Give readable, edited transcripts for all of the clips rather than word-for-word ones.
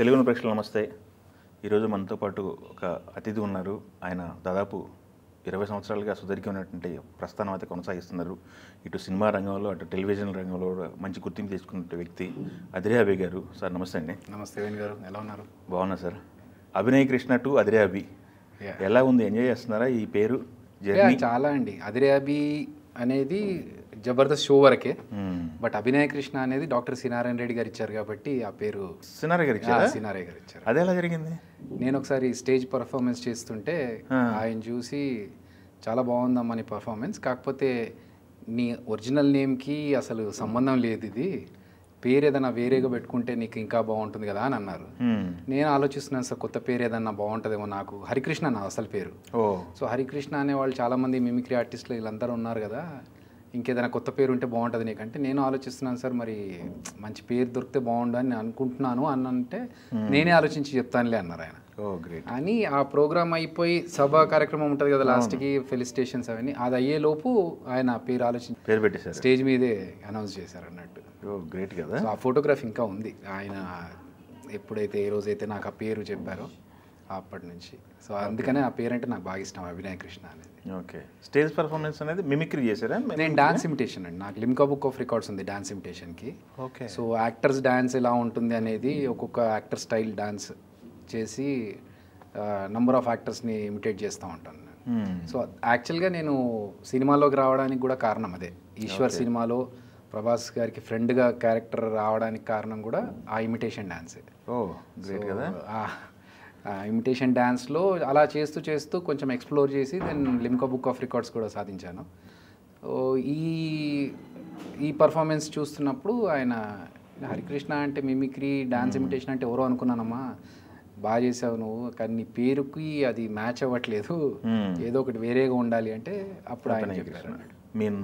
తెలుగు ప్రేక్షకులు నమస్తే. ఈరోజు మనతో పాటు ఒక అతిథి ఉన్నారు. ఆయన దాదాపు 20 సంవత్సరాలుగా సుదీర్ఘమైనటువంటి ప్రస్థానం అయితే కొనసాగిస్తున్నారు. ఇటు సినిమా రంగంలో అటు టెలివిజన్ రంగంలో మంచి గుర్తింపు తీసుకున్న వ్యక్తి అదిరే అభి గారు. సార్ నమస్తే అండి. నమస్తే వేణు గారు, ఎలా ఉన్నారు? బాగున్నా సార్. అభినయ్ కృష్ణ టు అదిరే అభి ఎలా ఉంది? ఎంజాయ్ చేస్తున్నారా ఈ పేరు జర్నీ? చాలా అండి. అదిరే అభి అనేది జబర్దస్త్ షో వరకే, బట్ అభినయ కృష్ణ అనేది డాక్టర్ సినారాయణ రెడ్డి గారు ఇచ్చారు కాబట్టి ఆ పేరు సినారే గారు ఇచ్చారు. సినారే గారు ఇచ్చారు. అది ఎలా జరిగింది? నేను ఒకసారి స్టేజ్ పర్ఫార్మెన్స్ చేస్తుంటే ఆయన చూసి చాలా బాగుందమ్మా నీ పర్ఫార్మెన్స్, కాకపోతే నీ ఒరిజినల్ నేమ్కి అసలు సంబంధం లేదు, ఇది పేరు ఏదైనా వేరేగా పెట్టుకుంటే నీకు ఇంకా బాగుంటుంది కదా అని అన్నారు. నేను ఆలోచిస్తున్నాను సార్, కొత్త పేరు ఏదన్నా బాగుంటుందేమో. నాకు హరికృష్ణ నా అసలు పేరు. సో హరికృష్ణ అనే వాళ్ళు చాలామంది మిమిక్రీ ఆర్టిస్టులు వీళ్ళందరూ ఉన్నారు కదా, ఇంకేదైనా కొత్త పేరు ఉంటే బాగుంటుంది నీకంటే నేను ఆలోచిస్తున్నాను సార్, మరి మంచి పేరు దొరికితే బాగుండు అని నేను అనుకుంటున్నాను అని అంటే నేనే ఆలోచించి చెప్తానులే అన్నారు ఆయన. అని ఆ ప్రోగ్రామ్ అయిపోయి సభా కార్యక్రమం ఉంటుంది కదా లాస్ట్కి, ఫెలిసిటేషన్స్ అవన్నీ, అది అయ్యేలోపు ఆయన పేరు ఆలోచించి పేరు పెట్టేశారు, స్టేజ్ మీదే అనౌన్స్ చేశారు అన్నట్టు. గ్రేట్ కదా. సో ఆ ఫోటోగ్రాఫ్ ఇంకా ఉంది. ఆయన ఎప్పుడైతే ఏ రోజైతే నాకు ఆ పేరు చెప్పారో అప్పటి నుంచి. సో అందుకనే ఆ పేరు అంటే నాకు బాగా ఇష్టం, అభినయ కృష్ణ అనేది. ఓకే. స్టేజ్ పర్ఫార్మెన్స్ అనేది మిమిక్రీ చేశారా? నేను డాన్స్ ఇమిటేషన్ అండి, నాకు లిమ్కా బుక్ ఆఫ్ రికార్డ్స్ ఉంది డాన్స్ ఇమిటేషన్కి. ఓకే. సో యాక్టర్స్ డాన్స్ ఎలా ఉంటుంది అనేది ఒక్కొక్క యాక్టర్ స్టైల్ డాన్స్ చేసి నంబర్ ఆఫ్ యాక్టర్స్ని ఇమిటేట్ చేస్తూ ఉంటాను. సో యాక్చువల్గా నేను సినిమాలోకి రావడానికి కూడా కారణం అదే. ఈశ్వర్ సినిమాలో ప్రభాస్ గారికి ఫ్రెండ్గా క్యారెక్టర్ రావడానికి కారణం కూడా ఆ ఇమిటేషన్ డాన్సే. గ్రేట్ కదా. ఇమిటేషన్ డ్యాన్స్లో అలా చేస్తూ చేస్తూ కొంచెం ఎక్స్ప్లోర్ చేసి then Limca book of records కూడా సాధించాను. ఈ పర్ఫార్మెన్స్ చూస్తున్నప్పుడు ఆయన హరికృష్ణ అంటే మిమిక్రీ డాన్స్ ఇమిటేషన్ అంటే ఎవరో అనుకున్నానమ్మా, బాగా చేసావు నువ్వు, కానీ నీ పేరుకి అది మ్యాచ్ అవ్వట్లేదు, ఏదో ఒకటి వేరేగా ఉండాలి అంటే అప్పుడు ఆయన చెప్పారు.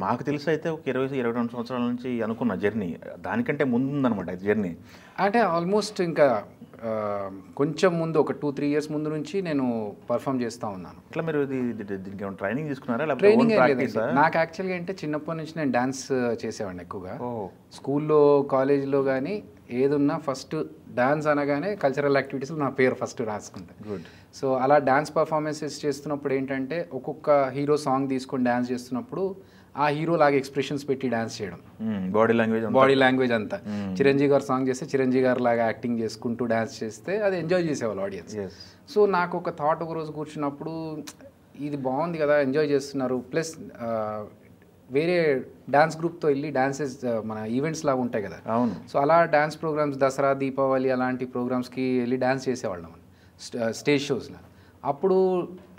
మాకు తెలిసి అయితే ఒక 20-22 సంవత్సరాల నుంచి అనుకున్న జర్నీ దానికంటే ముందు ఉందన్నమాట జర్నీ. అంటే ఆల్మోస్ట్ ఇంకా కొంచెం ముందు ఒక 2-3 ఇయర్స్ ముందు నుంచి నేను పర్ఫామ్ చేస్తూ ఉన్నాను. ఇట్లా మీరు దీనికి ట్రైనింగ్ తీసుకున్నారా? ట్రైనింగ్ నాకు యాక్చువల్గా అంటే చిన్నప్పటి నుంచి నేను డాన్స్ చేసేవాడిని ఎక్కువగా. స్కూల్లో కాలేజీలో కానీ ఏదున్నా ఫస్ట్ డాన్స్ అనగానే కల్చరల్ యాక్టివిటీస్లో నా పేరు ఫస్ట్ రాసుకుంటాను. గుడ్. సో అలా డాన్స్ పర్ఫార్మెన్సెస్ చేస్తున్నప్పుడు ఏంటంటే ఒక్కొక్క హీరో సాంగ్ తీసుకొని డాన్స్ చేస్తున్నప్పుడు ఆ హీరో లాగా ఎక్స్ప్రెషన్స్ పెట్టి డాన్స్ చేయడం, బాడీ లాంగ్వేజ్ అంతా. చిరంజీవి గారు సాంగ్ చేస్తే చిరంజీవి గారు లాగా యాక్టింగ్ చేసుకుంటూ డాన్స్ చేస్తే అది ఎంజాయ్ చేసేవాళ్ళు ఆడియన్స్. సో నాకు ఒక థాట్ ఒకరోజు కూర్చున్నప్పుడు, ఇది బాగుంది కదా, ఎంజాయ్ చేస్తున్నారు, ప్లస్ వేరే డాన్స్ గ్రూప్తో వెళ్ళి డాన్సెస్ మన ఈవెంట్స్ లాగా ఉంటాయి కదా. అవును. సో అలా డాన్స్ ప్రోగ్రామ్స్, దసరా, దీపావళి అలాంటి ప్రోగ్రామ్స్కి వెళ్ళి డాన్స్ చేసేవాళ్ళం స్టేజ్ షోస్లో. అప్పుడు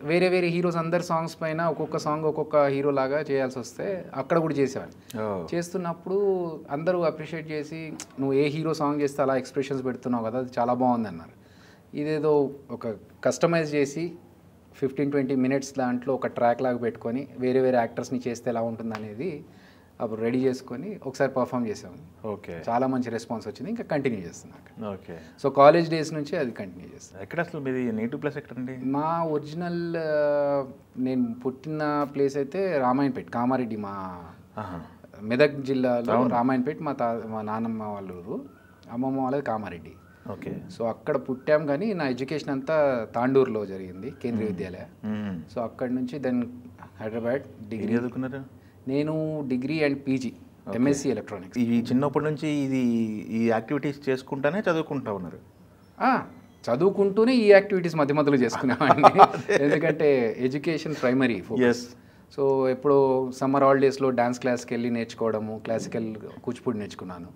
వేరే వేరే హీరోస్ అందరి సాంగ్స్ పైన ఒక్కొక్క సాంగ్ ఒక్కొక్క హీరో లాగా చేయాల్సి వస్తే అక్కడ కూడా చేసేవాడిని. చేస్తున్నప్పుడు అందరూ అప్రిషియేట్ చేసి, నువ్వు ఏ హీరో సాంగ్ చేస్తే అలా ఎక్స్ప్రెషన్స్ పెడుతున్నావు కదా, అది చాలా బాగుంది అన్నారు. ఇదేదో ఒక కస్టమైజ్ చేసి 15-20 మినిట్స్ దాంట్లో ఒక ట్రాక్ లాగా పెట్టుకొని వేరే వేరే యాక్టర్స్ని చేస్తే ఎలా ఉంటుంది అనేది అప్పుడు రెడీ చేసుకొని ఒకసారి పర్ఫామ్ చేసాము. ఓకే. చాలా మంచి రెస్పాన్స్ వచ్చింది, ఇంకా కంటిన్యూ చేస్తున్నాను. ఓకే. సో కాలేజ్ డేస్ నుంచి అది కంటిన్యూ చేస్తాను. ఎక్కడ అసలు మీది నేటివ్ ప్లేస్ ఎక్కడండి? మా ఒరిజినల్ నేను పుట్టిన ప్లేస్ అయితే రామాయణపేట, కామారెడ్డి. మా మెదక్ జిల్లాలో రామాయణపేట మా నాన్నమ్మ వాళ్ళ ఊరు, అమ్మమ్మ వాళ్ళది కామారెడ్డి. ఓకే. సో అక్కడ పుట్టాం, కానీ నా ఎడ్యుకేషన్ అంతా తాండూరులో జరిగింది, కేంద్రీయ విద్యాలయ. సో అక్కడి నుంచి దెన్ హైదరాబాద్ డిగ్రీ చదువుకున్నారు. నేను degree and PG MSc electronics. ఈ చిన్నప్పటి నుంచి ఈ యాక్టివిటీస్ చేసుకుంటానే చదువుకుంటా ఉన్నారు? చదువుకుంటూనే ఈ యాక్టివిటీస్ మధ్య మధ్యలో చేసుకునేవాడిని. ఎందుకంటే ఎడ్యుకేషన్ ప్రైమరీ ఫోకస్. సో ఎప్పుడో సమ్మర్ హాలిడేస్లో డాన్స్ క్లాస్కి వెళ్ళి నేర్చుకోవడము, క్లాసికల్ కూచిపూడి నేర్చుకున్నాను.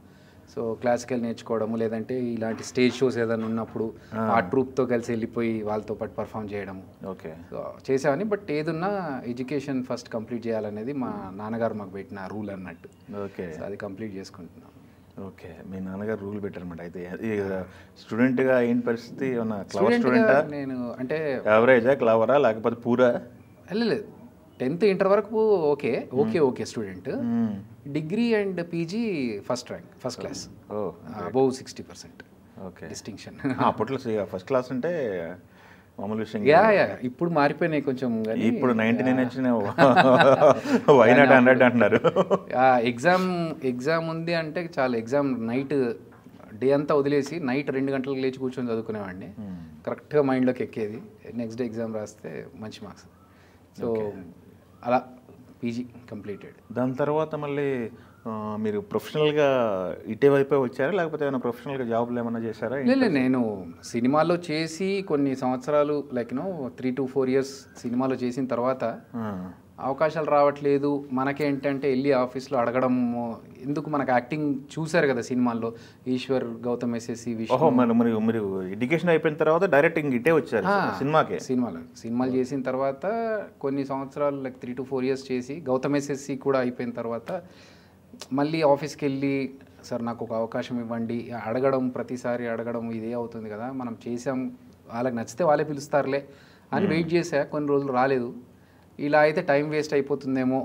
సో క్లాసికల్ నేర్చుకోవడము, లేదంటే ఇలాంటి స్టేజ్ షోస్ ఏదైనా ఉన్నప్పుడు ఆ ట్రూప్తో కలిసి వెళ్ళిపోయి వాళ్ళతో పాటు పర్ఫామ్ చేయడము. ఓకే. సో చేసేవాడిని, బట్ ఏదున్నా ఎడ్యుకేషన్ ఫస్ట్ కంప్లీట్ చేయాలనేది మా నాన్నగారు మాకు పెట్టిన రూల్ అన్నట్టు. ఓకే. సో అది కంప్లీట్ చేసుకుంటున్నాను. ఓకే. మీ నాన్నగారు రూల్ పెట్టారనమాట. అయితే స్టూడెంట్గా ఏంటి పరిస్థితి? ఏమన్నా క్లవర్ స్టూడెంటా? నేను అంటే యావరేజా, క్లవరా, లేకపోతే పూరా? వెళ్ళలేదు. 10th ఇంటర్ వరకు okay student. Degree and PG first rank, first class, above 60% okay distinction. అప్పట్లో ఫస్ట్ క్లాస్ అంటే మామూలు విషయం. ఇప్పుడు మారిపోయినాయి కొంచెం, ఇప్పుడు 99 వచ్చిన వైనాట్ 100 అంటున్నారు. ఎగ్జామ్ ఉంది అంటే చాలా, ఎగ్జామ్ నైట్ డే అంతా వదిలేసి నైట్ 2 గంటలకు లేచి కూర్చొని చదువుకునేవాడిని. కరెక్ట్గా మైండ్లోకి ఎక్కేది. నెక్స్ట్ డే ఎగ్జామ్ రాస్తే మంచి మార్క్స్. సో అలా పీజీ కంప్లీటెడ్. దాని తర్వాత మళ్ళీ మీరు ప్రొఫెషనల్గా ఇటే వైపే వచ్చారా, లేకపోతే ఏమైనా ప్రొఫెషనల్గా జాబ్లు ఏమైనా చేశారా? లేదు, నేను సినిమాలో చేసి కొన్ని సంవత్సరాలు లైక్ 3 to 4 years సినిమాలో చేసిన తర్వాత అవకాశాలు రావట్లేదు. మనకేంటంటే వెళ్ళి ఆఫీస్లో అడగడం, ఎందుకు మనకు యాక్టింగ్ చూశారు కదా సినిమాల్లో, ఈశ్వర్, గౌతమ్ ఎస్ఎస్సి, మీరు ఎడ్యుకేషన్ అయిపోయిన తర్వాత డైరెక్ట్ ఇటే వచ్చారు సినిమాలు చేసిన తర్వాత కొన్ని సంవత్సరాలు లైక్ 3 to 4 years చేసి గౌతమ్ ఎస్ఎస్సి కూడా అయిపోయిన తర్వాత మళ్ళీ ఆఫీస్కి వెళ్ళి సార్ నాకు ఒక అవకాశం ఇవ్వండి అడగడం, ప్రతిసారి అడగడం ఇదే అవుతుంది కదా, మనం చేసాం, వాళ్ళకి నచ్చితే వాళ్ళే పిలుస్తారులే అని వెయిట్ చేశా. కొన్ని రోజులు రాలేదు. ఇలా అయితే టైం వేస్ట్ అయిపోతుందేమో,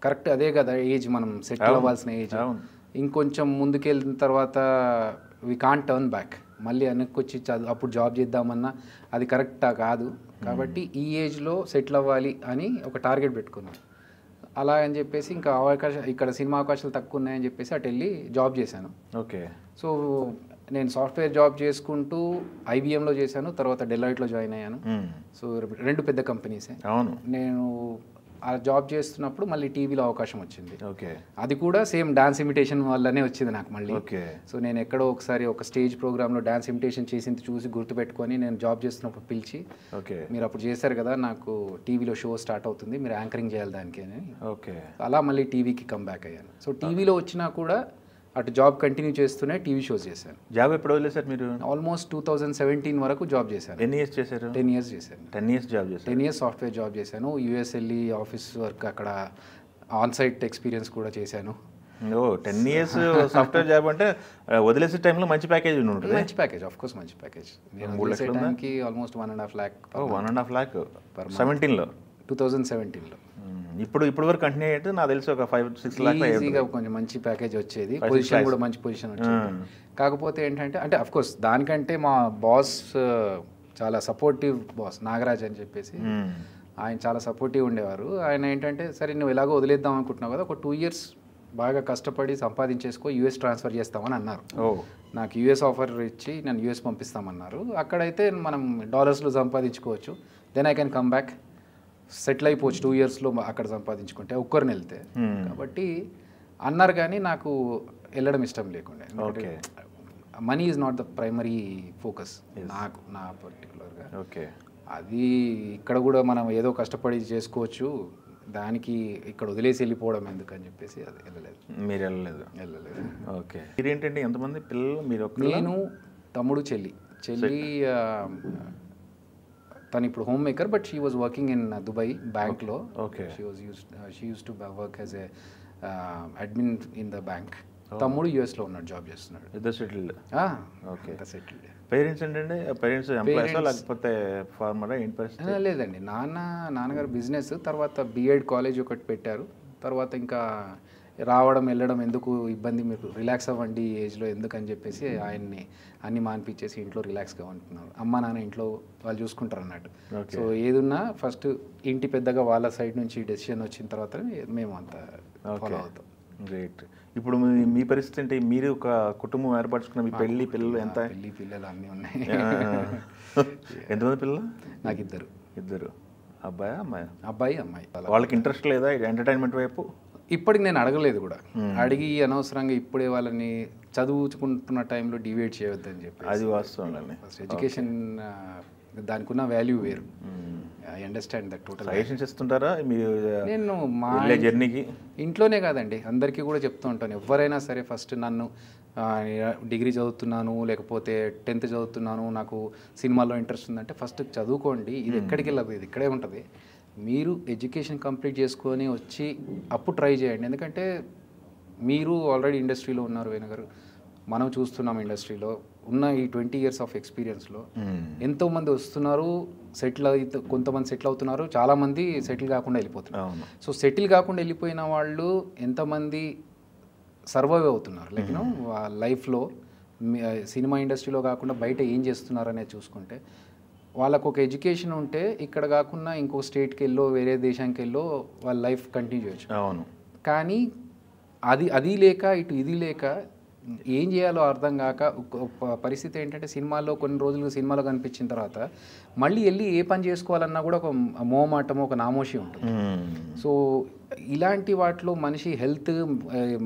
కరెక్ట్ అదే కదా ఏజ్, మనం సెటిల్ అవ్వాల్సిన ఏజ్. ఇంకొంచెం ముందుకెళ్ళిన తర్వాత వి కాంట్ టర్న్ బ్యాక్. మళ్ళీ వెనక్కి అప్పుడు జాబ్ చేద్దామన్నా అది కరెక్టా కాదు. కాబట్టి ఈ ఏజ్లో సెటిల్ అవ్వాలి అని ఒక టార్గెట్ పెట్టుకున్నాను. అలా అని చెప్పేసి ఇంకా ఇక్కడ సినిమా అవకాశాలు తక్కువ ఉన్నాయని చెప్పేసి అటు వెళ్ళి జాబ్ చేశాను. ఓకే. సో నేను సాఫ్ట్వేర్ జాబ్ చేసుకుంటూ ఐబిఎంలో చేశాను, తర్వాత డెలాయిట్లో జాయిన్ అయ్యాను. సో 2 పెద్ద కంపెనీసే. అవును. నేను ఆ జాబ్ చేస్తున్నప్పుడు మళ్ళీ టీవీలో అవకాశం వచ్చింది. ఓకే. అది కూడా సేమ్ డాన్స్ ఇమిటేషన్ వల్లనే వచ్చింది నాకు మళ్ళీ. ఓకే. సో నేను ఎక్కడో ఒకసారి ఒక స్టేజ్ ప్రోగ్రాంలో డాన్స్ ఇమిటేషన్ చేసింది చూసి గుర్తుపెట్టుకొని నేను జాబ్ చేస్తున్నప్పుడు పిలిచి, ఓకే, మీరు అప్పుడు చేశారు కదా, నాకు టీవీలో షో స్టార్ట్ అవుతుంది, మీరు యాంకరింగ్ చేయాలి దానికి అని. ఓకే. అలా మళ్ళీ టీవీకి కమ్ బ్యాక్ అయ్యాను. సో టీవీలో వచ్చినా కూడా అటు జాబ్ కంటిన్యూ చేస్తూనే టీవీ షోస్ చేశాను. జాబ్ ఎప్పుడు వదిలేసారు మీరు? ఆల్మోస్ట్ 2017 వరకు జాబ్ చేశాను. 10 years చేశారు? 10 years చేశాను. 10 years జాబ్ చేశాను. 10 years సాఫ్ట్వేర్ జాబ్ చేశాను. యూఎస్ వెళ్ళి ఆఫీస్ వర్క్, అక్కడ ఆన్ సైట్ ఎక్స్పీరియన్స్ కూడా చేశాను. 10 years సాఫ్ట్వేర్ జాబ్ అంటే వదిలేసే టైంలో మంచి ప్యాకేజ్ ఉంటుంది. మంచి ప్యాకేజ్, ఆఫ్ కోర్స్ మంచి ప్యాకేజ్. నేను వదిలేసేటానికి ఆల్మోస్ట్ 1.5 lakh. 1.5 lakh 17లో, 2017లో. ఇప్పుడు వరకు కంటిన్యూ అయితే నాకు తెలిసి ఒక 5-6 lakhs ఈజీగా కొంచెం మంచి ప్యాకేజ్ వచ్చేది, పొజిషన్ కూడా మంచి పొజిషన్ వచ్చేది. కాకపోతే ఏంటంటే అంటే అఫ్ కోర్స్ దానికంటే మా బాస్ చాలా సపోర్టివ్ బాస్, నాగరాజ్ అని చెప్పేసి, ఆయన చాలా సపోర్టివ్ ఉండేవారు. ఆయన ఏంటంటే సరే నువ్వు ఎలాగో వదిలేద్దాం అనుకుంటున్నావు కదా, ఒక 2 years బాగా కష్టపడి సంపాదించేసుకో, యూఎస్ ట్రాన్స్ఫర్ చేస్తామని అన్నారు. నాకు యూఎస్ ఆఫర్ ఇచ్చి నన్ను యూఎస్ పంపిస్తామన్నారు. అక్కడైతే మనం డాలర్స్లో సంపాదించుకోవచ్చు, then I can come back, settle అయిపోవచ్చు 2 yearsలో అక్కడ సంపాదించుకుంటే, ఒక్కరిని వెళ్తే. కాబట్టి అన్నారు, కానీ నాకు వెళ్ళడం ఇష్టం లేకుండే. Money is not the primary focus నాకు, నా పర్టికులర్గా. ఓకే. అది ఇక్కడ కూడా మనం ఏదో కష్టపడి చేసుకోవచ్చు, దానికి ఇక్కడ వదిలేసి వెళ్ళిపోవడం ఎందుకు అని చెప్పేసి అది వెళ్ళలేదు. మీరు వెళ్ళలేదు. ఓకే. మీరేంటంటే ఎంతమంది పిల్లలు? మీరు? నేను, తమ్ముడు, చెల్లి. తను ఇప్పుడు home maker, but she was working in Dubai బ్యాంక్లో. Okay. She use to work as a admin in the bank. తమ్ముడు యూఎస్లో ఉన్నాడు, జాబ్ చేస్తున్నాడు. ఇద్దరు సెటిల్డ్? ఓకే. సెటిల్డ్. పేరెంట్స్ ఏంటంటే పేరెంట్స్ ఎంప్లాయీసా లేకపోతే ఫార్మరా, ఏంటి పరిస్థితి? లేదండి, నాన్నగారు బిజినెస్, తర్వాత బిఎడ్ కాలేజ్ ఒకటి పెట్టారు. తర్వాత ఇంకా రావడం వెళ్ళడం ఎందుకు ఇబ్బంది, మీరు రిలాక్స్ అవ్వండి ఈ ఏజ్లో ఎందుకు అని చెప్పేసి ఆయన్ని అన్ని మాన్పించేసి ఇంట్లో రిలాక్స్గా ఉంటున్నారు. అమ్మ నాన్న ఇంట్లో వాళ్ళు చూసుకుంటారు అన్నట్టు. సో ఏదున్నా ఫస్ట్ ఇంటి పెద్దగా వాళ్ళ సైడ్ నుంచి డెసిషన్ వచ్చిన తర్వాత మేము అంతా ఫాలో అవుతాం. గ్రేట్. ఇప్పుడు మీ పరిస్థితి ఏంటి? మీరు ఒక కుటుంబం ఏర్పరచుకున్న, మీ పెళ్ళి పిల్లలు ఎంత? పిల్లలు అన్నీ ఉన్నాయి. ఎంతమంది పిల్లలు? నాకు ఇద్దరు. అబ్బాయా అమ్మాయి? అబ్బాయి, అమ్మాయి. వాళ్ళకి ఇంట్రెస్ట్ లేదా ఎంటర్టైన్మెంట్ వైపు? ఇప్పటికి నేను అడగలేదు కూడా, అడిగి అనవసరంగా ఇప్పుడే వాళ్ళని చదువుకుంటున్న టైంలో డివైడ్ చేయవద్దని చెప్పి. అది వాస్తవం. ఎడ్యుకేషన్ దానికి ఉన్న వాల్యూ వేరు. I understand that total. Suggestions ఇస్తుంటారా మీరు? నేను మా జర్నీకి ఇంట్లోనే కాదండి, అందరికీ కూడా చెప్తూ ఉంటాను. ఎవరైనా సరే ఫస్ట్ నన్ను డిగ్రీ చదువుతున్నాను లేకపోతే 10th చదువుతున్నాను, నాకు సినిమాలో ఇంట్రెస్ట్ ఉందంటే ఫస్ట్ చదువుకోండి, ఇది ఎక్కడికి వెళ్ళదు, ఇది ఇక్కడే ఉంటుంది. మీరు ఎడ్యుకేషన్ కంప్లీట్ చేసుకొని వచ్చి అప్పుడు ట్రై చేయండి. ఎందుకంటే మీరు ఆల్రెడీ ఇండస్ట్రీలో ఉన్నారు వేణు గారు, మనం చూస్తున్నాం ఇండస్ట్రీలో ఉన్న ఈ 20 years ఆఫ్ ఎక్స్పీరియన్స్లో ఎంతోమంది వస్తున్నారు, కొంతమంది సెటిల్ అవుతున్నారు, చాలామంది సెటిల్ కాకుండా వెళ్ళిపోతున్నారు. సో సెటిల్ కాకుండా వెళ్ళిపోయిన వాళ్ళు ఎంతమంది సర్వైవ్ అవుతున్నారు, లైక్ లైఫ్లో సినిమా ఇండస్ట్రీలో కాకుండా బయట ఏం చేస్తున్నారు అనేది చూసుకుంటే, వాళ్ళకు ఒక ఎడ్యుకేషన్ ఉంటే ఇక్కడ కాకుండా ఇంకో స్టేట్కి వెళ్ళో వేరే దేశానికి వెళ్ళో వాళ్ళ లైఫ్ కంటిన్యూ చేయొచ్చు. అవును. కానీ అది లేక ఇటు ఇది లేక ఏం చేయాలో అర్థం కాక పరిస్థితి ఏంటంటే సినిమాల్లో కొన్ని రోజులు సినిమాలో కనిపించిన తర్వాత మళ్ళీ వెళ్ళి ఏ పని చేసుకోవాలన్నా కూడా ఒక మోమాటము ఒక నామోషి ఉంటుంది. సో ఇలాంటి వాటిలో మనిషి హెల్త్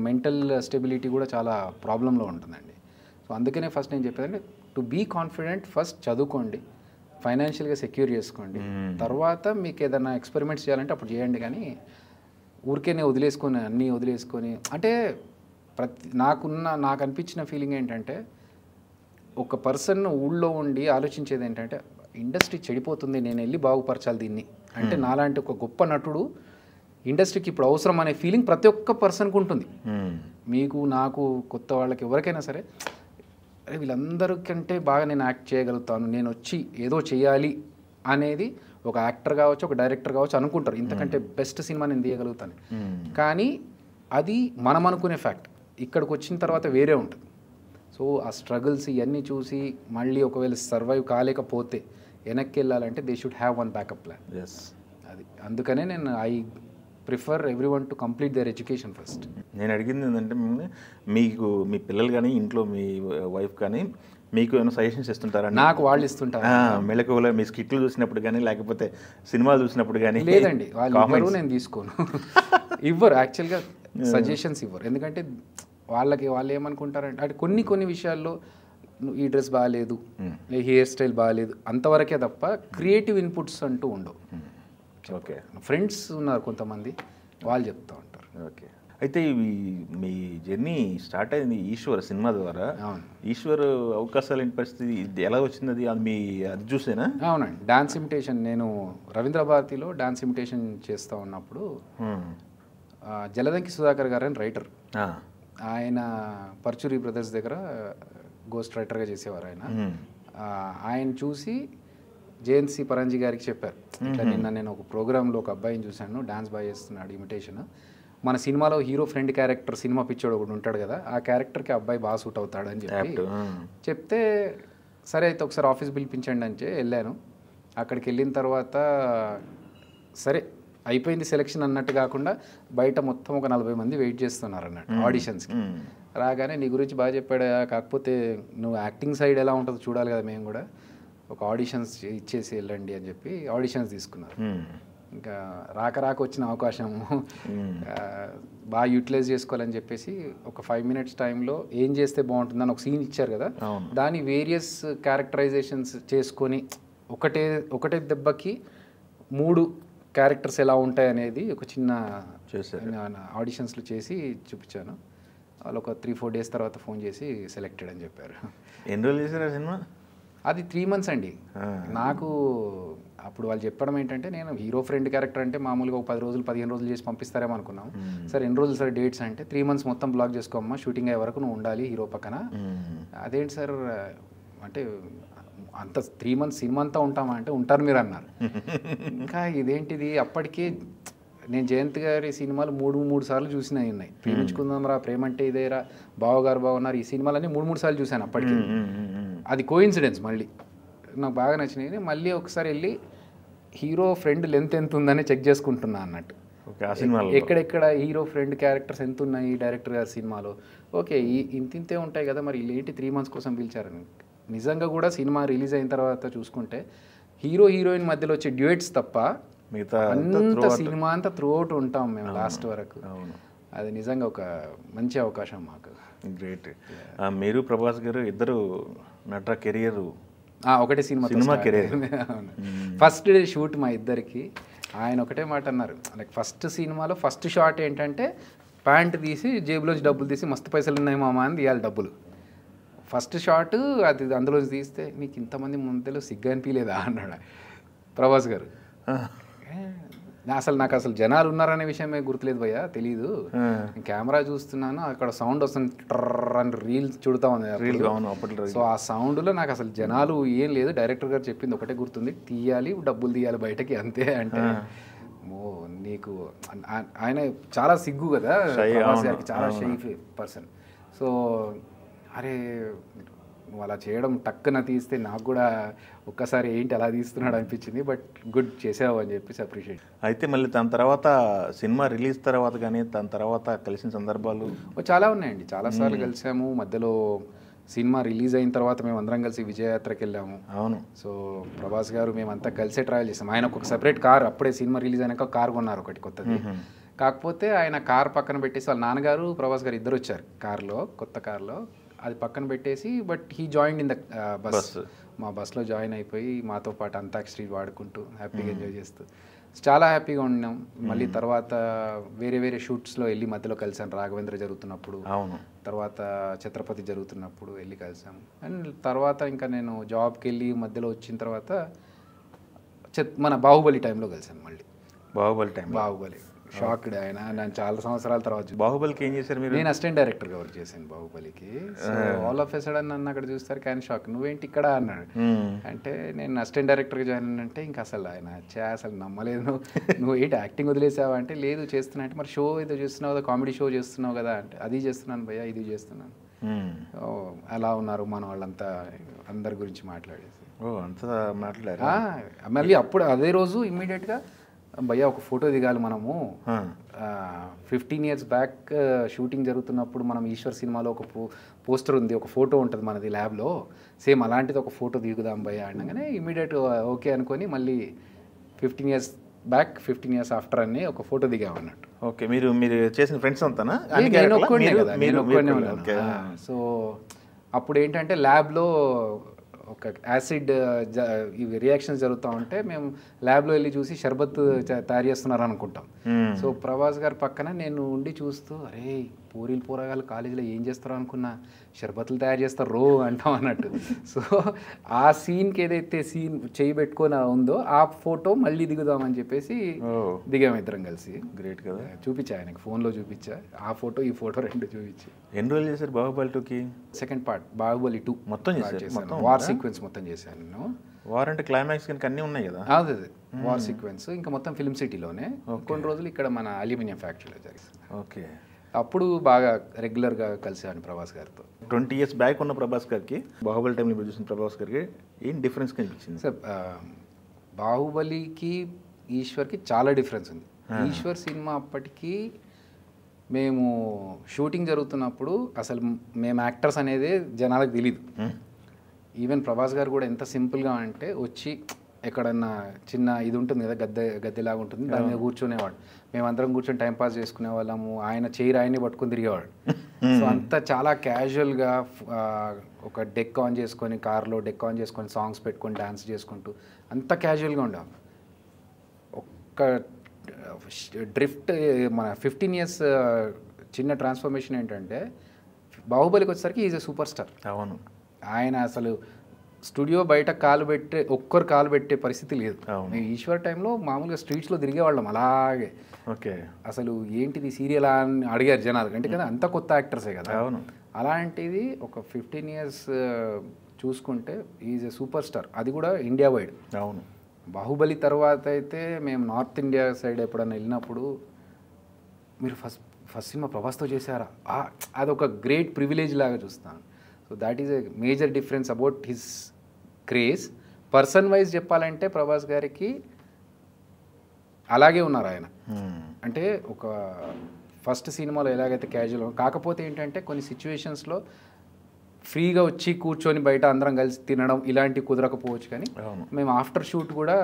మెంటల్ స్టెబిలిటీ కూడా చాలా ప్రాబ్లంలో ఉంటుందండి. సో అందుకనే ఫస్ట్ నేను చెప్పేదంటే టు బీ కాన్ఫిడెంట్ ఫస్ట్ చదువుకోండి, ఫైనాన్షియల్గా సెక్యూర్ చేసుకోండి, తర్వాత మీకు ఏదైనా ఎక్స్పెరిమెంట్స్ చేయాలంటే అప్పుడు చేయండి. కానీ ఊరికేనే వదిలేసుకొని అన్నీ వదిలేసుకొని అంటే నాకు అనిపించిన ఫీలింగ్ ఏంటంటే ఒక పర్సన్ ఊళ్ళో ఉండి ఆలోచించేది ఏంటంటే ఇండస్ట్రీ చెడిపోతుంది, నేను వెళ్ళి బాగుపరచాలి దీన్ని అంటే నాలాంటి ఒక గొప్ప నటుడు ఇండస్ట్రీకి ఇప్పుడు అవసరం అనే ఫీలింగ్ ప్రతి ఒక్క పర్సన్కి ఉంటుంది. మీకు నాకు కొత్త వాళ్ళకి ఎవరికైనా సరే అరే వీళ్ళందరికంటే బాగా నేను యాక్ట్ చేయగలుగుతాను, నేను వచ్చి ఏదో చేయాలి అనేది ఒక యాక్టర్ కావచ్చు ఒక డైరెక్టర్ కావచ్చు అనుకుంటారు, ఇంతకంటే బెస్ట్ సినిమా నేను తీయగలుగుతాను. కానీ అది మనం అనుకునే ఫ్యాక్ట్, ఇక్కడికి వచ్చిన తర్వాత వేరే ఉంటుంది. సో ఆ స్ట్రగుల్స్ ఇవన్నీ చూసి మళ్ళీ ఒకవేళ సర్వైవ్ కాలేకపోతే వెనక్కి వెళ్ళాలంటే they should have one backup plan. అది అందుకనే నేను I prefer every one to complete there education first. నేను అడిగింది ఏంటంటే మీకు మీ పిల్లలు కానీ ఇంట్లో మీ వైఫ్ కానీ మీకు ఏమైనా సజెషన్స్ ఇస్తుంటారా? నాకు వాళ్ళు ఇస్తుంటారు. మెళకువలో మీ స్కిట్లు చూసినప్పుడు కానీ లేకపోతే సినిమాలు చూసినప్పుడు కానీ? లేదండి, వాళ్ళు ఇవ్వరు, నేను తీసుకోను. ఇవ్వరు, యాక్చువల్గా సజెషన్స్ ఇవ్వరు. ఎందుకంటే వాళ్ళు ఏమనుకుంటారంటే అంటే కొన్ని విషయాల్లో ఈ డ్రెస్ బాగాలేదు, హెయిర్ స్టైల్ బాగాలేదు అంతవరకే తప్ప క్రియేటివ్ ఇన్పుట్స్ అంటూ ఉండవు. ఓకే, ఫ్రెండ్స్ ఉన్నారు కొంతమంది, వాళ్ళు చెప్తూ ఉంటారు. ఓకే, అయితే మీ జర్నీ స్టార్ట్ అయింది ఈశ్వర్ సినిమా ద్వారా. ఈశ్వర్ అవకాశాలు ఏంటి పరిస్థితి, ఇది ఎలా వచ్చింది? అది చూసేనా? అవునండి, డాన్స్ ఇమిటేషన్. నేను రవీంద్ర భారతిలో డాన్స్ ఇమిటేషన్ చేస్తూ ఉన్నప్పుడు జలదంకి సుధాకర్ గారు అని రైటర్, ఆయన పర్చూరి బ్రదర్స్ దగ్గర గోస్ట్ రైటర్గా చేసేవారు. ఆయన చూసి జేఎన్సీ పరంజీ గారికి చెప్పారు, ఇట్లా నిన్న నేను ఒక ప్రోగ్రాంలో ఒక అబ్బాయిని చూశాను, డాన్స్ బాగా చేస్తున్నాడు ఇమిటేషన్, మన సినిమాలో హీరో ఫ్రెండ్ క్యారెక్టర్ సినిమా పిచ్చోడు ఒకటి ఉంటాడు కదా, ఆ క్యారెక్టర్కి అబ్బాయి బాగా సూట్ అవుతాడు అని చెప్తే సరే అయితే ఒకసారి ఆఫీస్ పిలిపించండి అంటే వెళ్ళాను. అక్కడికి వెళ్ళిన తర్వాత సరే అయిపోయింది సెలెక్షన్ అన్నట్టు కాకుండా బయట మొత్తం ఒక 40 మంది వెయిట్ చేస్తున్నారు అన్నట్టు ఆడిషన్స్కి. రాగానే నీ గురించి బాగా చెప్పాడా, కాకపోతే నువ్వు యాక్టింగ్ సైడ్ ఎలా ఉంటుందో చూడాలి కదా, మేము కూడా ఒక ఆడిషన్స్ ఇచ్చేసి వెళ్ళండి అని చెప్పి ఆడిషన్స్ తీసుకున్నారు. ఇంకా రాక వచ్చిన అవకాశం బాగా యూటిలైజ్ చేసుకోవాలని చెప్పేసి ఒక 5 minutes టైంలో ఏం చేస్తే బాగుంటుందని ఒక సీన్ ఇచ్చారు కదా, దాని వేరియస్ క్యారెక్టరైజేషన్స్ చేసుకొని ఒకటే దెబ్బకి 3 క్యారెక్టర్స్ ఎలా ఉంటాయి అనేది ఒక చిన్న ఆడిషన్స్లో చేసి చూపించాను. వాళ్ళు ఒక 3-4 days తర్వాత ఫోన్ చేసి సెలెక్టెడ్ అని చెప్పారు. ఎన్ని రోజులు చేశారు సినిమా? అది 3 months అండి. నాకు అప్పుడు వాళ్ళు చెప్పడం ఏంటంటే నేను హీరో ఫ్రెండ్ క్యారెక్టర్ అంటే మామూలుగా ఒక 10 రోజులు 15 రోజులు చేసి పంపిస్తారేమో అనుకున్నాం. సరే ఎన్ని రోజులు సార్ డేట్స్ అంటే 3 months మొత్తం బ్లాక్ చేసుకోమ్మా, షూటింగ్ అయ్యే వరకు నువ్వు ఉండాలి హీరో పక్కన. అదేంటి సార్ అంటే అంత 3 months సినిమా అంతా ఉంటామా అంటే ఉంటారు మీరు అన్నారు. ఇంకా ఇదేంటిది, అప్పటికే నేను జయంత్ గారి సినిమాలు 3 సార్లు చూసినవి ఉన్నాయి. ప్రేమించుకుందాం రా, ప్రేమ అంటే ఇదేరా, బావగారు బాగున్నారు, ఈ సినిమాలన్నీ 3 సార్లు చూశాను అప్పటికి. అది కోఇన్సిడెన్స్, మళ్ళీ నాకు బాగా నచ్చినాయి. మళ్ళీ ఒకసారి వెళ్ళి హీరో ఫ్రెండ్ లెంత్ ఎంత ఉందని చెక్ చేసుకుంటున్నా అన్నట్టు, ఎక్కడెక్కడ హీరో ఫ్రెండ్ క్యారెక్టర్స్ ఎంత ఉన్నాయి డైరెక్టర్ గారి సినిమాలో. ఓకే ఇంతే ఉంటాయి కదా, మరి ఏంటి 3 months కోసం పిలిచారని. నిజంగా కూడా సినిమా రిలీజ్ అయిన తర్వాత చూసుకుంటే హీరో హీరోయిన్ మధ్యలో వచ్చే డ్యూయెట్స్ తప్ప అంత సినిమా అంతా త్రూ అవుట్ ఉంటాం మేము లాస్ట్ వరకు. అది నిజంగా ఒక మంచి అవకాశం మాకు. గ్రేట్. మీరు ప్రభాస్ గారు ఇద్దరు నట కెరియర్ ఒకటే cinema career. First day shoot మా ఇద్దరికి ఆయన ఒకటే మాట అన్నారు, లైక్ ఫస్ట్ సినిమాలో ఫస్ట్ షాట్ ఏంటంటే ప్యాంట్ తీసి జేబులోంచి డబ్బులు తీసి మస్తు పైసలు ఉన్నాయి మామ అని తీయాలి డబ్బులు. ఫస్ట్ షాట్ అది అందులో తీస్తే నీకు ఇంతమంది ముందులో సిగ్గు అనిపించలేదా అన్నాడు ప్రభాస్ గారు. నాకు అసలు జనాలు ఉన్నారనే విషయమే గుర్తులేదు భయ్యా, తెలీదు. కెమెరా చూస్తున్నాను, అక్కడ సౌండ్ వస్తుంది, ట్రర్ అని రీల్స్ చూడతా ఉంది. సో ఆ సౌండ్లో నాకు అసలు జనాలు ఏం లేదు, డైరెక్టర్ గారు చెప్పింది ఒకటే గుర్తుంది, తీయాలి డబ్బులు తీయాలి బయటకి అంతే. అంటే నీకు ఆయన చాలా సిగ్గు కదా ప్రభాస్ గారికి, చాలా షై పర్సన్. సో అరే నువ్వు అలా చేయడం టక్కున తీస్తే నాకు కూడా ఒక్కసారి ఏంటి అలా తీస్తున్నాడు అనిపించింది. బట్ గుడ్ చేసావు అని చెప్పేసి అప్రిషియేట్. అయితే మళ్ళీ తన తర్వాత సినిమా రిలీజ్ తర్వాత కానీ తన తర్వాత కలిసిన సందర్భాలు చాలా ఉన్నాయండి. చాలాసార్లు కలిసాము. మధ్యలో సినిమా రిలీజ్ అయిన తర్వాత మేము అందరం కలిసి విజయయాత్రకి వెళ్ళాము. అవును. సో ప్రభాస్ గారు మేమంతా కలిసే ట్రావెల్ చేసాం. ఆయన ఒక సెపరేట్ కార్, అప్పుడే సినిమా రిలీజ్ అయినాక కార్ కొన్నారు ఒకటి కొత్తది. కాకపోతే ఆయన కార్ పక్కన పెట్టేసి వాళ్ళ నాన్నగారు ప్రభాస్ గారు ఇద్దరు వచ్చారు కార్లో, కొత్త కార్లో. అది పక్కన పెట్టేసి but he join in the bus. మా బస్లో జాయిన్ అయిపోయి మాతో పాటు అంతాక్షరి వాడుకుంటూ హ్యాపీగా ఎంజాయ్ చేస్తూ చాలా హ్యాపీగా ఉన్నాం. మళ్ళీ తర్వాత వేరే వేరే షూట్స్లో వెళ్ళి మధ్యలో కలిసాను. రాఘవేంద్ర జరుగుతున్నప్పుడు, అవును, తర్వాత ఛత్రపతి జరుగుతున్నప్పుడు వెళ్ళి కలిసాము. అండ్ తర్వాత ఇంకా నేను జాబ్కి వెళ్ళి మధ్యలో వచ్చిన తర్వాత మన బాహుబలి టైంలో కలిసాను మళ్ళీ. బాహుబలి షాక్డ్ ఆయన. నేను చాలా సంవత్సరాల తర్వాత. బాహుబలికి ఏం చేశారు మీరు? నేను అసిస్టెంట్ డైరెక్టర్గా వర్క్ చేశాను బాహుబలికి. So all of a sudden నన్ను అక్కడ చూస్తారు, కానీ షాక్, నువ్వేంటి ఇక్కడ అన్నాడు. అంటే నేను అసిస్టెంట్ డైరెక్టర్గా జాయిన్ అంటే ఇంకా అసలు ఆయన అసలు నమ్మలేదు. నువ్వు ఏంటి యాక్టింగ్ వదిలేసావా అంటే లేదు చేస్తున్నా. అంటే మరి షో ఏదో చేస్తున్నావు కదా, కామెడీ షో చేస్తున్నావు కదా అంటే అది చేస్తున్నాను భయ్యా, ఇది చేస్తున్నాను. అలా ఉన్నారు మన వాళ్ళంతా, అందరి గురించి మాట్లాడేసి. అంతా మాట్లాడారు. మళ్ళీ అప్పుడు అదే రోజు ఇమ్మీడియట్గా భయ్యా ఒక ఫోటో దిగాలి మనము. 15 years బ్యాక్ షూటింగ్ జరుగుతున్నప్పుడు మనం ఈశ్వర్ సినిమాలో ఒక పోస్టర్ ఉంది, ఒక ఫోటో ఉంటుంది మనది ల్యాబ్లో, సేమ్ అలాంటిది ఒక ఫోటో దిగుదాం భయ్యా అనగానే ఇమ్మీడియట్ ఓకే అనుకొని మళ్ళీ 15 years బ్యాక్ 15 years ఆఫ్టర్ అని ఒక ఫోటో దిగామన్నట్టు. ఓకే, మీరు చేసిన ఫ్రెండ్స్ అంతానా? నేను ఒక్కనే కదా, నేను ఒక్కనే ఉన్నాను. సో అప్పుడు ఏంటంటే ల్యాబ్లో ఒక యాసిడ్ ఇవి రియాక్షన్స్ జరుగుతూ ఉంటే మేము ల్యాబ్లో వెళ్ళి చూసి షర్బత్ తయారు చేస్తున్నారు అనుకుంటాం. సో ప్రభాస్ గారి పక్కన నేను ఉండి చూస్తూ, అరే పోరగాళ్ళు కాలేజీలో ఏం చేస్తారో అనుకున్నా, షర్బత్లు తయారు చేస్తారు రో అంటాం అన్నట్టు. సో ఆ సీన్కి ఏదైతే సీన్ చేయి పెట్టుకొని ఉందో ఆ ఫోటో మళ్ళీ దిగుదామని చెప్పేసి దిగాము ఇద్దరం కలిసి. గ్రేట్ కదా. చూపించా ఆయనకి, ఫోన్లో చూపించా ఆ ఫోటో ఈ ఫోటో రెండు చూపించి. ఎన్ని రోజులు చేశారు బాహుబలి 2కి? సెకండ్ పార్ట్ బాహుబలి 2 మొత్తం చేశాను. వార్ సీక్వెన్స్ మొత్తం చేశాను నేను. వార్ అంటే క్లైమాక్స్ కనుక అన్నీ ఉన్నాయి కదా. అదే వార్ సీక్వెన్స్ ఇంకా మొత్తం ఫిల్మ్ సిటీలోనే. కొన్ని రోజులు ఇక్కడ మన అల్యూమినియం ఫ్యాక్టరీలో జరిగింది. ఓకే, అప్పుడు బాగా రెగ్యులర్గా కలిసాను ప్రభాస్ గారితో. 20 years బ్యాక్ ఉన్న ప్రభాస్ గారికి బాహుబలి టైంలో ఇప్పుడు చూసిన ప్రభాస్ గారికి ఏం డిఫరెన్స్ కనిపించింది సార్? బాహుబలికి ఈశ్వర్కి చాలా డిఫరెన్స్ ఉంది. ఈశ్వర్ సినిమా అప్పటికి మేము షూటింగ్ జరుగుతున్నప్పుడు అసలు మేము యాక్టర్స్ అనేది జనాలకు తెలీదు. ఈవెన్ ప్రభాస్ గారు కూడా ఎంత సింపుల్గా అంటే వచ్చి ఎక్కడన్నా చిన్న ఇది ఉంటుంది కదా, గద్దెలాగా ఉంటుంది, దాని మీద కూర్చునేవాడు. మేమందరం కూర్చొని టైంపాస్ చేసుకునే వాళ్ళము. ఆయన చైర్ ఆయన్ని పట్టుకుని తిరిగేవాడు. సో అంతా చాలా క్యాజువల్గా ఒక డెక్ ఆన్ చేసుకొని, కార్లో డెక్ ఆన్ చేసుకొని సాంగ్స్ పెట్టుకొని డాన్స్ చేసుకుంటూ అంత క్యాజువల్గా ఉండేవాడు. ఒక్క డ్రిఫ్ట్ మన 15 years చిన్న ట్రాన్స్ఫర్మేషన్ ఏంటంటే బాహుబలికి వచ్చేసరికి ఈజ్ ఎ సూపర్ స్టార్. అవును, ఆయన అసలు స్టూడియో బయట ఒక్కరు కాలు పెట్టే పరిస్థితి లేదు. ఈశ్వర్ టైంలో మామూలుగా స్ట్రీట్స్లో తిరిగేవాళ్ళం అలాగే. ఓకే, అసలు ఏంటిది సీరియల్ అని అడిగారు జనాలు, అంటే కదా అంత కొత్త యాక్టర్సే కదా. అవును, అలాంటిది ఒక 15 years చూసుకుంటే ఈజ్ ఎ సూపర్ స్టార్, అది కూడా ఇండియా వైడ్. అవును. బాహుబలి తర్వాత అయితే మేము నార్త్ ఇండియా సైడ్ ఎప్పుడన్నా వెళ్ళినప్పుడు, మీరు ఫస్ట్ సినిమా ప్రభాస్తో చేశారా, అదొక గ్రేట్ ప్రివిలేజ్ లాగా చూస్తాను. So that is a major difference about his craze. Person wise చెప్పాలంటే ప్రభాస్ గారికి అలాగే ఉన్నారు ఆయన. అంటే ఒక ఫస్ట్ సినిమాలో ఎలాగైతే క్యాజువల్, కాకపోతే ఏంటంటే కొన్ని సిచ్యువేషన్స్లో ఫ్రీగా వచ్చి కూర్చొని బయట అందరం కలిసి తినడం ఇలాంటివి కుదరకపోవచ్చు, కానీ మేము ఆఫ్టర్ షూట్ కూడా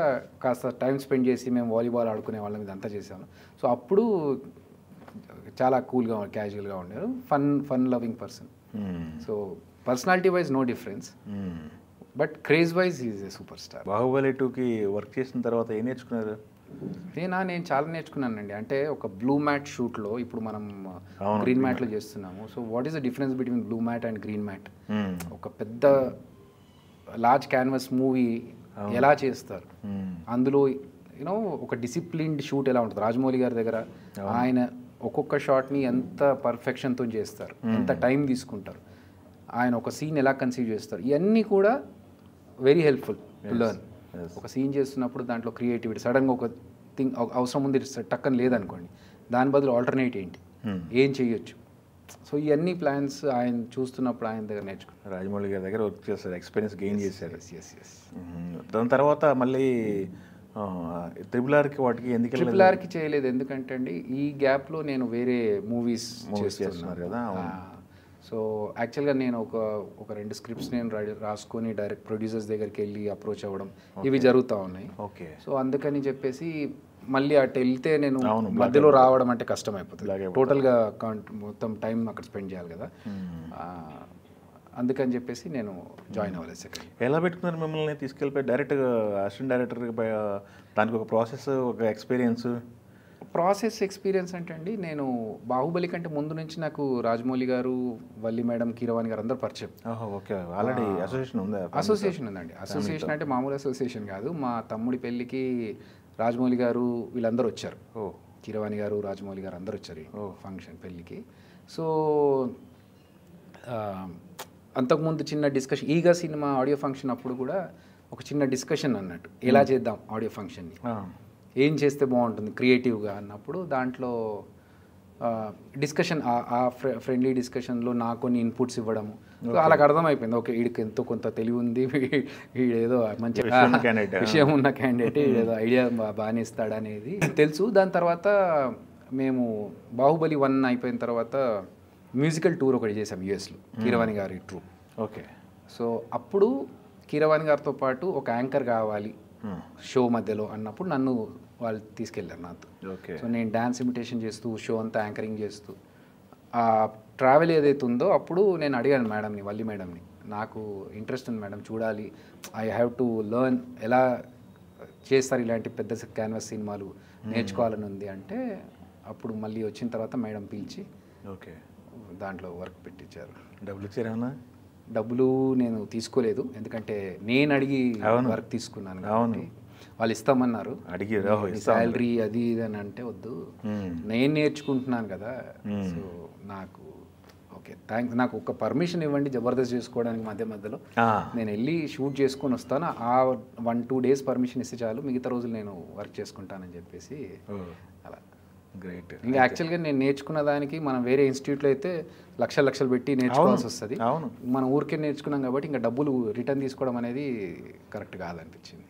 కాస్త టైం స్పెండ్ చేసి మేము వాలీబాల్ ఆడుకునే వాళ్ళం, ఇదంతా చేసాము. సో అప్పుడు చాలా కూల్గా క్యాజువల్గా ఉండేవారు. Fun loving person. So personality wise no difference, but craze wise is a super star. Baahubali 2కి వర్క్ చేసిన తర్వాత ఏం నేర్చుకున్నారు? నేను చాలా నేర్చుకున్నానండి. అంటే ఒక బ్లూ మ్యాట్ షూట్లో ఇప్పుడు మనం గ్రీన్ మ్యాట్లో చేస్తున్నాము. So what is the difference between blue mat and green mat? ఒక పెద్ద లార్జ్ క్యాన్వస్ మూవీ ఎలా చేస్తారు, అందులో యూనో ఒక డిసిప్లిన్డ్ షూట్ ఎలా ఉంటుంది. రాజమౌళి గారి దగ్గర ఆయన ఒక్కొక్క షాట్ని ఎంత పర్ఫెక్షన్తో చేస్తారు, ఎంత టైం తీసుకుంటారు, ఆయన ఒక సీన్ ఎలా కన్సీవ్ చేస్తారు, ఇవన్నీ కూడా వెరీ హెల్ప్ఫుల్ టు లెర్న్. ఒక సీన్ చేస్తున్నప్పుడు దాంట్లో క్రియేటివిటీ, సడన్గా ఒక థింగ్ అవసరం ఉంది టక్కని లేదనుకోండి, దాని బదులు ఆల్టర్నేట్ ఏంటి, ఏం చేయొచ్చు, సో ఇవన్నీ ప్లాన్స్ ఆయన చూస్తున్నప్పుడు ఆయన దగ్గర నేర్చుకున్నాను. రాజమౌళి గారి దగ్గర వర్క్ చేశారు, ఎక్స్పీరియన్స్ గెయిన్ చేశారు. ఎస్. దాని తర్వాత మళ్ళీ ట్రిపుల్ ఆర్కి వాటికి ఎందుకు ట్రిపుల్ ఆర్కి చేయలేదు, ఎందుకంటే అండి ఈ గ్యాప్లో నేను వేరే మూవీస్ చేస్తున్నారు కదా. సో యాక్చువల్గా నేను ఒక 2 స్క్రిప్ట్స్ నేను రాసుకొని డైరెక్ట్ ప్రొడ్యూసర్స్ దగ్గరికి వెళ్ళి అప్రోచ్ అవ్వడం ఇవి జరుగుతూ ఉన్నాయి. ఓకే. సో అందుకని చెప్పేసి మళ్ళీ అటు వెళ్తే నేను మధ్యలో రావడం అంటే కష్టం అయిపోతుంది, టోటల్గా మొత్తం టైం అక్కడ స్పెండ్ చేయాలి కదా. అందుకని చెప్పేసి నేను జాయిన్ అవ్వలేదు. సెకండ్ ఎలా పెట్టుకున్నారు మిమ్మల్ని తీసుకెళ్ళిపోయి డైరెక్ట్గా అసిస్టెంట్ డైరెక్టర్, దానికి ఒక ప్రాసెస్, ఒక ఎక్స్పీరియన్స్ అంటే అండి నేను బాహుబలి కంటే ముందు నుంచి నాకు రాజమౌళి గారు, వల్లి మేడం, కీరవాణి గారు అందరూ పరిచయం. ఓకే. ఆల్రెడీ అసోసియేషన్ ఉందా? అసోసియేషన్ ఉందండి. అసోసియేషన్ అంటే మామూలు అసోసియేషన్ కాదు. మా తమ్ముడి పెళ్ళికి రాజమౌళి గారు వీళ్ళందరూ వచ్చారు. కీరవాణి గారు, రాజమౌళి గారు అందరూ వచ్చారు ఫంక్షన్ పెళ్ళికి. సో అంతకుముందు చిన్న డిస్కషన్, ఈగా సినిమా ఆడియో ఫంక్షన్ అప్పుడు కూడా ఒక చిన్న డిస్కషన్ అన్నట్టు, ఎలా చేద్దాం ఆడియో ఫంక్షన్ని, ఏం చేస్తే బాగుంటుంది క్రియేటివ్గా అన్నప్పుడు దాంట్లో డిస్కషన్, ఆ ఫ్రెండ్లీ డిస్కషన్లో నాకు కొన్ని ఇన్పుట్స్ ఇవ్వడము. వాళ్ళకి అర్థమైపోయింది, ఓకే వీడికి ఎంతో కొంత తెలివి ఉంది, వీడేదో మంచి విషయం ఉన్న క్యాండిడేట్, ఏదో ఐడియా బాగానే ఇస్తాడనేది తెలుసు. దాని తర్వాత మేము బాహుబలి 1 అయిపోయిన తర్వాత మ్యూజికల్ టూర్ ఒకటి చేసాం యూఎస్లో, కీరవాణి గారి ట్రూప్. ఓకే. సో అప్పుడు కీరవాణి గారితో పాటు ఒక యాంకర్ కావాలి షో మధ్యలో అన్నప్పుడు నన్ను వాళ్ళు తీసుకెళ్ళారు నాతో. ఓకే. సో నేను డ్యాన్స్ ఇమిటేషన్ చేస్తూ షో అంతా యాంకరింగ్ చేస్తూ ఆ ట్రావెల్ ఏదైతే ఉందో అప్పుడు నేను అడిగాను మేడంని, వల్లి మేడంని, నాకు ఇంట్రెస్ట్ ఉంది మేడం, చూడాలి, ఐ హ్యావ్ టు లెర్న్, ఎలా చేస్తారు ఇలాంటి పెద్ద క్యాన్వాస్ సినిమాలు, నేర్చుకోవాలని ఉంది అంటే అప్పుడు మళ్ళీ వచ్చిన తర్వాత మేడం పిలిచి ఓకే దాంట్లో వర్క్ పెట్టించారు. డబ్బులు ఇచ్చారేమన్నా? డబ్బులు నేను తీసుకోలేదు, ఎందుకంటే నేను అడిగి వర్క్ తీసుకున్నాను కాబట్టి వాళ్ళు ఇస్తామన్నారు. అడిగి శాలరీ అది ఇది అని అంటే వద్దు, నేను నేర్చుకుంటున్నాను కదా. సో నాకు ఓకే థ్యాంక్స్, నాకు ఒక పర్మిషన్ ఇవ్వండి జబర్దస్త్ చేసుకోవడానికి మధ్యలో నేను వెళ్ళి షూట్ చేసుకొని వస్తాను, ఆ 1-2 డేస్ పర్మిషన్ ఇస్తే చాలు, మిగతా రోజులు నేను వర్క్ చేసుకుంటానని చెప్పేసి అలా. గ్రేట్. ఇంకా యాక్చువల్గా నేను నేర్చుకున్న దానికి మనం వేరే ఇన్స్టిట్యూట్లో అయితే లక్షలు పెట్టి నేర్చుకోవాల్సి వస్తుంది. మనం ఊరికే నేర్చుకున్నాం కాబట్టి ఇంకా డబ్బులు రిటర్న్ తీసుకోవడం అనేది కరెక్ట్ కాదనిపించింది.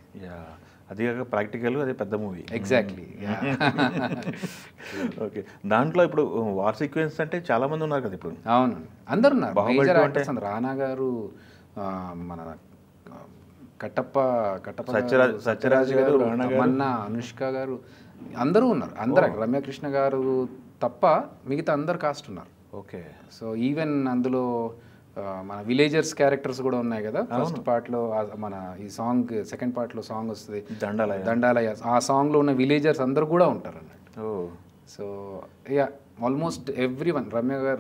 అది కాక ప్రాక్టికల్, అది పెద్ద మూవీ. ఎగ్జాక్ట్లీ. ఓకే. దాంట్లో ఇప్పుడు వార్ సీక్వెన్స్ అంటే చాలా మంది ఉన్నారు కదా ఇప్పుడు. అవును, అందరు ఉన్నారు. మేజర్ యాక్టర్స్ అందరు, రానా గారు, మన కట్టప్ప సత్యరాజ్ గారు, తమన్నా, అనుష్క గారు, అందరూ ఉన్నారు. అందరు రమ్యకృష్ణ గారు తప్ప మిగతా అందరు కాస్ట్ ఉన్నారు. ఓకే. సో ఈవెన్ అందులో మన విలేజర్స్ క్యారెక్టర్స్ కూడా ఉన్నాయి కదా. ఫస్ట్ పార్ట్లో మన ఈ సాంగ్, సెకండ్ పార్ట్లో సాంగ్ వస్తుంది దండాలయ, ఆ సాంగ్లో ఉన్న విలేజర్స్ అందరు కూడా ఉంటారు అన్నట్టు. So yeah almost everyone,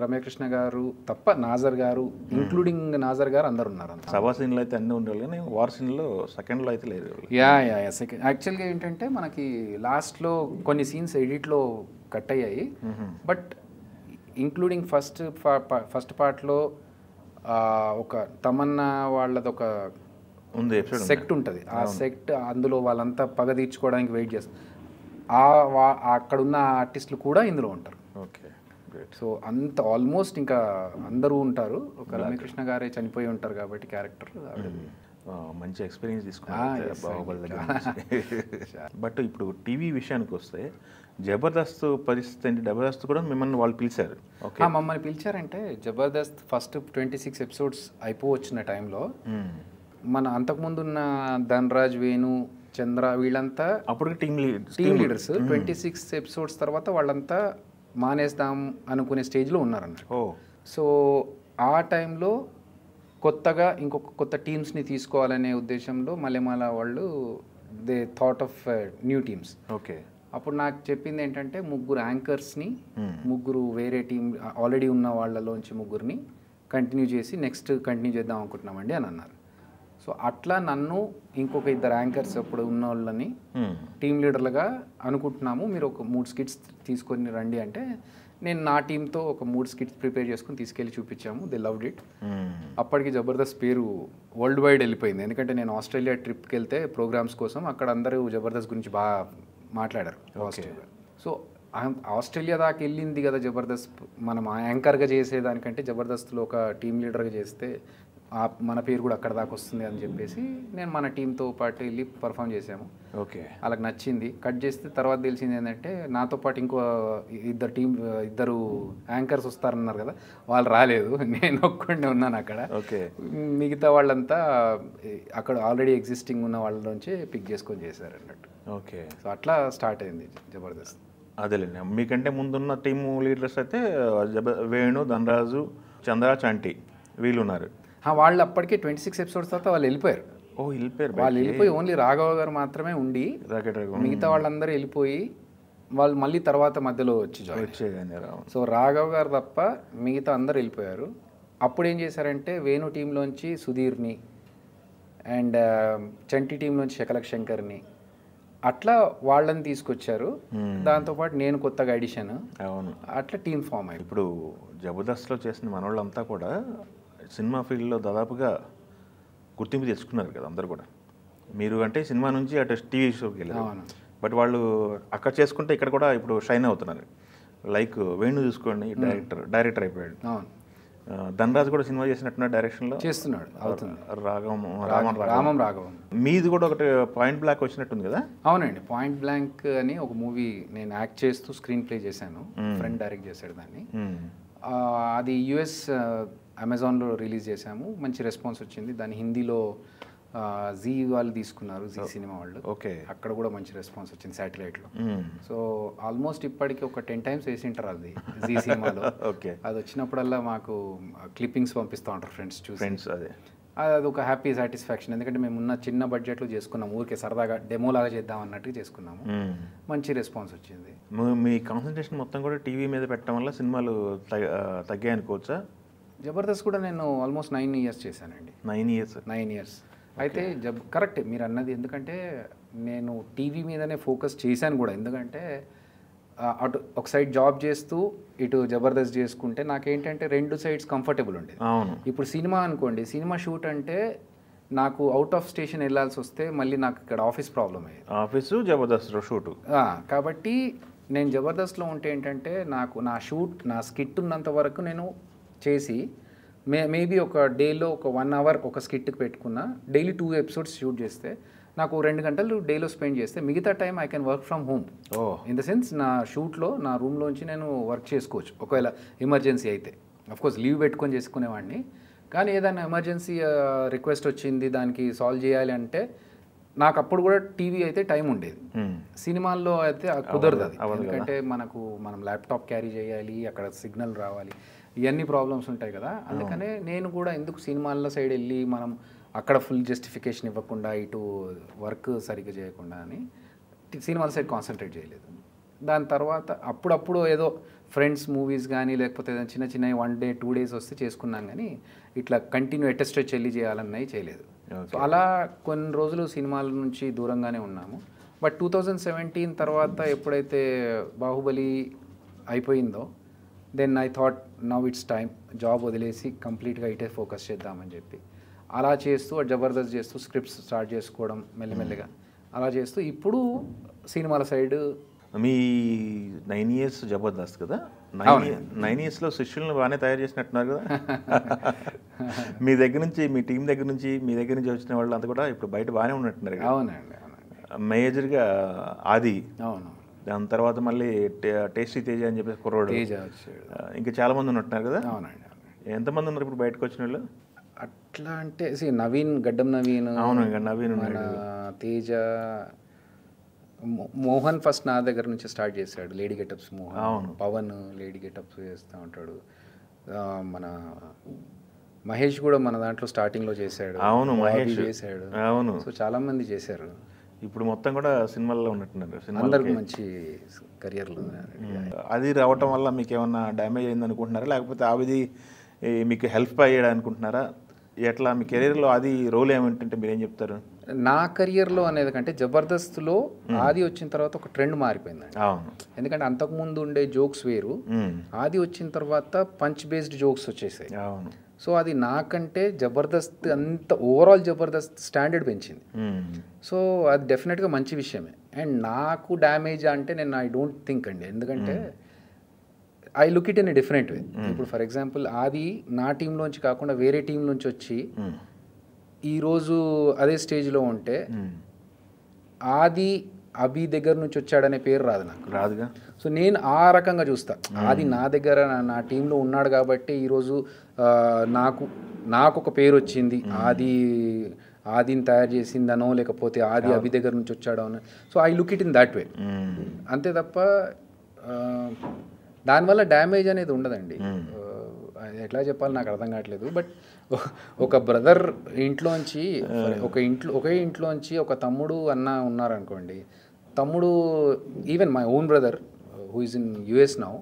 Ramyakrishna గారు తప్ప నాజర్ గారు, ఇంక్లూడింగ్ నాజర్ గారు, అందరు ఉన్నారు. సభా సీన్లో అయితే అన్నీ ఉండేవాళ్ళు కానీ వార్ సీన్లో సెకండ్లో అయితే లేదు. యా సెకండ్ యాక్చువల్గా ఏంటంటే మనకి లాస్ట్లో కొన్ని సీన్స్ ఎడిట్లో కట్ అయ్యాయి, బట్ ఇంక్లూడింగ్ ఫస్ట్ పార్ట్లో ఒక తమన్నా వాళ్ళది ఒక ఉంది సెక్ట్ ఉంటుంది. ఆ సెక్ట్ అందులో వాళ్ళంతా పగ తీర్చుకోవడానికి వెయిట్ చేస్తారు. అక్కడున్న ఆర్టిస్టులు కూడా ఇందులో ఉంటారు. ఓకే. సో అంత ఆల్మోస్ట్ ఇంకా అందరూ ఉంటారు. ఒక రమ్యకృష్ణ గారే చనిపోయి ఉంటారు కాబట్టి క్యారెక్టర్. మంచి ఎక్స్పీరియన్స్ తీసుకున్నారు బాహుబలి. బట్ ఇప్పుడు టీవీ విషయానికి వస్తే జబర్దస్త్ పరిస్థితి ఏంటి? జబర్దస్త్ కూడా మిమ్మల్ని వాళ్ళు పిలిచారు. ఓకే, మమ్మల్ని పిలిచారంటే జబర్దస్త్ ఫస్ట్ 26 ఎపిసోడ్స్ అయిపోవచ్చిన టైంలో మన అంతకుముందున్న ధనరాజ్, వేణు, చంద్ర వీళ్ళంతా అప్పుడు టీమ్ లీడర్స్ 26 ఎపిసోడ్స్ తర్వాత వాళ్ళంతా మానేస్తాం అనుకునే స్టేజ్లో ఉన్నారన్నట్టు. సో ఆ టైంలో కొత్తగా ఇంకొక కొత్త టీమ్స్ని తీసుకోవాలనే ఉద్దేశంలో మలయాళ వాళ్ళు they thought of new teams. Okay. అప్పుడు నాకు చెప్పింది ఏంటంటే 3 యాంకర్స్ని, 3 వేరే టీం ఆల్రెడీ ఉన్న వాళ్ళలోంచి 3 కంటిన్యూ చేసి నెక్స్ట్ కంటిన్యూ చేద్దాం అనుకుంటున్నామండి అని అన్నారు. సో అట్లా నన్ను ఇంకొక 2 యాంకర్స్ అప్పుడు ఉన్న వాళ్ళని టీమ్ లీడర్లుగా అనుకుంటున్నాము, మీరు ఒక 3 స్కిట్స్ తీసుకొని రండి అంటే నేను నా టీంతో ఒక 3 స్కిట్స్ ప్రిపేర్ చేసుకుని తీసుకెళ్ళి చూపించాము. They loved it. అప్పటికి జబర్దస్త్ పేరు వరల్డ్ వైడ్ వెళ్ళిపోయింది. ఎందుకంటే నేను ఆస్ట్రేలియా ట్రిప్కి వెళ్తే ప్రోగ్రామ్స్ కోసం, అక్కడ అందరూ జబర్దస్త్ గురించి బాగా మాట్లాడారు పాజిటివ్గా. సో ఆస్ట్రేలియా దాకా వెళ్ళింది కదా జబర్దస్త్, మనం యాంకర్గా చేసేదానికంటే జబర్దస్త్లో ఒక టీమ్ లీడర్గా చేస్తే మన పేరు కూడా అక్కడ దాకా వస్తుంది అని చెప్పేసి నేను మన టీంతో పాటు వెళ్ళి పర్ఫామ్ చేసాము. ఓకే, వాళ్ళకి నచ్చింది. కట్ చేస్తే తర్వాత తెలిసింది ఏంటంటే నాతో పాటు ఇంకో ఇద్దరు యాంకర్స్ వస్తారన్నారు కదా, వాళ్ళు రాలేదు. నేను ఒక్కడే ఉన్నాను అక్కడ. ఓకే, మిగతా వాళ్ళంతా అక్కడ ఆల్రెడీ ఎగ్జిస్టింగ్ ఉన్న వాళ్ళ నుంచి పిక్ చేసుకొని చేశారు అన్నట్టు. ఓకే. సో అట్లా స్టార్ట్ అయింది జబర్దస్త్. అదేలేండి. మీకంటే ముందున్న టీము లీడర్స్ అయితే వేణు, ధనరాజు, చంద్ర, చంటి వీళ్ళు ఉన్నారు. వాళ్ళు అప్పటికే 26 ఎపిసోడ్స్ తర్వాత వాళ్ళు వెళ్ళిపోయారు. వాళ్ళు వెళ్ళిపోయి ఓన్లీ రాఘవ గారు మాత్రమే ఉండి మిగతా వాళ్ళందరూ వెళ్ళిపోయి వాళ్ళు మళ్ళీ తర్వాత మధ్యలో వచ్చేది. సో రాఘవ గారు తప్ప మిగతా అందరు వెళ్ళిపోయారు. అప్పుడు ఏం చేశారంటే వేణు టీంలోంచి సుధీర్ని అండ్ చంటి టీంలోంచి శకలక్ శంకర్ని అట్లా వాళ్ళని తీసుకొచ్చారు. దాంతోపాటు నేను కొత్తగా ఎడిషన్. అవును, అట్లా టీం ఫామ్ అయ్యి ఇప్పుడు జబర్దస్త్లో చేసిన మనోళ్ళంతా కూడా సినిమా ఫీల్డ్లో దాదాపుగా గుర్తింపు తెచ్చుకున్నారు కదా అందరు కూడా. మీరు అంటే సినిమా నుంచి అటు టీవీ షోకి వెళ్ళారు, బట్ వాళ్ళు అక్కడ చేసుకుంటే ఇక్కడ కూడా ఇప్పుడు షైన్ అవుతున్నారు. లైక్ వేణు చూసుకోండి, డైరెక్టర్ అయిపోయాడు. ధనరాజ్ కూడా సినిమా చేసినట్టున్న డైరెక్షన్లో చేస్తున్నాడు. రామం రాఘవం. మీది కూడా ఒకటి పాయింట్ బ్లాంక్ వచ్చినట్టుంది కదా? అవునండి, పాయింట్ బ్లాంక్ అని ఒక మూవీ నేను యాక్ట్ చేస్తూ స్క్రీన్ ప్లే చేశాను. ఫ్రెండ్ డైరెక్ట్ చేశాడు దాన్ని. అది యుఎస్ అమెజాన్లో రిలీజ్ చేశాము. మంచి రెస్పాన్స్ వచ్చింది. దాన్ని హిందీలో జీ వాళ్ళు తీసుకున్నారు, జీ సినిమా వాళ్ళు. ఓకే, అక్కడ కూడా మంచి రెస్పాన్స్ వచ్చింది శాటిలైట్లో. సో ఆల్మోస్ట్ ఇప్పటికి ఒక 10 times వేసింటారు అది జీ సినిమాలో. ఓకే, అది వచ్చినప్పుడల్లా మాకు క్లిప్పింగ్స్ పంపిస్తూ ఉంటారు ఫ్రెండ్స్ చూసి. ఫ్రెండ్స్ అది ఒక హ్యాపీ సాటిస్ఫాక్షన్. ఎందుకంటే మేము ఉన్న చిన్న బడ్జెట్లో చేసుకున్నాం, ఊరికే సరదాగా డెమోలాగా చేద్దాం అన్నట్టుగా చేసుకున్నాము. మంచి రెస్పాన్స్ వచ్చింది. మీ కాన్సన్ట్రేషన్ మొత్తం కూడా టీవీ మీద పెట్టడం వల్ల సినిమాలు తగ్గాయి అనుకోవచ్చా? జబర్దస్త్ కూడా నేను ఆల్మోస్ట్ 9 years చేశానండి. 9 years. అయితే కరెక్ట్ మీరు అన్నది. ఎందుకంటే నేను టీవీ మీదనే ఫోకస్ చేశాను కూడా. ఎందుకంటే అటు ఒక సైడ్ జాబ్ చేస్తూ ఇటు జబర్దస్త్ చేసుకుంటే నాకేంటంటే 2 sides కంఫర్టబుల్ ఉండేది. ఇప్పుడు సినిమా అనుకోండి, సినిమా షూట్ అంటే నాకు అవుట్ ఆఫ్ స్టేషన్ వెళ్ళాల్సి వస్తే మళ్ళీ నాకు ఇక్కడ ఆఫీస్ ప్రాబ్లం అయ్యేది. ఆఫీసు జబర్దస్త్ షూట్ కాబట్టి నేను జబర్దస్త్లో ఉంటే ఏంటంటే నాకు నా స్కిట్ ఉన్నంత వరకు నేను చేసి మేబీ ఒక డేలో ఒక 1 hour ఒక స్కిట్కి పెట్టుకున్నా, డైలీ 2 episodes షూట్ చేస్తే నాకు 2 గంటలు డేలో స్పెండ్ చేస్తే మిగతా time I can work from home. In the sense నా షూట్లో నా రూమ్లోంచి నేను వర్క్ చేసుకోవచ్చు ఒకవేళ ఎమర్జెన్సీ అయితే. అఫ్కోర్స్ లీవ్ పెట్టుకొని చేసుకునేవాడిని, కానీ ఏదైనా ఎమర్జెన్సీ రిక్వెస్ట్ వచ్చింది దానికి సాల్వ్ చేయాలి అంటే నాకు అప్పుడు కూడా టీవీ అయితే టైం ఉండేది. సినిమాల్లో అయితే కుదరదు అది. ఎందుకంటే మనం ల్యాప్టాప్ క్యారీ చేయాలి, అక్కడ సిగ్నల్ రావాలి, ఇవన్నీ ప్రాబ్లమ్స్ ఉంటాయి కదా. అందుకనే నేను కూడా ఎందుకు సినిమాల సైడ్ వెళ్ళి మనం అక్కడ ఫుల్ జస్టిఫికేషన్ ఇవ్వకుండా ఇటు వర్క్ సరిగ్గా చేయకుండా అని సినిమాల సైడ్ కాన్సన్ట్రేట్ చేయలేదు. దాని తర్వాత అప్పుడప్పుడు ఏదో ఫ్రెండ్స్ మూవీస్ కానీ లేకపోతే ఏదైనా చిన్న చిన్న 1 day 2 days వస్తే చేసుకున్నాం, కానీ ఇట్లా కంటిన్యూ ఎటెస్ట్రెచ్ వెళ్ళి చేయాలన్నవి చేయలేదు. సో అలా కొన్ని రోజులు సినిమాల నుంచి దూరంగానే ఉన్నాము. బట్ 2017 తర్వాత ఎప్పుడైతే బాహుబలి అయిపోయిందో then I thought now it's time job వదిలేసి కంప్లీట్గా ఇటే ఫోకస్ చేద్దామని చెప్పి అలా చేస్తూ జబర్దస్త్ చేస్తూ స్క్రిప్ట్స్ స్టార్ట్ చేసుకోవడం మెల్లిమెల్లిగా అలా చేస్తూ ఇప్పుడు సినిమాల సైడ్. మీ 9 years జబర్దస్త్ కదా, 9 yearsలో శిష్యులను బాగానే తయారు చేసినట్టున్నారు కదా. మీ దగ్గర నుంచి మీ టీం దగ్గర నుంచి మీ దగ్గర నుంచి వచ్చిన వాళ్ళు అంతా కూడా ఇప్పుడు బయట బాగానే ఉన్నట్టున్నారు కదా. అవునండి. మేజర్గా ఆది, అవును, దాని తర్వాత మళ్ళీ టేస్టీ తేజ అని చెప్పేసి కుర్రోడు, ఇంకా చాలా మంది ఉన్నట్టున్నారు కదా. అవునండి. ఎంతమంది ఉన్నారు ఇప్పుడు బయటకు వచ్చిన వాళ్ళు? అట్లా అంటే నవీన్, గడ్డం నవీన్, అవును నవీన్, తేజ, మోహన్ ఫస్ట్ నా దగ్గర నుంచి స్టార్ట్ చేశాడు, లేడీ గెటప్స్ మోహన్. అవును, పవన్ లేడీ గెటప్స్ చేస్తూ ఉంటాడు. మన మహేష్ కూడా మన దాంట్లో స్టార్టింగ్లో చేశాడు. అవును, మహేష్ చేశాడు. అవును. సో చాలా మంది చేశారు. ఇప్పుడు మొత్తం కూడా సినిమాల్లో ఉన్నట్టున్నారు. అందరికి మంచి కెరియర్లు. అది రావటం వల్ల మీకు ఏమన్నా డ్యామేజ్ అయింది అనుకుంటున్నారా, లేకపోతే అది మీకు హెల్ప్ అయ్యాడు అనుకుంటున్నారా? ఎట్లా మీ కెరీర్లో అది రోల్ ఏమిటంటే మీరేం చెప్తారు? నా కెరియర్లో అనేది కంటే జబర్దస్త్లో ఆది వచ్చిన తర్వాత ఒక ట్రెండ్ మారిపోయిందండి. ఎందుకంటే అంతకుముందు ఉండే జోక్స్ వేరు, ఆది వచ్చిన తర్వాత పంచ్ బేస్డ్ జోక్స్ వచ్చేసాయి. అవును. సో అది నాకంటే జబర్దస్త్ అంత ఓవరాల్ జబర్దస్త్ స్టాండర్డ్ పెంచింది. సో అది డెఫినెట్గా మంచి విషయమే. అండ్ నాకు డ్యామేజ్ అంటే నేను ఐ డోంట్ థింక్ అండి, ఎందుకంటే I look it in a different way. ఇప్పుడు ఫర్ ఎగ్జాంపుల్ అది నా టీంలోంచి కాకుండా వేరే టీం నుంచి వచ్చి ఈరోజు అదే స్టేజ్లో ఉంటే ఆది అభి దగ్గర నుంచి వచ్చాడనే పేరు రాదు, నాకు రాదుగా. సో నేను ఆ రకంగా చూస్తా, ఆది నా దగ్గర నా టీంలో ఉన్నాడు కాబట్టి ఈరోజు నాకు ఒక పేరు వచ్చింది, ఆదిని తయారు చేసిందనో లేకపోతే ఆది అభి దగ్గర నుంచి వచ్చాడో అని. So I look it in that way, అంతే తప్ప దానివల్ల డ్యామేజ్ అనేది ఉండదండి. ఎట్లా చెప్పాలి నాకు అర్థం కావట్లేదు. బట్ ఒక బ్రదర్ ఇంట్లోంచి ఒకే ఇంట్లోంచి ఒక తమ్ముడు అన్న ఉన్నారనుకోండి, తమ్ముడు even my own brother who is in US now,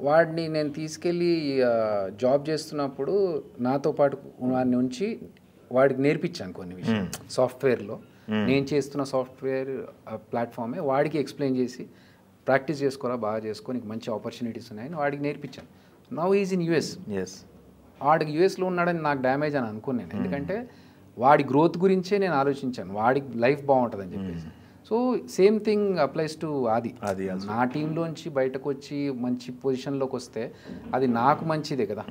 వాడిని నేను తీసుకెళ్ళి జాబ్ చేస్తున్నప్పుడు నాతో పాటు వాడిని ఉంచి వాడికి నేర్పించాను కొన్ని విషయాలు సాఫ్ట్వేర్లో. నేను చేస్తున్న సాఫ్ట్వేర్ ప్లాట్ఫామే వాడికి ఎక్స్ప్లెయిన్ చేసి ప్రాక్టీస్ చేసుకోరా, బాగా చేసుకో, నీకు మంచి ఆపర్చునిటీస్ ఉన్నాయని వాడికి నేర్పించాను. Now is in US. వాడికి యుఎస్లో ఉన్నాడని నాకు డ్యామేజ్ అని అనుకున్నాను, ఎందుకంటే వాడి గ్రోత్ గురించే నేను ఆలోచించాను, వాడికి లైఫ్ బాగుంటుందని చెప్పేసి. So same thing applies to ఆది. నా టీంలోంచి బయటకు వచ్చి మంచి పొజిషన్లోకి వస్తే అది నాకు మంచిదే కదా.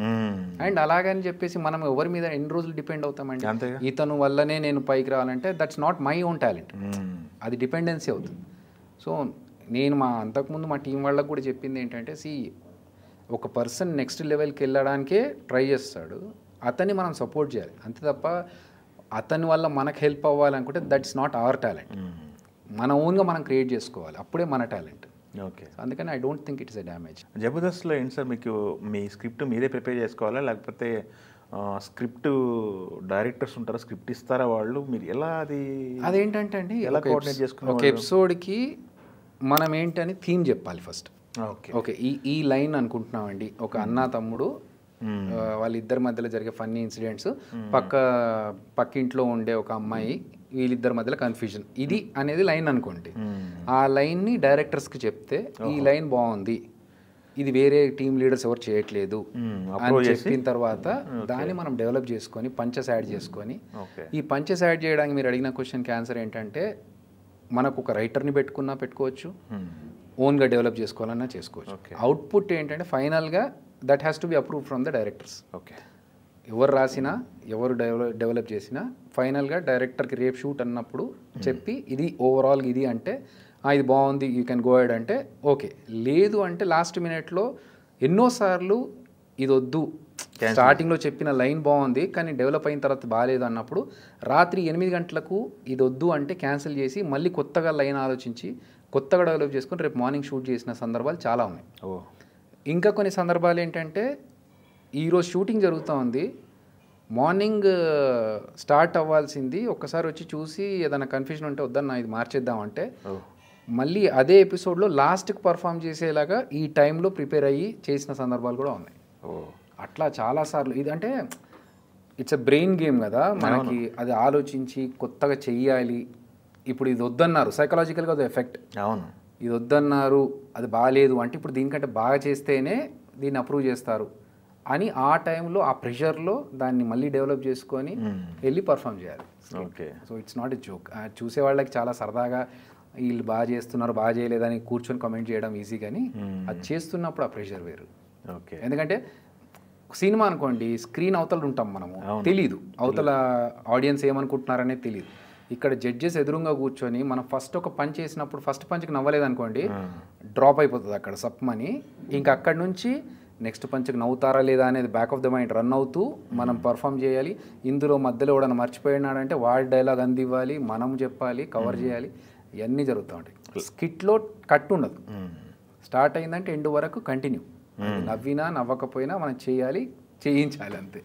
అండ్ అలాగని చెప్పేసి మనం ఎవరి మీద ఎన్ని రోజులు డిపెండ్ అవుతామండి, ఇతను వల్లనే నేను పైకి రావాలంటే that's not my own talent, అది డిపెండెన్సీ అవుతుంది. సో నేను అంతకుముందు మా టీం వాళ్ళకు కూడా చెప్పింది ఏంటంటే, ఒక పర్సన్ నెక్స్ట్ లెవెల్కి వెళ్ళడానికే ట్రై చేస్తాడు, అతన్ని మనం సపోర్ట్ చేయాలి, అంతే తప్ప అతని వల్ల మనకు హెల్ప్ అవ్వాలనుకుంటే దట్స్ నాట్ అవర్ టాలెంట్. మన ఓన్గా మనం క్రియేట్ చేసుకోవాలి, అప్పుడే మన టాలెంట్. ఓకే, అందుకని I don't think it is a damage. జబర్దస్త్లో ఏంటి సార్, మీకు మీ స్క్రిప్ట్ మీరే ప్రిపేర్ చేసుకోవాలా, లేకపోతే స్క్రిప్ట్ డైరెక్టర్స్ ఉంటారా, స్క్రిప్ట్ ఇస్తారా వాళ్ళు, మీరు ఎలా అదేంటంటే అండి, ఎలా కోఆర్డినేట్ చేసుకున్నారు? ఒక ఎపిసోడ్కి మనం ఏంటని థీమ్ చెప్పాలి ఫస్ట్. ఓకే, ఈ లైన్ అనుకుంటున్నామండి, ఒక అన్న తమ్ముడు వాళ్ళిద్దరి మధ్యలో జరిగే ఫన్నీ ఇన్సిడెంట్స్, పక్కింట్లో ఉండే ఒక అమ్మాయి, వీళ్ళిద్దరి మధ్యలో కన్ఫ్యూజన్, ఇది అనేది లైన్ అనుకోండి. ఆ లైన్ని డైరెక్టర్స్కి చెప్తే ఈ లైన్ బాగుంది, ఇది వేరే టీమ్ లీడర్స్ ఎవరు చేయట్లేదు అని చెప్పిన తర్వాత దాన్ని మనం డెవలప్ చేసుకొని పంచెస్ యాడ్ చేసుకొని, ఈ పంచెస్ యాడ్ చేయడానికి మీరు అడిగిన క్వశ్చన్కి ఆన్సర్ ఏంటంటే, మనకు ఒక రైటర్ని పెట్టుకోవచ్చు, ఓన్గా డెవలప్ చేసుకోవాలన్నా చేసుకోవచ్చు. అవుట్పుట్ ఏంటంటే ఫైనల్గా that has to be approve from the directors. Okay, ఎవరు రాసినా ఎవరు డెవలప్ చేసినా ఫైనల్గా డైరెక్టర్కి రేపు షూట్ అన్నప్పుడు చెప్పి ఇది ఓవరాల్గా ఇది అంటే ఇది బాగుంది, యూ కెన్ గో హెడ్ అంటే ఓకే, లేదు అంటే లాస్ట్ మినిట్లో ఎన్నోసార్లు ఇది వద్దు, స్టార్టింగ్లో చెప్పిన లైన్ బాగుంది కానీ డెవలప్ అయిన తర్వాత బాగాలేదు అన్నప్పుడు రాత్రి 8 గంటలకు ఇది వద్దు అంటే క్యాన్సిల్ చేసి మళ్ళీ కొత్తగా లైన్ ఆలోచించి కొత్తగా డెవలప్ చేసుకొని రేపు మార్నింగ్ షూట్ చేసిన సందర్భాలు చాలా ఉన్నాయి. ఇంకా కొన్ని సందర్భాలు ఏంటంటే, ఈరోజు షూటింగ్ జరుగుతూ ఉంది, మార్నింగ్ స్టార్ట్ అవ్వాల్సింది, ఒక్కసారి వచ్చి చూసి ఏదైనా కన్ఫ్యూజన్ ఉంటే వద్దన్నా ఇది మార్చేద్దామంటే మళ్ళీ అదే ఎపిసోడ్లో లాస్ట్కి పర్ఫామ్ చేసేలాగా ఈ టైంలో ప్రిపేర్ అయ్యి చేసిన సందర్భాలు కూడా ఉన్నాయి. అట్లా చాలాసార్లు ఇది అంటే ఇట్స్ ఎ బ్రెయిన్ గేమ్ కదా, మనకి అది ఆలోచించి కొత్తగా చెయ్యాలి. ఇప్పుడు ఇది వద్దన్నారు, సైకలాజికల్గా అది ఎఫెక్ట్. అవును, ఇది వద్దన్నారు, అది బాగాలేదు అంటే ఇప్పుడు దీనికంటే బాగా చేస్తేనే దీన్ని అప్రూవ్ చేస్తారు అని ఆ టైంలో ఆ ప్రెషర్లో దాన్ని మళ్ళీ డెవలప్ చేసుకొని వెళ్ళి పర్ఫామ్ చేయాలి. Okay, so it's not a joke. చూసే వాళ్ళకి చాలా సరదాగా వీళ్ళు బాగా చేస్తున్నారు బాగా చేయలేదని కూర్చొని కామెంట్ చేయడం ఈజీ, కానీ అది చేస్తున్నప్పుడు ఆ ప్రెషర్ వేరు. ఓకే, ఎందుకంటే సినిమా అనుకోండి, స్క్రీన్ అవతల ఉంటాం మనము, తెలీదు అవతల ఆడియన్స్ ఏమనుకుంటున్నారనేది తెలియదు. ఇక్కడ జడ్జెస్ ఎదురుగా కూర్చొని మనం ఫస్ట్ ఒక పంచ్ చేసినప్పుడు ఫస్ట్ పంచ్కి నవ్వలేదు అనుకోండి, డ్రాప్ అయిపోతుంది అక్కడ సప్మని. ఇంకా అక్కడి నుంచి నెక్స్ట్ పంచ్కి నవ్వుతారా లేదా అనేది back of the mind run అవుతూ మనం పర్ఫామ్ చేయాలి. ఇందులో మధ్యలో ఎవడన్నా మర్చిపోయినాడంటే వాడి డైలాగ్ అందివ్వాలి, మనం చెప్పాలి, కవర్ చేయాలి, ఇవన్నీ జరుగుతూ ఉంటాయి. స్కిట్లో కట్ ఉండదు, స్టార్ట్ అయిందంటే ఎండ్ వరకు కంటిన్యూ, నవ్వినా నవ్వకపోయినా మనం చేయించాలి అంతే.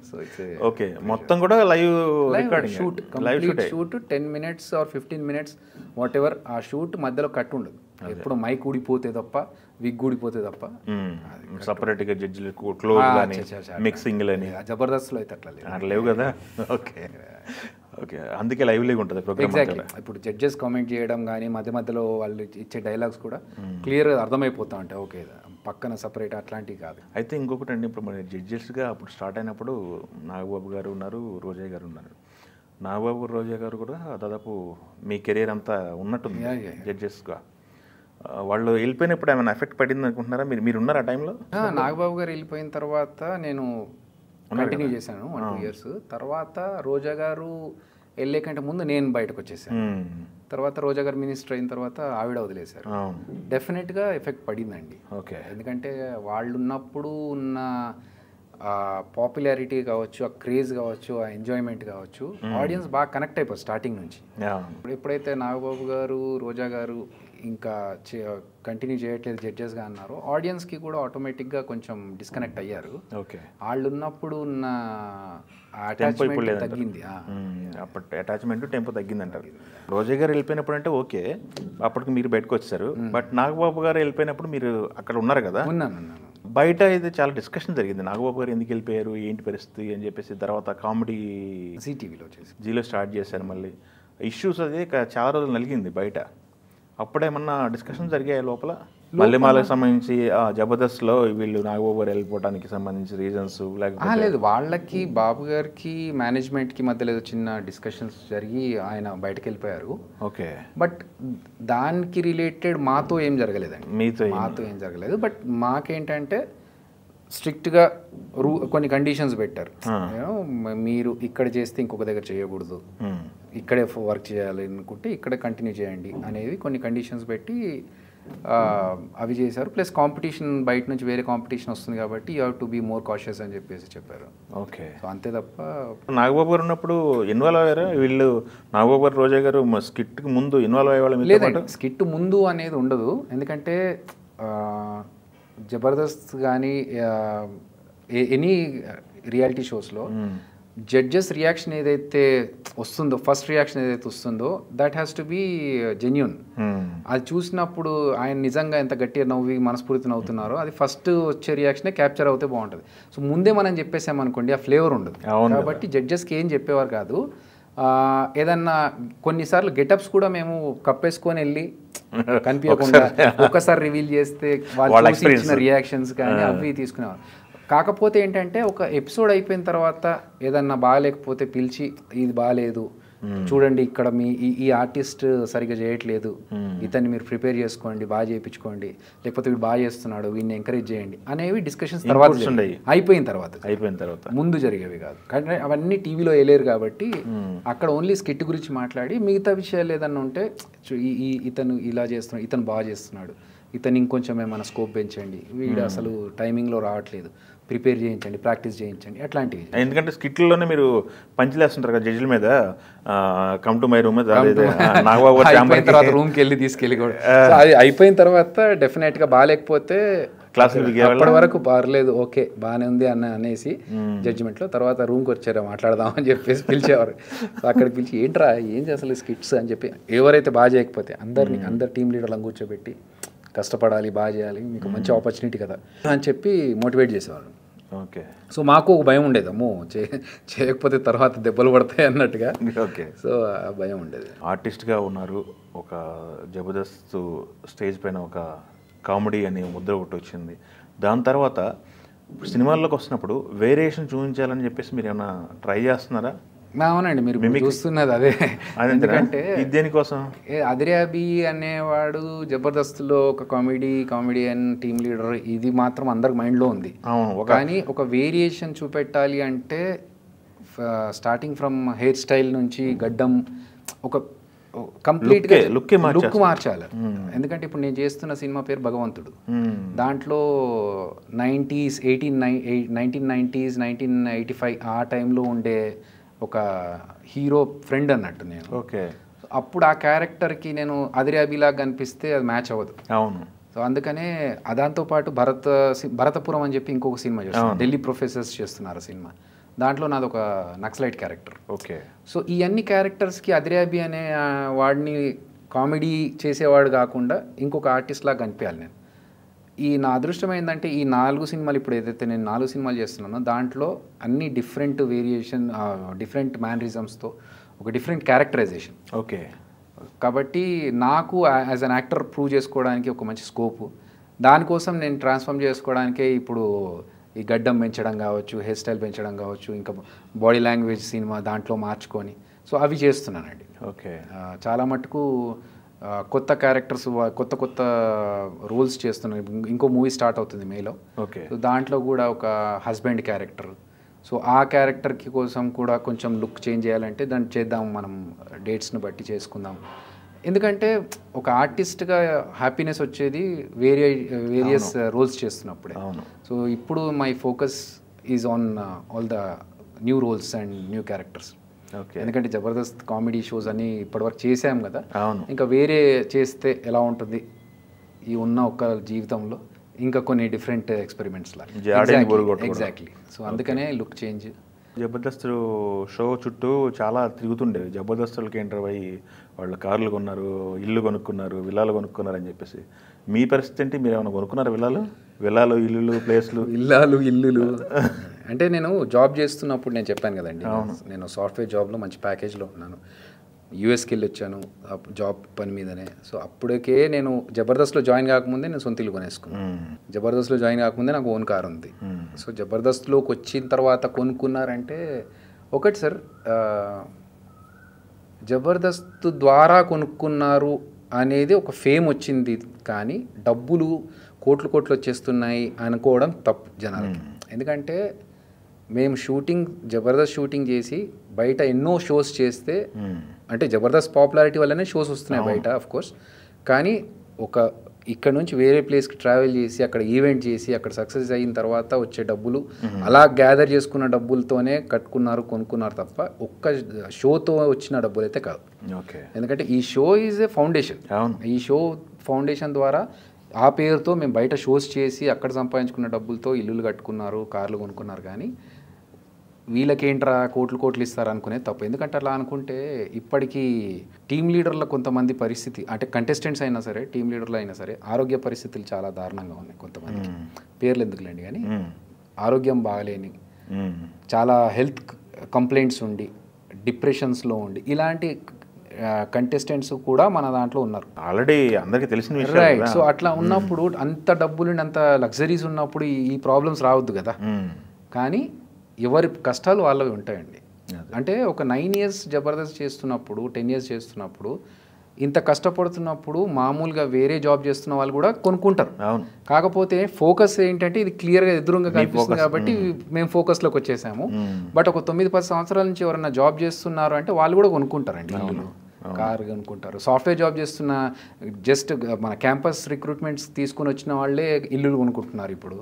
సో ఇట్స్ ఓకే, మొత్తం కూడా live shoot, complete shoot 10 minutes or 15 minutes what ever. ఆ షూట్ మధ్యలో కట్ ఉండదు, ఎప్పుడు మైక్ ఊడిపోతే తప్ప, విగ్ ఊడిపోతే తప్ప. సపరేట్గా జడ్జిలు క్లోజ్ మిక్సింగ్ అని జబర్దస్త్లో అయితే అట్లా లేవు కదా. ఓకే ఓకే, అందుకే లైవ్లీగా ఉంటుంది ప్రోగ్రామ్. ఎగ్జాక్ట్లీ, ఇప్పుడు జడ్జెస్ కామెంట్ చేయడం కానీ మధ్య మధ్యలో వాళ్ళు ఇచ్చే డైలాగ్స్ కూడా క్లియర్గా అర్థమైపోతా ఉంటాయి. ఓకే, పక్కన సపరేట్ అట్లాంటివి కాదు. అయితే ఇంకొకటి అండి, ఇప్పుడు మన జడ్జెస్గా అప్పుడు స్టార్ట్ అయినప్పుడు నాగబాబు గారు ఉన్నారు, రోజయ్య గారు ఉన్నారు. నాగబాబు రోజా గారు కూడా దాదాపు మీ కెరీర్ అంతా ఉన్నట్టుంది జడ్జెస్గా. వాళ్ళు వెళ్ళిపోయినప్పుడు ఏమైనా ఎఫెక్ట్ పడింది అనుకుంటున్నారా? మీరు ఉన్నారా ఆ టైంలో? నాగబాబు గారు వెళ్ళిపోయిన తర్వాత నేను కంటిన్యూ చేశాను 1-2 years. తర్వాత రోజా గారు వెళ్ళే కంటే ముందు నేను బయటకు వచ్చేసాను. తర్వాత రోజా గారు మినిస్టర్ అయిన తర్వాత ఆవిడ వదిలేశారు. డెఫినెట్గా ఎఫెక్ట్ పడిందండి. ఓకే. ఎందుకంటే వాళ్ళు ఉన్నప్పుడు ఉన్న పాపులారిటీ కావచ్చు, ఆ క్రేజ్ కావచ్చు, ఆ ఎంజాయ్మెంట్ కావచ్చు, ఆడియన్స్ బాగా కనెక్ట్ అయిపోయి స్టార్టింగ్ నుంచి. ఎప్పుడైతే నాగబాబు గారు రోజా గారు ఇంకా కంటిన్యూ చేయట్లేదు జడ్జెస్గా అన్నారు, ఆడియన్స్కి కూడా ఆటోమేటిక్గా కొంచెం డిస్కనెక్ట్ అయ్యారు. ఓకే. వాళ్ళు ఉన్నప్పుడు ఉన్న అటాచ్మెంట్ తగ్గింది. అప్పటి అటాచ్మెంట్ టెంపో తగ్గింది అంటారు. రోజా గారు వెళ్ళిపోయినప్పుడు అంటే ఓకే, అప్పటికి మీరు బయటకు వచ్చారు. బట్ నాగబాబు గారు వెళ్ళిపోయినప్పుడు మీరు అక్కడ ఉన్నారు కదా? ఉన్నాను. బయట అయితే చాలా డిస్కషన్ జరిగింది, నాగబాబు గారు ఎందుకు వెళ్ళిపోయారు, ఏంటి పరిస్థితి అని చెప్పేసి. తర్వాత కామెడీ జీలో స్టార్ట్ చేశారు. మళ్ళీ ఇష్యూస్ అది చాలా రోజులు నలిగింది బయట. అప్పుడేమన్నా డిస్కషన్ జరిగాయి లోపల? మల్లెమాలకు సంబంధించి జబర్దస్త్లో వీళ్ళు నాగబాబు గారు వెళ్ళిపోవడానికి సంబంధించి రీజన్స్ లేకపోతే? లేదు, వాళ్ళకి బాబు గారికి మేనేజ్మెంట్కి మధ్యలో చిన్న డిస్కషన్స్ జరిగి ఆయన బయటకు వెళ్ళిపోయారు. ఓకే. బట్ దానికి రిలేటెడ్ మాతో ఏం జరగలేదండి. మాతో ఏం జరగలేదు. బట్ మాకేంటంటే స్ట్రిక్ట్గా కొన్ని కండిషన్స్ పెట్టారు. మీరు ఇక్కడ చేస్తే ఇంకొక దగ్గర చేయకూడదు, ఇక్కడే వర్క్ చేయాలి అనుకుంటే ఇక్కడే కంటిన్యూ చేయండి అనేవి కొన్ని కండిషన్స్ పెట్టి అవి చేశారు. ప్లస్ కాంపిటీషన్ బయట నుంచి వేరే కాంపిటీషన్ వస్తుంది కాబట్టి you have to be more cautious అని చెప్పేసి చెప్పారు. ఓకే. సో అంతే తప్ప. నాగబాబు గారు ఉన్నప్పుడు ఇన్వాల్వ్ అయ్యారా వీళ్ళు? నాగబాబు గారు రోజా గారు స్కిట్కి ముందు ఇన్వాల్వ్ అయ్యేవాళ్ళు? లేదండి, స్కిట్ ముందు అనేది ఉండదు. ఎందుకంటే జబర్దస్త్ కానీ ఎనీ రియాలిటీ షోస్లో జడ్జెస్ రియాక్షన్ ఏదైతే వస్తుందో, ఫస్ట్ రియాక్షన్ ఏదైతే వస్తుందో that has to be genuine. అది చూసినప్పుడు ఆయన నిజంగా ఎంత గట్టిగా నవ్వి మనస్ఫూర్తి నవ్వుతున్నారో అది ఫస్ట్ వచ్చే రియాక్షనే క్యాప్చర్ అవుతే బాగుంటుంది. సో ముందే మనం చెప్పేసామనుకోండి ఆ ఫ్లేవర్ ఉండదు. కాబట్టి జడ్జెస్కి ఏం చెప్పేవారు కాదు. ఏదన్నా కొన్నిసార్లు గెటప్స్ కూడా మేము కప్పేసుకొని వెళ్ళి కనిపించకుండా ఒక్కసారి రివీల్ చేస్తే వాళ్ళు ఇచ్చిన రియాక్షన్స్ కానీ అవి తీసుకునేవారు. కాకపోతే ఏంటంటే ఒక ఎపిసోడ్ అయిపోయిన తర్వాత ఏదన్నా బాగాలేకపోతే పిలిచి ఇది బాగాలేదు చూడండి, ఇక్కడ మీ ఈ ఆర్టిస్ట్ సరిగ్గా చేయట్లేదు, ఇతన్ని మీరు ప్రిపేర్ చేసుకోండి, బాగా చేయించుకోండి, లేకపోతే వీడు బాగా చేస్తున్నాడు వీడిని ఎంకరేజ్ చేయండి అనేవి డిస్కషన్స్ తర్వాత అయిపోయిన తర్వాత ముందు జరిగేవి కాదు. కానీ అవన్నీ టీవీలో వేయలేరు కాబట్టి అక్కడ ఓన్లీ స్కిట్ గురించి మాట్లాడి మిగతా విషయాలు ఏదన్నా ఉంటే ఇతను ఇలా చేస్తున్నాడు, ఇతను బాగా చేస్తున్నాడు, ఇతను ఇంకొంచెం ఏమైనా స్కోప్ పెంచండి, వీడు అసలు టైమింగ్లో రావట్లేదు, ప్రిపేర్ చేయించండి, ప్రాక్టీస్ చేయించండి, అట్లాంటివి. ఎందుకంటే స్కిట్లలోనే మీరు పంచులేస్తుంటారు కదా జడ్జిల మీద, కమ్ టు మై రూమ్ అయిపోయిన తర్వాత రూమ్కి వెళ్ళి తీసుకెళ్ళి కూడా అది అయిపోయిన తర్వాత డెఫినెట్గా బాగాలేకపోతే క్లాసులు అప్పటి వరకు పర్లేదు ఓకే బాగానే ఉంది అనేసి జడ్జిమెంట్లో తర్వాత రూమ్కి వచ్చారా మాట్లాడదామని చెప్పేసి పిలిచేవారు. అక్కడికి పిలిచి ఏంట్రా ఏం చేయాలి స్కిట్స్ అని చెప్పి ఎవరైతే బాగా చేయకపోతే అందరు టీమ్ లీడర్లను కూర్చోబెట్టి కష్టపడాలి, బాగా చేయాలి, మీకు మంచి ఆపర్చునిటీ కదా అని చెప్పి మోటివేట్ చేసేవాళ్ళు. ఓకే. సో మాకు ఒక భయం ఉండేది, అమ్మో చేయకపోతే తర్వాత దెబ్బలు పడతాయి అన్నట్టుగా. ఓకే. సో ఆ భయం ఉండేది. ఆర్టిస్ట్గా ఉన్నారు, ఒక జబర్దస్త్ స్టేజ్ పైన ఒక కామెడీ అనే ముద్ర ఒకటి వచ్చింది. దాని తర్వాత సినిమాల్లోకి వస్తున్నప్పుడు వేరియేషన్ చూపించాలని చెప్పేసి మీరు ఏమైనా ట్రై చేస్తున్నారా? అవునండి, మీరు చూస్తున్నది అదే. ఎందుకంటే దేనికోసం అదిరాబి అనేవాడు జబర్దస్త్లో ఒక కామెడియన్ టీమ్ లీడర్, ఇది మాత్రం అందరికి మైండ్లో ఉంది. కానీ ఒక వేరియేషన్ చూపెట్టాలి అంటే స్టార్టింగ్ ఫ్రమ్ హెయిర్ స్టైల్ నుంచి గడ్డం ఒక కంప్లీట్గా లుక్ మార్చాలి. ఎందుకంటే ఇప్పుడు నేను చేస్తున్న సినిమా పేరు భగవంతుడు. దాంట్లో 1990s 1985 ఆ టైంలో ఉండే ఒక హీరో ఫ్రెండ్ అన్నట్టు నేను. ఓకే. అప్పుడు ఆ క్యారెక్టర్కి నేను అదిరాబిలాగా కనిపిస్తే అది మ్యాచ్ అవ్వదు. అవును. సో అందుకనే దాంతోపాటు భరతపురం అని చెప్పి ఇంకొక సినిమా చేస్తున్నారు, ఢిల్లీ ప్రొఫెసర్స్ చేస్తున్నారు సినిమా, దాంట్లో నాది ఒక నక్సలైట్ క్యారెక్టర్. ఓకే. సో ఈ అన్ని క్యారెక్టర్స్కి అదిరాబి అనే వాడిని కామెడీ చేసేవాడు కాకుండా ఇంకొక ఆర్టిస్ట్ లాగా కనిపించాలి నేను. నా అదృష్టం ఏంటంటే ఈ 4 సినిమాలు ఇప్పుడు ఏదైతే నేను 4 సినిమాలు చేస్తున్నానో దాంట్లో అన్ని డిఫరెంట్ వేరియేషన్, డిఫరెంట్ మ్యానరిజమ్స్తో ఒక డిఫరెంట్ క్యారెక్టరైజేషన్. ఓకే. కాబట్టి నాకు యాజ్ అన్ యాక్టర్ ప్రూవ్ చేసుకోవడానికి ఒక మంచి స్కోపు, దానికోసం నేను ట్రాన్స్ఫార్మ్ చేసుకోవడానికే ఇప్పుడు ఈ గడ్డం పెంచడం కావచ్చు, హెయిర్ స్టైల్ పెంచడం కావచ్చు, ఇంకా బాడీ లాంగ్వేజ్ సినిమా దాంట్లో మార్చుకొని సో అవి చేస్తున్నానండి. ఓకే. చాలా మటుకు కొత్త క్యారెక్టర్స్, కొత్త కొత్త రోల్స్ చేస్తున్నాను. ఇంకో మూవీ స్టార్ట్ అవుతుంది మేలో. ఓకే. సో దాంట్లో కూడా ఒక హస్బెండ్ క్యారెక్టర్. సో ఆ క్యారెక్టర్కి కోసం కూడా కొంచెం లుక్ చేంజ్ చేయాలంటే దాన్ని చేద్దాం, మనం డేట్స్ని బట్టి చేసుకుందాం. ఎందుకంటే ఒక ఆర్టిస్ట్గా హ్యాపీనెస్ వచ్చేది వేరియస్ రోల్స్ చేస్తున్నప్పుడే. సో ఇప్పుడు my focus is on all the new roles and new characters. ఎందుకంటే జబర్దస్త్ కామెడీ షోస్ అని ఇప్పటివరకు చేసాం కదా, ఇంకా వేరే చేస్తే ఎలా ఉంటుంది ఈ ఉన్న ఒక్క జీవితంలో, ఇంకా కొన్ని డిఫరెంట్ ఎక్స్పెరిమెంట్స్ లాగా. ఎగ్జాక్ట్లీ. సో అందుకనే లుక్ చేంజ్. జబర్దస్త్ షో చుట్టూ చాలా తిరుగుతుండేవి. జబర్దస్తులకి ఎంటర్ అయ్యి వాళ్ళు కార్లు కొన్నారు, ఇల్లు కొనుక్కున్నారు, విల్లాలు కొనుక్కున్నారు అని చెప్పేసి. మీ పరిస్థితి ఏంటి? మీరు ఏమైనా కొనుక్కున్నారు విల్లాలు, ఇల్లులు, ప్లేస్లు? ఇల్లులు అంటే నేను జాబ్ చేస్తున్నప్పుడు నేను చెప్పాను కదండి, నేను సాఫ్ట్వేర్ జాబ్లో మంచి ప్యాకేజ్లో ఉన్నాను. యూఎస్కి వెళ్ళి వచ్చాను జాబ్ పని మీదనే. సో అప్పటికే నేను జబర్దస్త్లో జాయిన్ కాకముందే నేను సొంత ఇల్లు కొనేసుకున్నాను. జబర్దస్త్లో జాయిన్ కాకముందే నాకు ఓన్ కార్ ఉంది. సో జబర్దస్త్లోకి వచ్చిన తర్వాత కొనుక్కున్నారంటే ఒకటి సార్, జబర్దస్త్ ద్వారా కొనుక్కున్నారు అనేది ఒక ఫేమ్ వచ్చింది, కానీ డబ్బులు కోట్లు వచ్చేస్తున్నాయి అనుకోవడం తప్పు జనాలకి. ఎందుకంటే మేము జబర్దస్త్ షూటింగ్ చేసి బయట ఎన్నో షోస్ చేస్తే, అంటే జబర్దస్త్ పాపులారిటీ వల్లనే షోస్ వస్తున్నాయి బయట ఆఫ్ కోర్స్, కానీ ఇక్కడ నుంచి వేరే ప్లేస్కి ట్రావెల్ చేసి అక్కడ ఈవెంట్ చేసి అక్కడ సక్సెస్ అయిన తర్వాత వచ్చే డబ్బులు, అలా గ్యాదర్ చేసుకున్న డబ్బులతోనే కొనుక్కున్నారు తప్ప ఒక్క షోతో వచ్చిన డబ్బులు అయితే కాదు. ఎందుకంటే ఈ షో ఈజ్ ఏ ఫౌండేషన్. ఈ షో ఫౌండేషన్ ద్వారా ఆ పేరుతో మేము బయట షోస్ చేసి అక్కడ సంపాదించుకున్న డబ్బులతో ఇల్లులు కట్టుకున్నారు, కార్లు కొనుక్కున్నారు. కానీ వీళ్ళకేంట్రా కోట్లు ఇస్తారు అనుకునే తప్పు. ఎందుకంటే అలా అనుకుంటే ఇప్పటికీ టీమ్ లీడర్ల కొంతమంది పరిస్థితి, అంటే కంటెస్టెంట్స్ అయినా సరే టీమ్ లీడర్లు అయినా సరే ఆరోగ్య పరిస్థితులు చాలా దారుణంగా ఉన్నాయి. కొంతమంది పేర్లు ఎందుకులేండి, కానీ ఆరోగ్యం బాగలేని, చాలా హెల్త్ కంప్లైంట్స్ ఉండి, డిప్రెషన్స్లో ఉండి, ఇలాంటి కంటెస్టెంట్స్ కూడా మన దాంట్లో ఉన్నారు. ఆల్రెడీ అందరికీ తెలిసిన విషయం. రైట్. సో అట్లా ఉన్నప్పుడు, అంత డబ్బులు అంత లగ్జరీస్ ఉన్నప్పుడు ఈ ప్రాబ్లమ్స్ రావద్దు కదా. కానీ ఎవరి కష్టాలు వాళ్ళవి ఉంటాయండి. అంటే ఒక 9 years జబర్దస్త్ చేస్తున్నప్పుడు, 10 years చేస్తున్నప్పుడు, ఇంత కష్టపడుతున్నప్పుడు మామూలుగా వేరే జాబ్ చేస్తున్న వాళ్ళు కూడా కొనుక్కుంటారు. కాకపోతే ఫోకస్ ఏంటంటే ఇది క్లియర్గా ఎదురుగా కనిపిస్తుంది కాబట్టి మేము ఫోకస్లోకి వచ్చేసాము. బట్ ఒక 9-10 సంవత్సరాల నుంచి ఎవరైనా జాబ్ చేస్తున్నారు అంటే వాళ్ళు కూడా కొనుక్కుంటారండి, ఇల్లు, కారు కొనుక్కుంటారు. సాఫ్ట్వేర్ జాబ్ చేస్తున్న జస్ట్ మన క్యాంపస్ రిక్రూట్మెంట్స్ తీసుకుని వచ్చిన వాళ్ళే ఇల్లులు కొనుక్కుంటున్నారు ఇప్పుడు.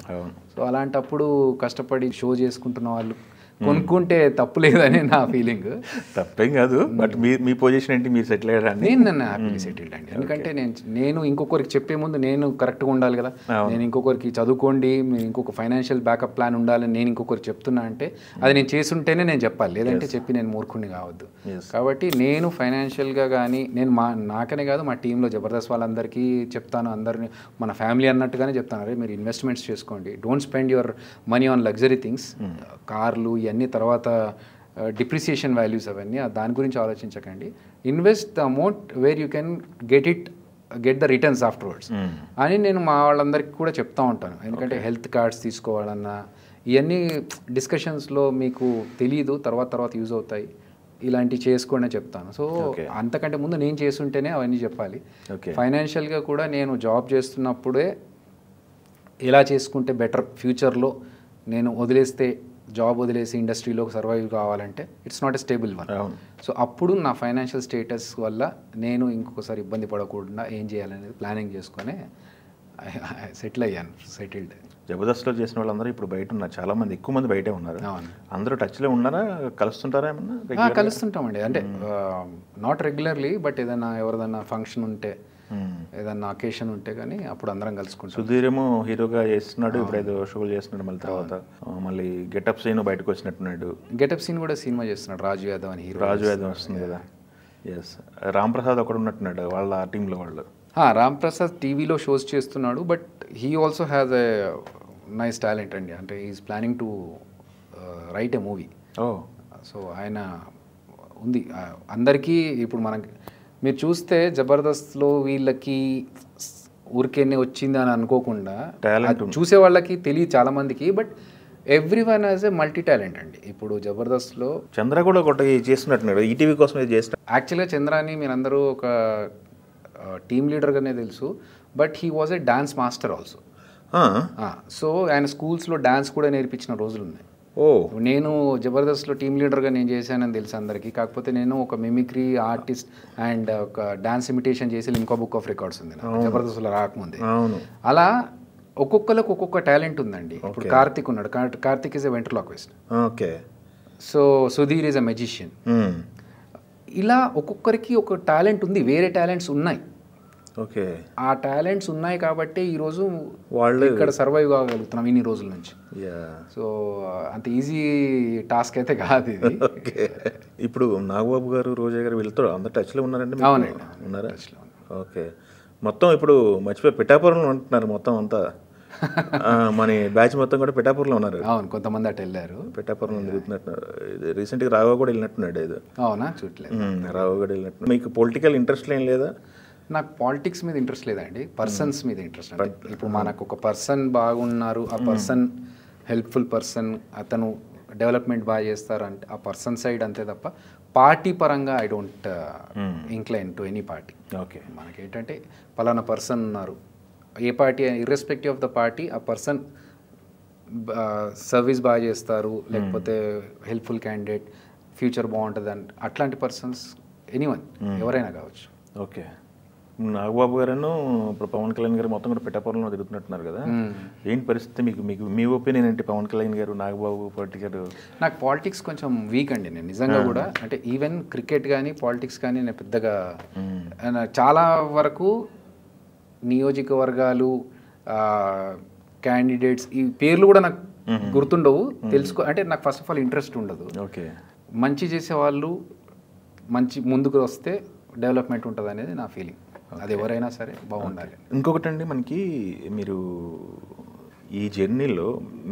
సో అలాంటప్పుడు కష్టపడి షో చేసుకుంటున్న వాళ్ళు కొనుక్కుంటే తప్పు లేదని నా ఫీలింగ్. తప్పేం కాదు, బట్ మీ పొజిషన్ ఏంటి? మీరు సెటిల్ అయ్యారండి? నేను నన్ను హ్యాపీలీ సెటిల్డ్ అండి. ఎందుకంటే నేను ఇంకొకరికి చెప్పే ముందు నేను కరెక్ట్గా ఉండాలి కదా. నేను ఇంకొకరికి చదువుకోండి, ఇంకొక ఫైనాన్షియల్ బ్యాకప్ ప్లాన్ ఉండాలని నేను ఇంకొకరికి చెప్తున్నా అంటే అది నేను చేసుంటేనే నేను చెప్పాలి, లేదంటే చెప్పి నేను మూర్ఖుడిని కావద్దు. కాబట్టి నేను ఫైనాన్షియల్గా కానీ నేను నాకనే కాదు మా టీంలో జబర్దస్త్ వాళ్ళందరికీ చెప్తాను, అందరినీ మన ఫ్యామిలీ అన్నట్టుగానే చెప్తాను, అరే మీరు ఇన్వెస్ట్మెంట్స్ చేసుకోండి, don't spend your money on luxury things, కార్లు ఇవన్నీ, తర్వాత డిప్రిసియేషన్ వాల్యూస్ అవన్నీ, దాని గురించి ఆలోచించకండి. Invest the amount where you can get the returns afterwards అని నేను మా వాళ్ళందరికీ కూడా చెప్తా ఉంటాను. ఎందుకంటే హెల్త్ కార్డ్స్ తీసుకోవాలన్నా ఇవన్నీ డిస్కషన్స్లో మీకు తెలీదు, తర్వాత యూజ్ అవుతాయి, ఇలాంటివి చేసుకోండి అని చెప్తాను. సో అంతకంటే ముందు నేను చేస్తుంటేనే అవన్నీ చెప్పాలి. ఫైనాన్షియల్గా కూడా నేను జాబ్ చేస్తున్నప్పుడే ఎలా చేసుకుంటే బెటర్, ఫ్యూచర్లో నేను జాబ్ వదిలేసి ఇండస్ట్రీలో సర్వైవ్ కావాలంటే it's not a stable one. So అప్పుడు నా ఫైనాన్షియల్ స్టేటస్ వల్ల నేను ఇంకొకసారి ఇబ్బంది పడకుండా ఏం చేయాలనేది ప్లానింగ్ చేసుకొని సెటిల్డ్. జబర్దస్త్లో చేసిన వాళ్ళందరూ ఇప్పుడు బయట ఉన్నారు, చాలా మంది, ఎక్కువ మంది బయటే ఉన్నారు. అందరూ టచ్లో ఉన్నారా? కలుస్తుంటారా ఏమన్నా? కలుస్తుంటామండి. అంటే నాట్ రెగ్యులర్లీ, బట్ ఏదైనా ఎవరిదైనా ఫంక్షన్ ఉంటే, ఏదన్నా అకేషన్ ఉంటే కానీ అప్పుడు అందరం కలుసుకుంటాం. సుధీర్ ఏమో హీరోగా చేస్తున్నాడు, ఇప్పుడు ఏదో షోలు చేస్తున్నాడు, మళ్ళీ తర్వాత మళ్ళీ గెటప్ సీన్ బయటకు వచ్చినట్టున్నాడు. గెటప్ సీన్ కూడా సినిమా చేస్తున్నాడు, రాజు యాదవ్ అని హీరో. రాజు యాదవ్ వస్తుంది కదా. ఎస్. రామ్ ప్రసాద్ ఒకడు ఉన్నట్టున్నాడు వాళ్ళ టీంలో. వాళ్ళు రామ్ ప్రసాద్ టీవీలో షోస్ చేస్తున్నాడు, but he also has a nice talent అండి. అంటే is planning to right a movie. So ఆయన ఉంది అందరికీ. ఇప్పుడు మనకి మీరు చూస్తే జబర్దస్త్లో వీళ్ళకి ఊరికేనే వచ్చింది అని అనుకోకుండా చూసే వాళ్ళకి తెలియదు చాలామందికి, but everyone as a multi talent అండి. ఇప్పుడు జబర్దస్త్లో చంద్ర కూడా ఒకటి చేస్తున్నట్టున్నాడు, ఈటీవీ కోసం ఇది చేస్తా. యాక్చువల్గా చంద్రాని మీరందరూ ఒక టీమ్ లీడర్గానే తెలుసు, but he was a dance master also. So ఆయన స్కూల్స్లో డాన్స్ కూడా నేర్పించిన రోజులు ఉన్నాయి. నేను జబర్దస్త్లో టీమ్ లీడర్గా నేను చేశానని తెలుసు అందరికీ. కాకపోతే నేను ఒక మిమిక్రీ ఆర్టిస్ట్ అండ్ ఒక డాన్స్ ఇమిటేషన్ చేసి లిమ్కా బుక్ ఆఫ్ రికార్డ్స్ ఉంది నాకు జబర్దస్త్లో రాకముందే. అలా ఒక్కొక్కరికి ఒక్కొక్క టాలెంట్ ఉందండి. ఇప్పుడు కార్తిక్ ఉన్నాడు, Karthik is a ventriloquist. Okay. So Sudheer is a magician. ఇలా ఒక్కొక్కరికి ఒక టాలెంట్ ఉంది, వేరే టాలెంట్స్ ఉన్నాయి. ఓకే. ఆ టాలెంట్స్ ఉన్నాయి కాబట్టి ఈరోజు వాళ్ళు ఇక్కడ సర్వైవ్ కాగలుగుతున్నాం ఇన్ని రోజుల నుంచి. సో అంత ఈజీ టాస్క్ అయితే కాదు ఇది. ఇప్పుడు నాగబాబు గారు, రోజా గారు వీళ్ళతో అందరు టచ్లో ఉన్నారండి? అవునండి, ఉన్నారా? ఓకే. మొత్తం ఇప్పుడు మర్చిపోయి పిఠాపురంలో ఉంటున్నారు మొత్తం అంతా. మన బ్యాచ్ మొత్తం కూడా పిఠాపురంలో ఉన్నారు. అవును, కొంతమంది అటు వెళ్ళారు, పిఠాపురంలో తిరుగుతున్నట్టు. రీసెంట్గా రాఘవ కూడా వెళ్ళినట్టున్నాడు ఏదో. అవునా? చూడలేదు. రాఘవ కూడా వెళ్ళినట్టు. మీకు పొలిటికల్ ఇంట్రెస్ట్ ఏం లేదా? నాకు పాలిటిక్స్ మీద ఇంట్రెస్ట్ లేదండి, పర్సన్స్ మీద ఇంట్రెస్ట్. అంటే ఇప్పుడు మనకు ఒక పర్సన్ బాగున్నారు, ఆ పర్సన్ హెల్ప్ఫుల్ పర్సన్, అతను డెవలప్మెంట్ బాగా చేస్తారు అంటే ఆ పర్సన్ సైడ్ అంతే తప్ప పార్టీ పరంగా I don't incline to any party. Okay. మనకేంటంటే పలానా పర్సన్ ఉన్నారు, ఏ party irrespective of the party, ఆ పర్సన్ సర్వీస్ బాగా చేస్తారు, లేకపోతే హెల్ప్ఫుల్ క్యాండిడేట్, ఫ్యూచర్ బాగుంటుంది అంటే అట్లాంటి పర్సన్స్ ఎనీవన్ ఎవరైనా కావచ్చు. ఓకే. నాగబాబు గారు ఇప్పుడు పవన్ కళ్యాణ్ గారు మొత్తం కూడా పిఠాపురంలో తిరుగుతున్నట్టున్నారు కదా, ఏంటి పరిస్థితి? మీకు మీ ఒపీనియన్ ఏంటి? పవన్ కళ్యాణ్ గారు, నాగబాబు పొలిటికల్. నాకు పాలిటిక్స్ కొంచెం వీక్ అండి. నేను నిజంగా కూడా అంటే ఈవెన్ క్రికెట్ కానీ పాలిటిక్స్ కానీ నేను పెద్దగా చాలా వరకు నియోజకవర్గాలు, క్యాండిడేట్స్ ఈ పేర్లు కూడా నాకు గుర్తుండవు, తెలుసుకో అంటే నాకు ఫస్ట్ ఆఫ్ ఆల్ ఇంట్రెస్ట్ ఉండదు. ఓకే. మంచి చేసే వాళ్ళు మంచి ముందుకు వస్తే డెవలప్మెంట్ ఉంటుంది అనేది నా ఫీలింగ్. అది ఎవరైనా సరే బాగుండాలి. ఇంకొకటి అండి, మనకి మీరు ఈ జర్నీలో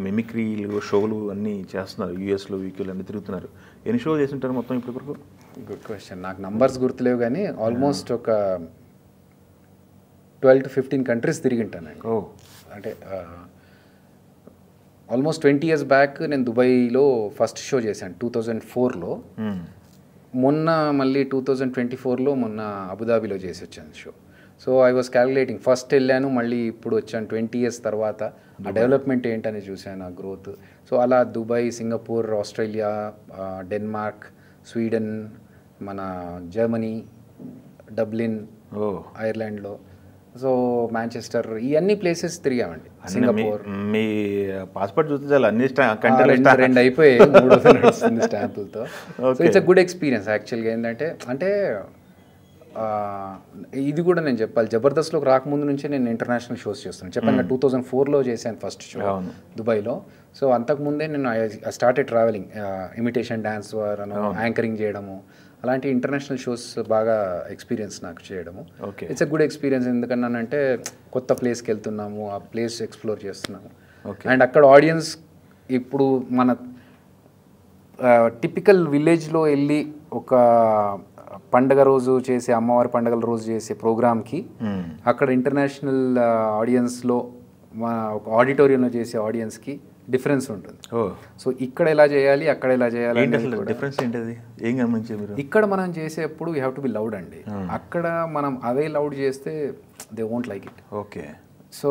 మిమిక్రీలు షోలు అన్నీ చేస్తున్నారు, యూఎస్లో యూకేలో అన్నీ తిరుగుతున్నారు. ఎన్ని షోలు చేసి ఉంటారు మొత్తం ఇప్పటి వరకు? Good question. నాకు నంబర్స్ గుర్తులేవు కానీ ఆల్మోస్ట్ ఒక 12 to 15 కంట్రీస్ తిరిగి ఉంటానండి. అంటే ఆల్మోస్ట్ 20 years బ్యాక్ నేను దుబాయ్లో ఫస్ట్ షో చేశాను 2004లో. మొన్న మళ్ళీ 2024లో మొన్న అబుదాబిలో చేసి వచ్చాను show. So I was calculating, first వెళ్ళాను మళ్ళీ ఇప్పుడు వచ్చాను 20 years తర్వాత. ఆ డెవలప్మెంట్ ఏంటని చూశాను, ఆ గ్రోత్. సో అలా Dubai, Singapore, Australia, Denmark, Sweden, మన జర్మనీ, డబ్లిన్, ఐర్లాండ్లో, సో మాంచెస్టర్, ఈ అన్ని ప్లేసెస్ తిరిగామండి. సింగపూర్. మీ పాస్పోర్ట్ చూస్తే చాలా అన్ని రెండు అయిపోయాయి, మూడోది నడుస్తుంది స్టాంపులతో. So it's a good experience యాక్చువల్గా. ఏంటంటే అంటే ఇది కూడా నేను చెప్పాలి, జబర్దస్త్లోకి రాకముందు నుంచే నేను ఇంటర్నేషనల్ షోస్ చేస్తున్నాను. చెప్పాను 2004లో చేశాను ఫస్ట్ షో దుబాయ్లో. సో అంతకుముందే నేను I started travelling, imitation dance ద్వారా యాంకరింగ్ చేయడము, అలాంటి ఇంటర్నేషనల్ షోస్ బాగా ఎక్స్పీరియన్స్ నాకు చేయడము. It's a good experience. ఎందుకన్నానంటే కొత్త ప్లేస్కి వెళ్తున్నాము, ఆ ప్లేస్ ఎక్స్ప్లోర్ చేస్తున్నాము. అండ్ అక్కడ ఆడియన్స్ ఇప్పుడు మన టిపికల్ విలేజ్లో వెళ్ళి ఒక పండగ రోజు చేసే, అమ్మవారి పండగల రోజు చేసే ప్రోగ్రామ్కి అక్కడ ఇంటర్నేషనల్ ఆడియన్స్లో మన ఒక ఆడిటోరియంలో చేసే ఆడియన్స్కి డిఫరెన్స్ ఉంటుంది. సో ఇక్కడ ఎలా చేయాలి, అక్కడ ఎలా చేయాలి, డిఫరెన్స్ ఏంటది? ఏం గమనించారు? ఇక్కడ మనం చేసేప్పుడు we have to be loud అండి. అక్కడ మనం అదే లౌడ్ చేస్తే they won't like it. Okay. So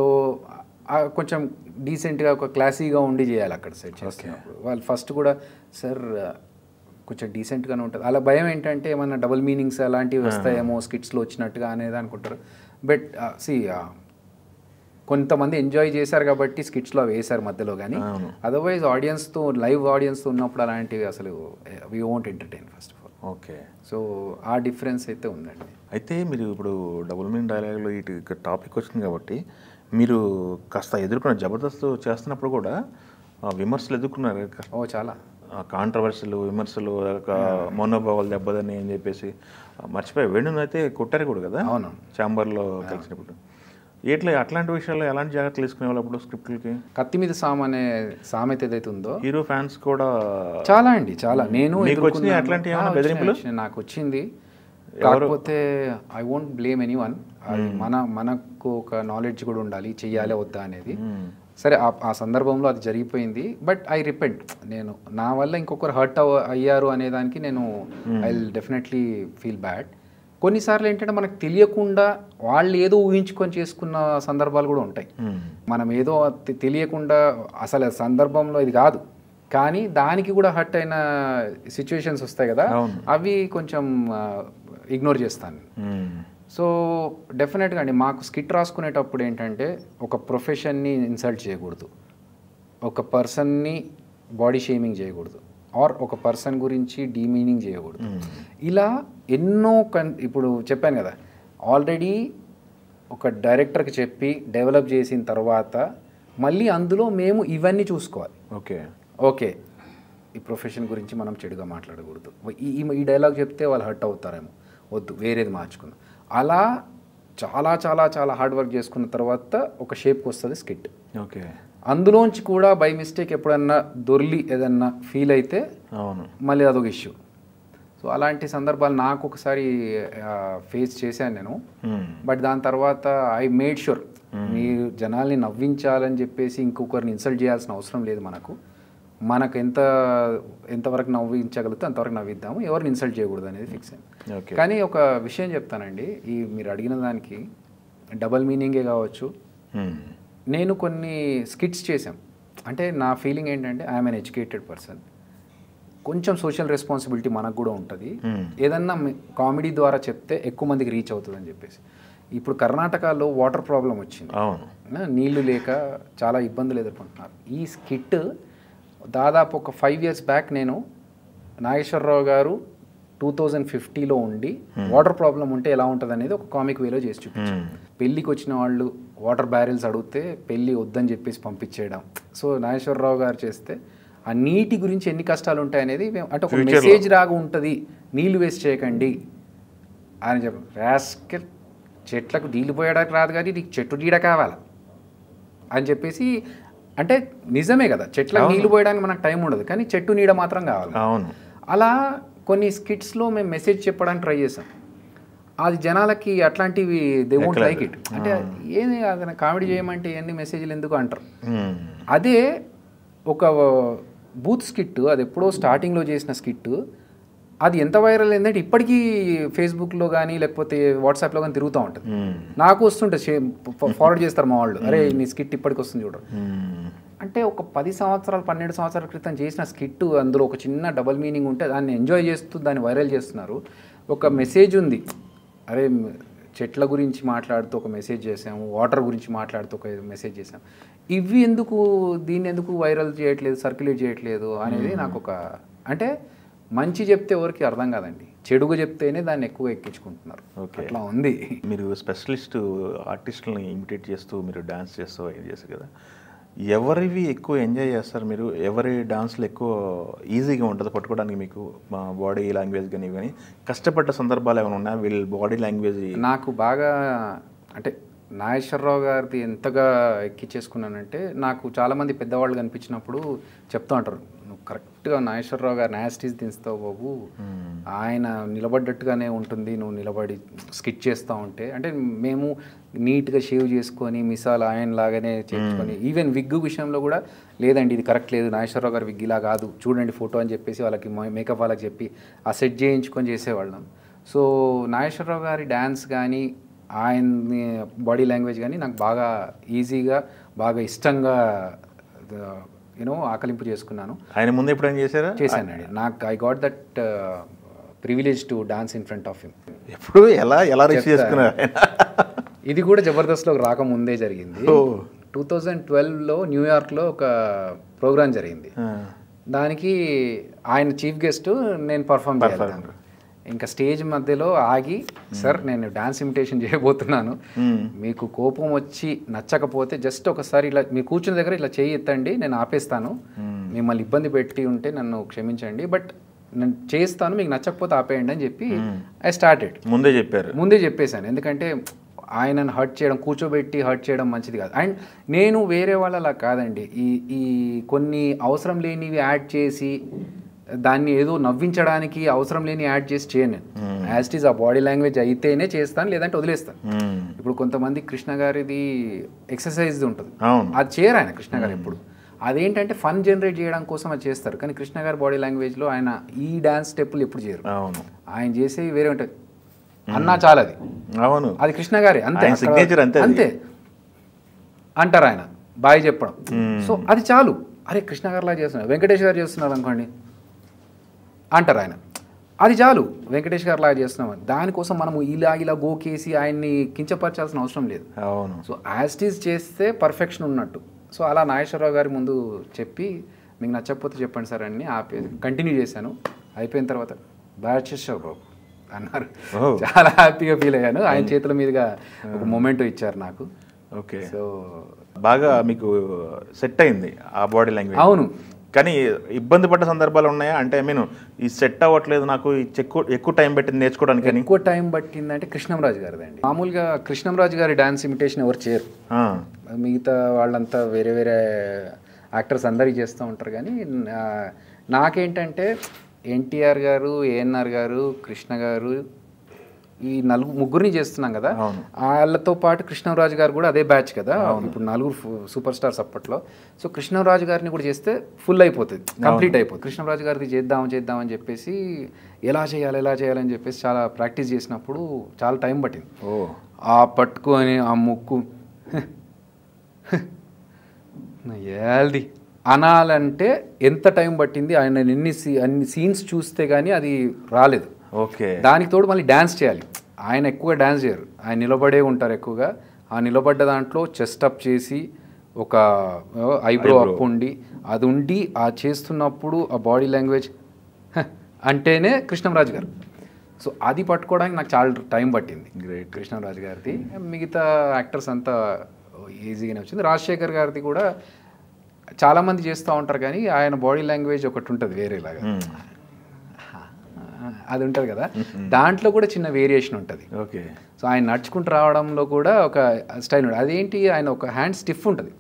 కొంచెం డీసెంట్గా ఒక క్లాసీగా ఉండి చేయాలి అక్కడ సెట్ చేస్తున్నప్పుడు. వాళ్ళు ఫస్ట్ కూడా సార్ కొంచెం డీసెంట్గానే ఉంటుంది. అలా భయం ఏంటంటే ఏమన్నా డబుల్ మీనింగ్స్ అలాంటివి వస్తాయేమో స్కిట్స్లో వచ్చినట్టుగా అనేది అనుకుంటారు. బట్ కొంతమంది ఎంజాయ్ చేశారు కాబట్టి స్కిట్స్లో వేశారు మధ్యలో, కానీ అదర్వైజ్ ఆడియన్స్తో, లైవ్ ఆడియన్స్తో ఉన్నప్పుడు అలాంటివి అసలు we won't entertain first of all. Okay. So ఆ డిఫరెన్స్ అయితే ఉందండి. అయితే మీరు ఇప్పుడు డబుల్ మీనింగ్ డైలాగ్లో ఇటు టాపిక్ వచ్చింది కాబట్టి మీరు కాస్త ఎదుర్కొన్న, జబర్దస్త్ చేస్తున్నప్పుడు కూడా విమర్శలు ఎదుర్కొన్నారు. చాలా కాంట్రవర్సీలు, విమర్శలు, మనోభావాలు దెబ్బదని అని చెప్పేసి మర్చిపోయి వేణుని అయితే కొట్టారు కూడా కదా. అవును, ఛాంబర్లో కలిసినప్పుడు. ఎట్లా అట్లాంటి విషయాల్లో ఎలాంటి జాగ్రత్తలు తీసుకునే వాళ్ళు అప్పుడు స్క్రిప్ట్లకి? కత్తి మీద సామ్ అనే సామెత ఏదైతే ఉందో, హీరో ఫ్యాన్స్ కూడా చాలా అండి, చాలా. నేను అట్లాంటి బెదిరింపులు నాకు వచ్చింది, కాకపోతే ఐ వోంట్ బ్లేమ్ ఎనీవన్. అది మనకు ఒక నాలెడ్జ్ కూడా ఉండాలి, చెయ్యాలి వద్దా అనేది. సరే ఆ సందర్భంలో అది జరిగిపోయింది. But I repent. నేను నా వల్ల ఇంకొకరు హర్ట్ అయ్యారు అనే దానికి నేను I will definitely feel bad. కొన్నిసార్లు ఏంటంటే మనకు తెలియకుండా వాళ్ళు ఏదో ఊహించుకొని చేసుకున్న సందర్భాలు కూడా ఉంటాయి. మనం ఏదో తెలియకుండా అసలు సందర్భంలో ఇది కాదు, కానీ దానికి కూడా హర్ట్ అయిన సిచ్యువేషన్స్ వస్తాయి కదా, అవి కొంచెం ఇగ్నోర్ చేస్తాను. సో డెఫినెట్గా అండి, మాకు స్కిట్ రాసుకునేటప్పుడు ఏంటంటే ఒక ప్రొఫెషన్ని ఇన్సల్ట్ చేయకూడదు, ఒక పర్సన్ని బాడీ షేమింగ్ చేయకూడదు, ఆర్ ఒక పర్సన్ గురించి డీమీనింగ్ చేయకూడదు. ఇలా ఎన్నో ఇప్పుడు చెప్పాను కదా, ఆల్రెడీ ఒక డైరెక్టర్కి చెప్పి డెవలప్ చేసిన తర్వాత మళ్ళీ అందులో మేము ఇవన్నీ చూసుకోవాలి. ఓకే ఈ ప్రొఫెషన్ గురించి మనం చెడుగా మాట్లాడకూడదు, ఈ డైలాగ్ చెప్తే వాళ్ళు హర్ట్ అవుతారేమో, వద్దు వేరేది మార్చుకుందాం. అలా చాలా చాలా చాలా హార్డ్ వర్క్ చేసుకున్న తర్వాత ఒక షేప్కి వస్తుంది స్కిట్. అందులోంచి కూడా బై మిస్టేక్ ఎప్పుడన్నా దొర్లి ఏదన్నా ఫీల్ అయితే మళ్ళీ అదొక ఇష్యూ. సో అలాంటి సందర్భాలు నాకు ఒకసారి ఫేస్ చేశాను నేను. బట్ దాని తర్వాత ఐ మేడ్ షూర్, మీరు జనాల్ని నవ్వించాలని చెప్పేసి ఇంకొకరిని ఇన్సల్ట్ చేయాల్సిన అవసరం లేదు. మనకు ఎంతవరకు నవ్వించగలిగితే అంతవరకు నవ్విద్దాము, ఎవరిని ఇన్సల్ట్ చేయకూడదు అనేది ఫిక్స్ అయింది. కానీ ఒక విషయం చెప్తానండి, మీరు అడిగిన దానికి డబల్ మీనింగే కావచ్చు. నేను కొన్ని స్కిట్స్ చేశాం, అంటే నా ఫీలింగ్ ఏంటంటే ఐఎమ్ ఎన్ ఎడ్యుకేటెడ్ పర్సన్, కొంచెం సోషల్ రెస్పాన్సిబిలిటీ మనకు కూడా ఉంటుంది. ఏదన్నా కామెడీ ద్వారా చెప్తే ఎక్కువ మందికి రీచ్ అవుతుంది అని చెప్పేసి. ఇప్పుడు కర్ణాటకలో వాటర్ ప్రాబ్లం వచ్చింది, నీళ్లు లేక చాలా ఇబ్బందులు ఎదుర్కొంటున్నారు. ఈ స్కిట్ దాదాపు ఒక 5 years బ్యాక్ నేను నాగేశ్వరరావు గారు 2050లో ఉండి వాటర్ ప్రాబ్లం ఉంటే ఎలా ఉంటుంది అనేది ఒక కామిక్ వేలో చేసి చూపించాను. పెళ్ళికి వచ్చిన వాళ్ళు వాటర్ బ్యారెల్స్ అడిగితే పెళ్ళి వద్దని చెప్పేసి పంపించేయడం. సో నాగేశ్వరరావు గారు చేస్తే ఆ నీటి గురించి ఎన్ని కష్టాలు ఉంటాయి అనేది అంటే ఒక మెసేజ్ రాగా ఉంటుంది, నీళ్ళు వేస్ట్ చేయకండి అని చెప్పి. రాస్కెల్, చెట్లకు నీళ్ళు పోయడానికి రాదు కానీ నీకు చెట్టు నీడ కావాలా అని చెప్పేసి. అంటే నిజమే కదా, చెట్లకు నీళ్ళు పోయడానికి మనకు టైం ఉండదు, కానీ చెట్టు నీడ మాత్రం కావాలి. అలా కొన్ని స్కిట్స్లో మేము మెసేజ్ చెప్పడానికి ట్రై చేసాం. అది జనాలకి అట్లాంటివి దే వోంట్ లైక్ ఇట్. అంటే ఏది అతను కామెడీ చేయమంటే ఎన్ని మెసేజ్లు ఎందుకు అంటారు. అదే ఒక బూత్ స్కిట్, అది ఎప్పుడో స్టార్టింగ్లో చేసిన స్కిట్, అది ఎంత వైరల్ అయిందంటే ఇప్పటికీ ఫేస్బుక్లో కానీ లేకపోతే వాట్సాప్లో కానీ తిరుగుతూ ఉంటుంది. నాకు వస్తుంటుంది, ఫార్వర్డ్ చేస్తారు మా వాళ్ళు, అరే నీ స్కిట్ ఇప్పటికి వస్తుంది చూడరు. అంటే ఒక 10 సంవత్సరాలు 12 సంవత్సరాల క్రితం చేసిన స్కిట్, అందులో ఒక చిన్న డబల్ మీనింగ్ ఉంటే దాన్ని ఎంజాయ్ చేస్తూ దాన్ని వైరల్ చేస్తున్నారు. ఒక మెసేజ్ ఉంది, అరే చెట్ల గురించి మాట్లాడుతూ ఒక మెసేజ్ చేసాము, వాటర్ గురించి మాట్లాడుతూ ఒక మెసేజ్ చేసాము, ఇవి ఎందుకు దీన్ని ఎందుకు వైరల్ చేయట్లేదు, సర్క్యులేట్ చేయట్లేదు అనేది నాకు ఒక, అంటే మంచి చెప్తే ఎవరికి అర్థం కాదండి, చెడుగా చెప్తేనే దాన్ని ఎక్కువ ఎక్కించుకుంటున్నారు. అట్లా ఉంది. మీరు స్పెషలిస్ట్ ఆర్టిస్టులని ఇమిటేట్ చేస్తూ మీరు డాన్స్ చేస్తూ ఏం చేస్తారు కదా, ఎవరివి ఎక్కువ ఎంజాయ్ చేస్తారు మీరు? ఎవరి డాన్స్లో ఎక్కువ ఈజీగా ఉంటుంది పట్టుకోవడానికి మీకు? మా బాడీ లాంగ్వేజ్ కానీ ఇవన్నీ కష్టపడ్డ సందర్భాలు ఏమైనా ఉన్నాయా? వీళ్ళ బాడీ లాంగ్వేజ్ నాకు బాగా, అంటే నాగేశ్వరరావు గారిది ఎంతగా ఎక్కించేసుకున్నానంటే, నాకు చాలామంది పెద్దవాళ్ళు కనిపించినప్పుడు చెప్తూ ఉంటారు, నువ్వు కరెక్ట్గా నాగేశ్వరరావు గారు యాస్టీస్ దించుతావు బాబు, ఆయన నిలబడ్డట్టుగానే ఉంటుంది నువ్వు నిలబడి స్కిట్ చేస్తూ ఉంటే. అంటే మేము నీట్గా షేవ్ చేసుకొని మిసాల్ ఆయన లాగానే చేసుకొని, ఈవెన్ విగ్ విషయంలో కూడా లేదండి ఇది కరెక్ట్ లేదు, నాగేశ్వరరావు గారు విగ్ ఇలా కాదు చూడండి ఫోటో అని చెప్పేసి వాళ్ళకి మేకప్ వాళ్ళకి చెప్పి ఆ సెట్ చేయించుకొని చేసేవాళ్ళం. సో నాగేశ్వరరావు గారి డ్యాన్స్ కానీ ఆయన్ని బాడీ లాంగ్వేజ్ కానీ నాకు బాగా ఈజీగా బాగా ఇష్టంగా ఆకలింపు చేసుకున్నాను. ఆయన ముందు ఎప్పుడైనా చేశారా? చేశానండి. నాకు I got that privilege to dance in front of him. ఎప్పుడు ఎలా రిసీవ్ చేసుకున్నారు? ఇది కూడా జబర్దస్త్లోకి రాకముందే జరిగింది. 2012లో న్యూయార్క్లో ఒక ప్రోగ్రామ్ జరిగింది, దానికి ఆయన చీఫ్ గెస్ట్, నేను పర్ఫామ్ చేయాలి. ఇంకా స్టేజ్ మధ్యలో ఆగి, సార్ నేను డాన్స్ ఇమిటేషన్ చేయబోతున్నాను, మీకు కోపం వచ్చి నచ్చకపోతే జస్ట్ ఒకసారి ఇలా మీరు కూర్చున్న దగ్గర ఇలా చేయి ఎత్తండి, నేను ఆపేస్తాను, మిమ్మల్ని ఇబ్బంది పెట్టి ఉంటే నన్ను క్షమించండి, బట్ నేను చేస్తాను, మీకు నచ్చకపోతే ఆపేయండి అని చెప్పి ఐ స్టార్టెడ్. ముందే చెప్పేశాను, ఎందుకంటే ఆయనను హర్ట్ చేయడం, కూర్చోబెట్టి హర్ట్ చేయడం మంచిది కాదు. అండ్ నేను వేరే వాళ్ళలా కాదండి, ఈ కొన్ని అవసరం లేనివి యాడ్ చేసి దాన్ని ఏదో నవ్వించడానికి అవసరం లేని యాడ్ చేసి చేయను. నేను యాజ్ ఇట్ ఈస్ ఆ బాడీ లాంగ్వేజ్ అయితేనే చేస్తాను, లేదంటే వదిలేస్తాను. ఇప్పుడు ఇప్పుడు కొంతమంది కృష్ణ గారిది ఎక్సర్సైజ్ ఉంటుంది, అవును. అది చేయరు ఆయన కృష్ణ గారు ఎప్పుడు. అదేంటంటే ఫన్ జనరేట్ చేయడం కోసం అది చేస్తారు. కానీ కృష్ణ గారి బాడీ లాంగ్వేజ్లో ఆయన ఈ డాన్స్ స్టెప్పులు ఎప్పుడు చేయరు. అవును. ఆయన చేసేవి వేరే ఉంటుంది. అన్నా చాలా అది, అవును, అది కృష్ణ గారి అంతే, సిగ్నేచర్ అంతే అంతే అంటారు ఆయన బాయ్ చెప్పడం. సో అది చాలు. అరే కృష్ణ గారిలా చేస్తున్నారు, వెంకటేష్ గారు చేస్తున్నారు అనుకోండి అంటారు ఆయన, అది చాలు. వెంకటేష్ గారు లాగా చేస్తున్నాం, దానికోసం మనము ఇలా గోకేసి ఆయన్ని కించపరచాల్సిన అవసరం లేదు. అవును. సో యాస్టీస్ చేస్తే పర్ఫెక్షన్ ఉన్నట్టు. సో అలా నాగేశ్వరరావు గారి ముందు చెప్పి మీకు నచ్చకపోతే చెప్పండి సార్ అని ఆపేసి కంటిన్యూ చేశాను. అయిపోయిన తర్వాత బాగా చేసావు బాబు అన్నారు. చాలా హ్యాపీగా ఫీల్ అయ్యాను. ఆయన చేతుల మీదుగా ఒక మొమెంట్ ఇచ్చారు నాకు. ఓకే. సో బాగా మీకు సెట్ అయింది ఆ బాడీ లాంగ్వేజ్. అవును. కానీ ఇబ్బంది పడ్డ సందర్భాలు ఉన్నాయా? అంటే ఐ మీన్ ఈ సెట్ అవ్వట్లేదు నాకు, ఎక్కువ టైం పెట్టింది నేర్చుకోవడానికి. ఎక్కువ టైం పట్టిందంటే కృష్ణంరాజు గారిదండి. మామూలుగా కృష్ణంరాజు గారి డాన్స్ ఇమిటేషన్ ఎవరు చేయరు, మిగతా వాళ్ళంతా వేరే వేరే యాక్టర్స్ అందరికీ చేస్తూ ఉంటారు. కానీ నాకేంటంటే ఎన్టీఆర్ గారు, ఏఎన్ఆర్ గారు, కృష్ణ గారు, ఈ ముగ్గురిని చేస్తున్నాం కదా, వాళ్ళతో పాటు కృష్ణరాజు గారు కూడా అదే బ్యాచ్ కదా, ఇప్పుడు 4 సూపర్ స్టార్స్ అప్పట్లో. సో కృష్ణరాజు గారిని కూడా చేస్తే ఫుల్ అయిపోతుంది, కంప్లీట్ అయిపోతుంది. కృష్ణరాజు గారిది చేద్దామని చెప్పేసి ఎలా చేయాలని చెప్పేసి చాలా ప్రాక్టీస్ చేసినప్పుడు చాలా టైం పట్టింది. ఆ పట్టుకొని ఆ ముక్కు ఏల్ది అనాలంటే ఎంత టైం పట్టింది. ఆయన అన్ని సీన్స్ చూస్తే కానీ అది రాలేదు. ఓకే. దానికి తోడు మళ్ళీ డ్యాన్స్ చేయాలి. ఆయన ఎక్కువగా డ్యాన్స్ చేయరు, ఆయన నిలబడే ఉంటారు ఎక్కువగా. ఆ నిలబడ్డ దాంట్లో చెస్ట్ అప్ చేసి ఒక ఐబ్రో అప్ ఉండి అది ఉండి ఆ చేస్తున్నప్పుడు ఆ బాడీ లాంగ్వేజ్ అంటేనే కృష్ణరాజు గారు. సో అది పట్టుకోవడానికి నాకు చాలా టైం పట్టింది. గ్రేట్. కృష్ణరాజు గారిది. మిగతా యాక్టర్స్ అంతా ఈజీగానే వచ్చింది. రాజశేఖర్ గారిది కూడా చాలామంది చేస్తూ ఉంటారు, కానీ ఆయన బాడీ లాంగ్వేజ్ ఒకటి ఉంటుంది వేరేలాగా, అది ఉంటుంది కదా, దాంట్లో కూడా చిన్న వేరియేషన్ ఉంటుంది. ఓకే. సో ఆయన నడుచుకుంటూ రావడంలో కూడా ఒక స్టైల్ ఉంటుంది. అదేంటి, ఆయన ఒక హ్యాండ్ స్టిఫ్ ఉంటుంది.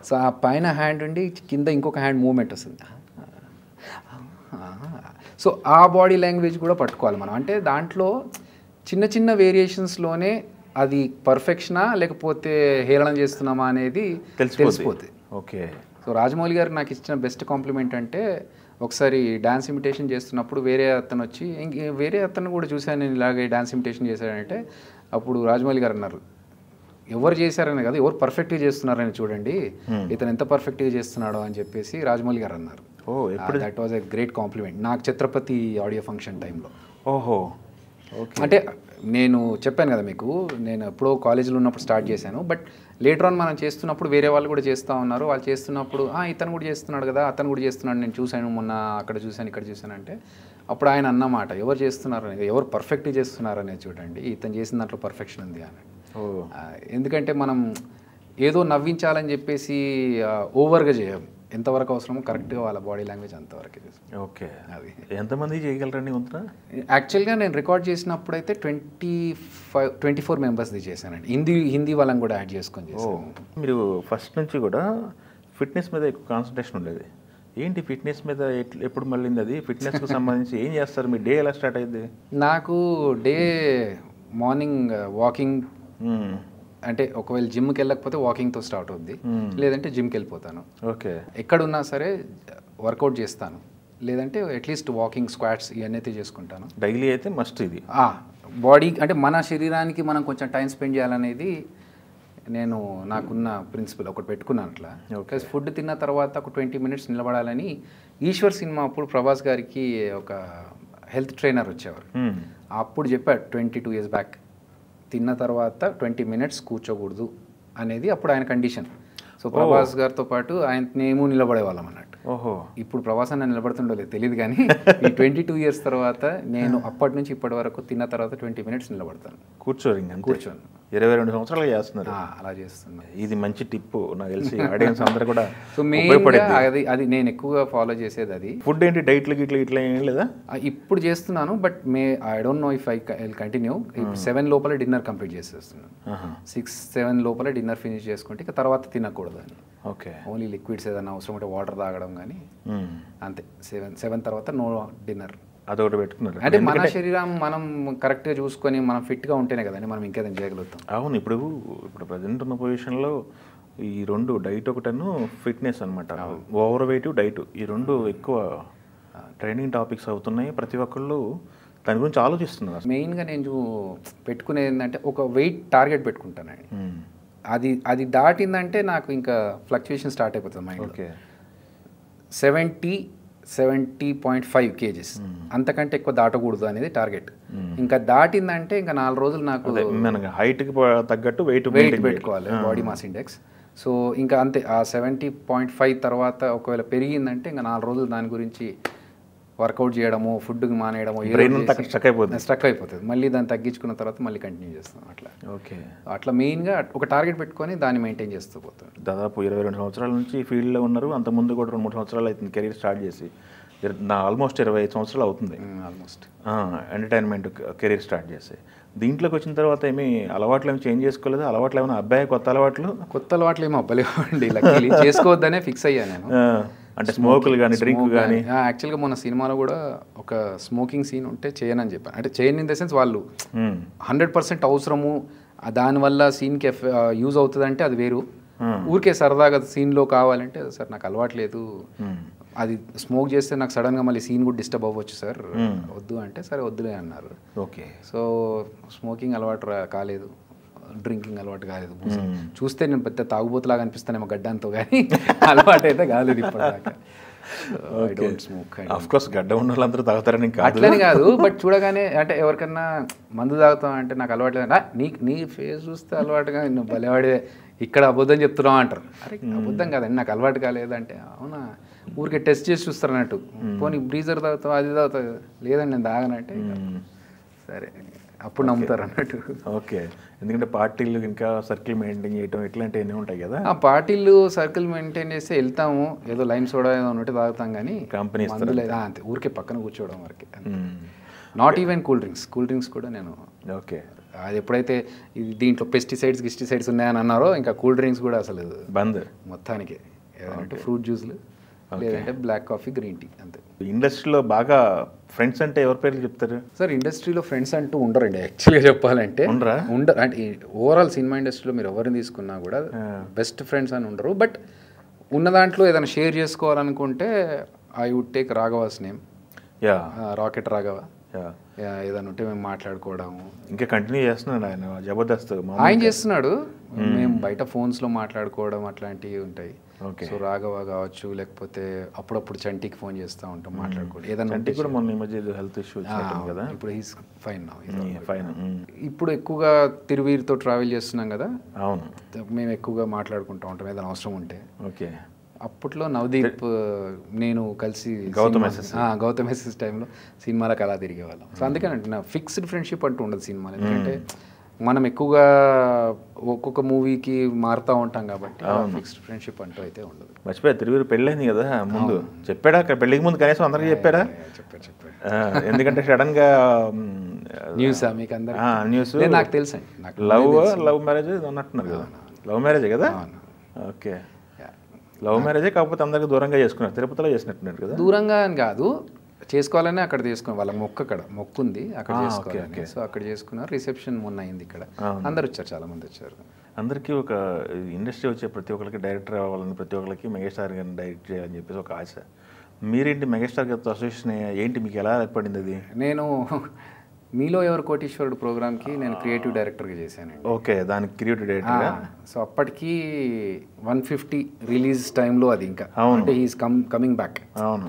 సో ఆ పైన హ్యాండ్ ఉండి కింద ఇంకొక హ్యాండ్ మూవ్మెంట్ వస్తుంది. సో ఆ బాడీ లాంగ్వేజ్ కూడా పట్టుకోవాలి మనం. అంటే దాంట్లో చిన్న వేరియేషన్స్లోనే అది పర్ఫెక్షనా లేకపోతే హేళన చేస్తున్నామా అనేది తెలిసిపోతుంది. ఓకే. సో రాజమౌళి గారు నాకు ఇచ్చిన బెస్ట్ కాంప్లిమెంట్ అంటే, ఒకసారి డ్యాన్స్ ఇమిటేషన్ చేస్తున్నప్పుడు వేరే అతను వచ్చి, వేరే అతను కూడా చూశాను నేను ఇలాగే డ్యాన్స్ ఇమిటేషన్ చేశాడంటే, అప్పుడు రాజమౌళి గారు అన్నారు, ఎవరు చేశారని కదా, ఎవరు పర్ఫెక్ట్గా చేస్తున్నారని చూడండి, ఇతను ఎంత పర్ఫెక్ట్గా చేస్తున్నాడో అని చెప్పేసి రాజమౌళి గారు అన్నారు. That was a great compliment నాకు ఛత్రపతి ఆడియో ఫంక్షన్ టైంలో. ఓహో. అంటే నేను చెప్పాను కదా మీకు, నేను ఎప్పుడో కాలేజీలో ఉన్నప్పుడు స్టార్ట్ చేశాను, బట్ లేటర్ ఆన్ మనం చేస్తున్నప్పుడు వేరే వాళ్ళు కూడా చేస్తూ ఉన్నారు. వాళ్ళు చేస్తున్నప్పుడు ఇతను కూడా చేస్తున్నాడు కదా, అతను కూడా చేస్తున్నాడు, నేను చూశాను మొన్న అక్కడ చూశాను ఇక్కడ చూశాను అంటే, అప్పుడు ఆయన అన్నమాట, ఎవరు చేస్తున్నారు అనేది, ఎవరు పర్ఫెక్ట్గా చేస్తున్నారు అనేది చూడండి, ఇతను చేసిన దాంట్లో పర్ఫెక్షన్ ఉంది అని. ఎందుకంటే మనం ఏదో నవ్వించాలని చెప్పేసి ఓవర్గా చేయం, ఎంతవరకు అవసరమో కరెక్ట్గా వాళ్ళ బాడీ లాంగ్వేజ్ అంతవరకు చేస్తాం. ఓకే. అది ఎంతమంది చేయగలరండి వంతున? యాక్చువల్గా నేను రికార్డ్ చేసినప్పుడు అయితే 24 మెంబర్స్ది చేశానండి. హిందీ వాళ్ళని కూడా యాడ్ చేసుకొని చేశాను. మీరు ఫస్ట్ నుంచి కూడా ఫిట్నెస్ మీద ఎక్కువ కాన్సన్ట్రేషన్ ఉండేది. ఏంటి ఫిట్నెస్ మీద ఎప్పుడు మళ్ళీంది? అది ఫిట్నెస్కి సంబంధించి ఏం చేస్తారు? మీ డే ఎలా స్టార్ట్ అయ్యింది? నాకు డే మార్నింగ్ వాకింగ్, అంటే ఒకవేళ జిమ్కి వెళ్ళకపోతే వాకింగ్తో స్టార్ట్ అవుద్ది, లేదంటే జిమ్కి వెళ్ళిపోతాను. ఓకే. ఎక్కడున్నా సరే వర్కౌట్ చేస్తాను, లేదంటే అట్లీస్ట్ వాకింగ్, స్క్వాట్స్ ఇవన్నీ అయితే చేసుకుంటాను. డైలీ అయితే మస్ట్ ఇది బాడీ, అంటే మన శరీరానికి మనం కొంచెం టైం స్పెండ్ చేయాలనేది నాకున్న ప్రిన్సిపల్ ఒకటి పెట్టుకున్నాను అట్లా. ఓకే. ఫుడ్ తిన్న తర్వాత ఒక 20 మినిట్స్ నిలబడాలని ఈశ్వర్ సినిమా అప్పుడు ప్రభాస్ గారికి ఒక హెల్త్ ట్రైనర్ వచ్చేవారు, అప్పుడు చెప్పాడు 22 years బ్యాక్, తిన్న తర్వాత 20 మినిట్స్ కూర్చోకూడదు అనేది అప్పుడు ఆయన కండిషన్. సో ప్రభాస్ గారితో పాటు మేము నిలబడేవాళ్ళం అన్నట్టు. ఓహో. ఇప్పుడు ప్రభాస్ అన్న నిలబడుతుండలేదు తెలియదు, కానీ ఈ 22 years తర్వాత నేను అప్పటి నుంచి ఇప్పటి వరకు తిన్న తర్వాత 20 మినిట్స్ నిలబడతాను. కూర్చోను. 22 సంవత్సరాలు చేస్తున్నారు. అలా చేస్తున్నాను. ఇది మంచి టిప్ నాకు తెలిసి ఆడియన్స్ అందరూ కూడా. సో మెయిన్గా అది నేను ఎక్కువగా ఫాలో చేసేది అది. ఫుడ్ ఏంటి, డైట్లు ఇట్లా ఏం లేదా? ఇప్పుడు చేస్తున్నాను, but I don't know if I continue. 7 లోపల డిన్నర్ కంప్లీట్ చేసేస్తున్నాను. 6-7 లోపల డిన్నర్ ఫినిష్ చేసుకుంటే ఇక తర్వాత తినకూడదు అని. ఓకే. ఓన్లీ లిక్విడ్స్ ఏదైనా అవసరం ఉంటే వాటర్ తాగడం, కానీ అంతే. 7 తర్వాత నో డిన్నర్ అదొకటి పెట్టుకున్నారు. అంటే మన శరీరం మనం కరెక్ట్గా చూసుకొని మనం ఫిట్గా ఉంటేనే కదండి మనం ఇంకేదైనా చేయగలుగుతాం. అవును. ఇప్పుడు ప్రజెంట్ ఉన్న పొజిషన్లో ఈ రెండు డైట్ ఒకటను ఫిట్నెస్ అనమాట. ఓవర్ వెయిట్ డైట్ ఈ రెండు ఎక్కువ ట్రైనింగ్ టాపిక్స్ అవుతున్నాయి. ప్రతి ఒక్కళ్ళు దాని గురించి ఆలోచిస్తున్నారు. మెయిన్గా నేను పెట్టుకునేది ఏంటంటే ఒక వెయిట్ టార్గెట్ పెట్టుకుంటానండి. అది దాటిందంటే నాకు ఇంకా ఫ్లక్చుయేషన్ స్టార్ట్ అయిపోతుంది మైండ్. ఓకే. 70.5 kgs అంతకంటే ఎక్కువ దాటకూడదు అనేది టార్గెట్. ఇంకా దాటిందంటే ఇంకా 4 రోజులు నాకు హైట్కి తగ్గట్టు వెయిట్ పెట్టుకోవాలి, బాడీ మాస్ ఇండెక్స్. సో ఇంకా అంతే. ఆ 70.5 తర్వాత ఒకవేళ పెరిగిందంటే ఇంకా 4 రోజులు దాని గురించి వర్కౌట్ చేయడము, ఫుడ్కి మానేయడము, స్ట్రక్ అయిపోతుంది. మళ్ళీ దాన్ని తగ్గించుకున్న తర్వాత మళ్ళీ కంటిన్యూ చేస్తాం అట్లా. ఓకే. అట్లా మెయిన్గా ఒక టార్గెట్ పెట్టుకొని దాన్ని మెయింటైన్ చేస్తూ పోతాం. దాదాపు 22 సంవత్సరాల నుంచి ఈ ఫీల్డ్లో ఉన్నారు. అంతకుముందు కూడా 2-3 సంవత్సరాలు అవుతుంది కెరీర్ స్టార్ట్ చేసి. ఆల్మోస్ట్ 25 సంవత్సరాలు అవుతుంది ఆల్మోస్ట్ ఎంటర్టైన్మెంట్ కెరీర్ స్టార్ట్ చేసి. దీంట్లోకి వచ్చిన తర్వాత ఏమి అలవాట్లు ఏమి చేంజ్ చేసుకోలేదు? అలవాట్లు ఏమైనా అబ్బాయి కొత్త అలవాట్లు ఏమో అవ్వలేవండి. లక్కీలీ చేసుకోవద్దనే ఫిక్స్ అయ్యా నేను. అంటే స్మోకులు కానీ డ్రింక్ కానీ. యాక్చువల్గా మొన్న సినిమాలో కూడా ఒక స్మోకింగ్ సీన్ ఉంటే చేయనని చెప్పాను. అంటే చేయను ఇన్ ద సెన్స్ వాళ్ళు 100% అవసరము దానివల్ల సీన్కి యూజ్ అవుతుంది అంటే అది వేరు. ఊరికే సరదాగా సీన్లో కావాలంటే సార్ నాకు అలవాట్లేదు, అది స్మోక్ చేస్తే నాకు సడన్గా మళ్ళీ సీన్ కూడా డిస్టర్బ్ అవ్వచ్చు సార్, వద్దు అంటే సరే వద్దులే అన్నారు. ఓకే. సో స్మోకింగ్ అలవాటు కాలేదు, డ్రింకింగ్ అలవాటు కాలేదు. చూస్తే నేను పెద్ద తాగుబోతులాగా అనిపిస్తానేమో గడ్డంతో, కానీ అలవాటు అయితే కాలేదు ఇప్పటిదాకా. గడ్డ ఉన్న వాళ్ళందరూ తాగుతారని అట్లని కాదు, బట్ చూడగానే అంటే ఎవరికన్నా మందు తాగుతాం అంటే నాకు అలవాటు లేదు, నీ ఫేస్ చూస్తే అలవాటుగా నువ్వు భలేవాడే ఇక్కడ అబద్ధం చెప్తున్నావు అంటారు. అరే అబద్ధం కాదండి, నాకు అలవాటు కాలేదు అంటే అవునా ఊరికే టెస్ట్ చేసి చూస్తారు అన్నట్టు. పోనీ బ్రీజర్ తాగుతావు అది తాగుతావు, లేదండి నేను తాగనంటే సరే అప్పుడు నమ్ముతారు అన్నట్టు. ఓకే. ఎందుకంటే పార్టీలు ఇంకా సర్కిల్ మెయింటైన్ చేయటం ఇట్లాంటివన్నీ ఉంటాయి కదా. ఆ పార్టీలు సర్కిల్ మెయింటైన్ చేస్తే వెళ్తాము, ఏదో లైమ్ సోడా ఏదో ఉన్నట్టు తాగుతాం, కానీ కంపెనీ అంతే ఊరికే పక్కన కూర్చోవడం వరకే. నాట్ ఈవెన్ కూల్ డ్రింక్స్ కూడా నేను. ఓకే. అది ఎప్పుడైతే దీంట్లో పెస్టిసైడ్స్ ఉన్నాయని అన్నారో ఇంకా కూల్ డ్రింక్స్ కూడా అసలు బంద్ మొత్తానికి. ఏదంటే ఫ్రూట్ జ్యూస్లు లేదంటే బ్లాక్ కాఫీ, గ్రీన్ టీ, అంతే. ఇండస్ట్రీలో బాగా ఫ్రెండ్స్ అంటే ఎవరి పేర్లు చెప్తారు సార్? ఇండస్ట్రీలో ఫ్రెండ్స్ అంటూ ఉండరండి యాక్చువల్గా చెప్పాలంటే. ఉండరు అంటే ఓవరాల్ సినిమా ఇండస్ట్రీలో మీరు ఎవరిని తీసుకున్నా కూడా బెస్ట్ ఫ్రెండ్స్ అని ఉండరు. బట్ ఉన్న దాంట్లో ఏదైనా షేర్ చేసుకోవాలనుకుంటే I would take Raghava's name. Rocket Raghava. ఏదైనా ఉంటే మేము మాట్లాడుకోవడము. ఇంకా కంటిన్యూ చేస్తున్నాడు ఆయన, జబర్దస్త్ ఆయన చేస్తున్నాడు. మేము బయట ఫోన్స్లో మాట్లాడుకోవడం అట్లాంటివి ఉంటాయి. సో రాఘవ కావచ్చు, లేకపోతే అప్పుడప్పుడు చంటికి ఫోన్ చేస్తూ ఉంటాం, మాట్లాడుకోవడం. ఏదైనా కూడా మొన్న ఈ మధ్య హెల్త్ ఇష్యూ కదా, ఇప్పుడు హీస్ ఫైన్. ఇప్పుడు ఎక్కువగా తిరువీరుతో ట్రావెల్ చేస్తున్నాం కదా. అవును. మేము ఎక్కువగా మాట్లాడుకుంటూ ఉంటాం ఏదైనా అవసరం ఉంటే. ఓకే. అప్పట్లో నవదీప్ నేను కలిసి గౌతమ్ ఎస్ఎస్ టైంలో సినిమాలకు అలా తిరిగేవాళ్ళం. సో అందుకని అంటే నా ఫిక్స్డ్ ఫ్రెండ్షిప్ అంటూ ఉండదు సినిమాలో. ఎందుకంటే మనం ఎక్కువగా ఒక్కొక్క మూవీకి మారుతూ ఉంటాం కాబట్టి ఫిక్స్డ్ ఫ్రెండ్షిప్ అంటూ అయితే ఉండదు. మర్చిపోయా, తిరువురు పెళ్ళైంది కదా ముందు చెప్పాడా? అక్కడ పెళ్ళికి ముందు కనీసం అందరికీ చెప్పారా? చెప్పారు. ఎందుకంటే సడన్ గా న్యూస్ మీకు అందరూ న్యూస్ నాకు తెలుసు అండి. లవ్ మ్యారేజ్ అన్నట్టున్నారు కదా. లవ్ మ్యారేజే కదా. ఓకే. లవ్ మ్యారేజే, కాకపోతే అందరికి దూరంగా చేసుకున్నారు. తిరుపతిలో చేసినట్టున్నారు కదా. దూరంగా అని కాదు, చేసుకోవాలని అక్కడ చేసుకున్నారు. వాళ్ళ మొక్కు ఉంది అక్కడ చేసుకోవాలి. సో అక్కడ చేసుకున్నారు. రిసెప్షన్ మొన్న అయింది ఇక్కడ. అందరు వచ్చారు, చాలా మంది వచ్చారు. అందరికీ ఒక ఇండస్ట్రీ వచ్చే ప్రతి ఒక్కరికి డైరెక్టర్ అవ్వాలని, ప్రతి ఒక్కరికి మెగాస్టార్ గారిని డైరెక్ట్ చేయాలని చెప్పేసి ఒక ఆశ. మీరేంటి మెగాస్టార్ గారితో అసోసియేషన్ ఏంటి, మీకు ఎలా ఏర్పడింది అది? నేను మీలో ఎవరు కోటీశ్వరుడు ప్రోగ్రామ్కి నేను క్రియేటివ్ డైరెక్టర్గా చేశానండి. ఓకే, దానికి క్రియేటివ్ డైరెక్టర్. సో అప్పటికి 150 రిలీజ్ టైంలో అది ఇంకా అంటే he's coming back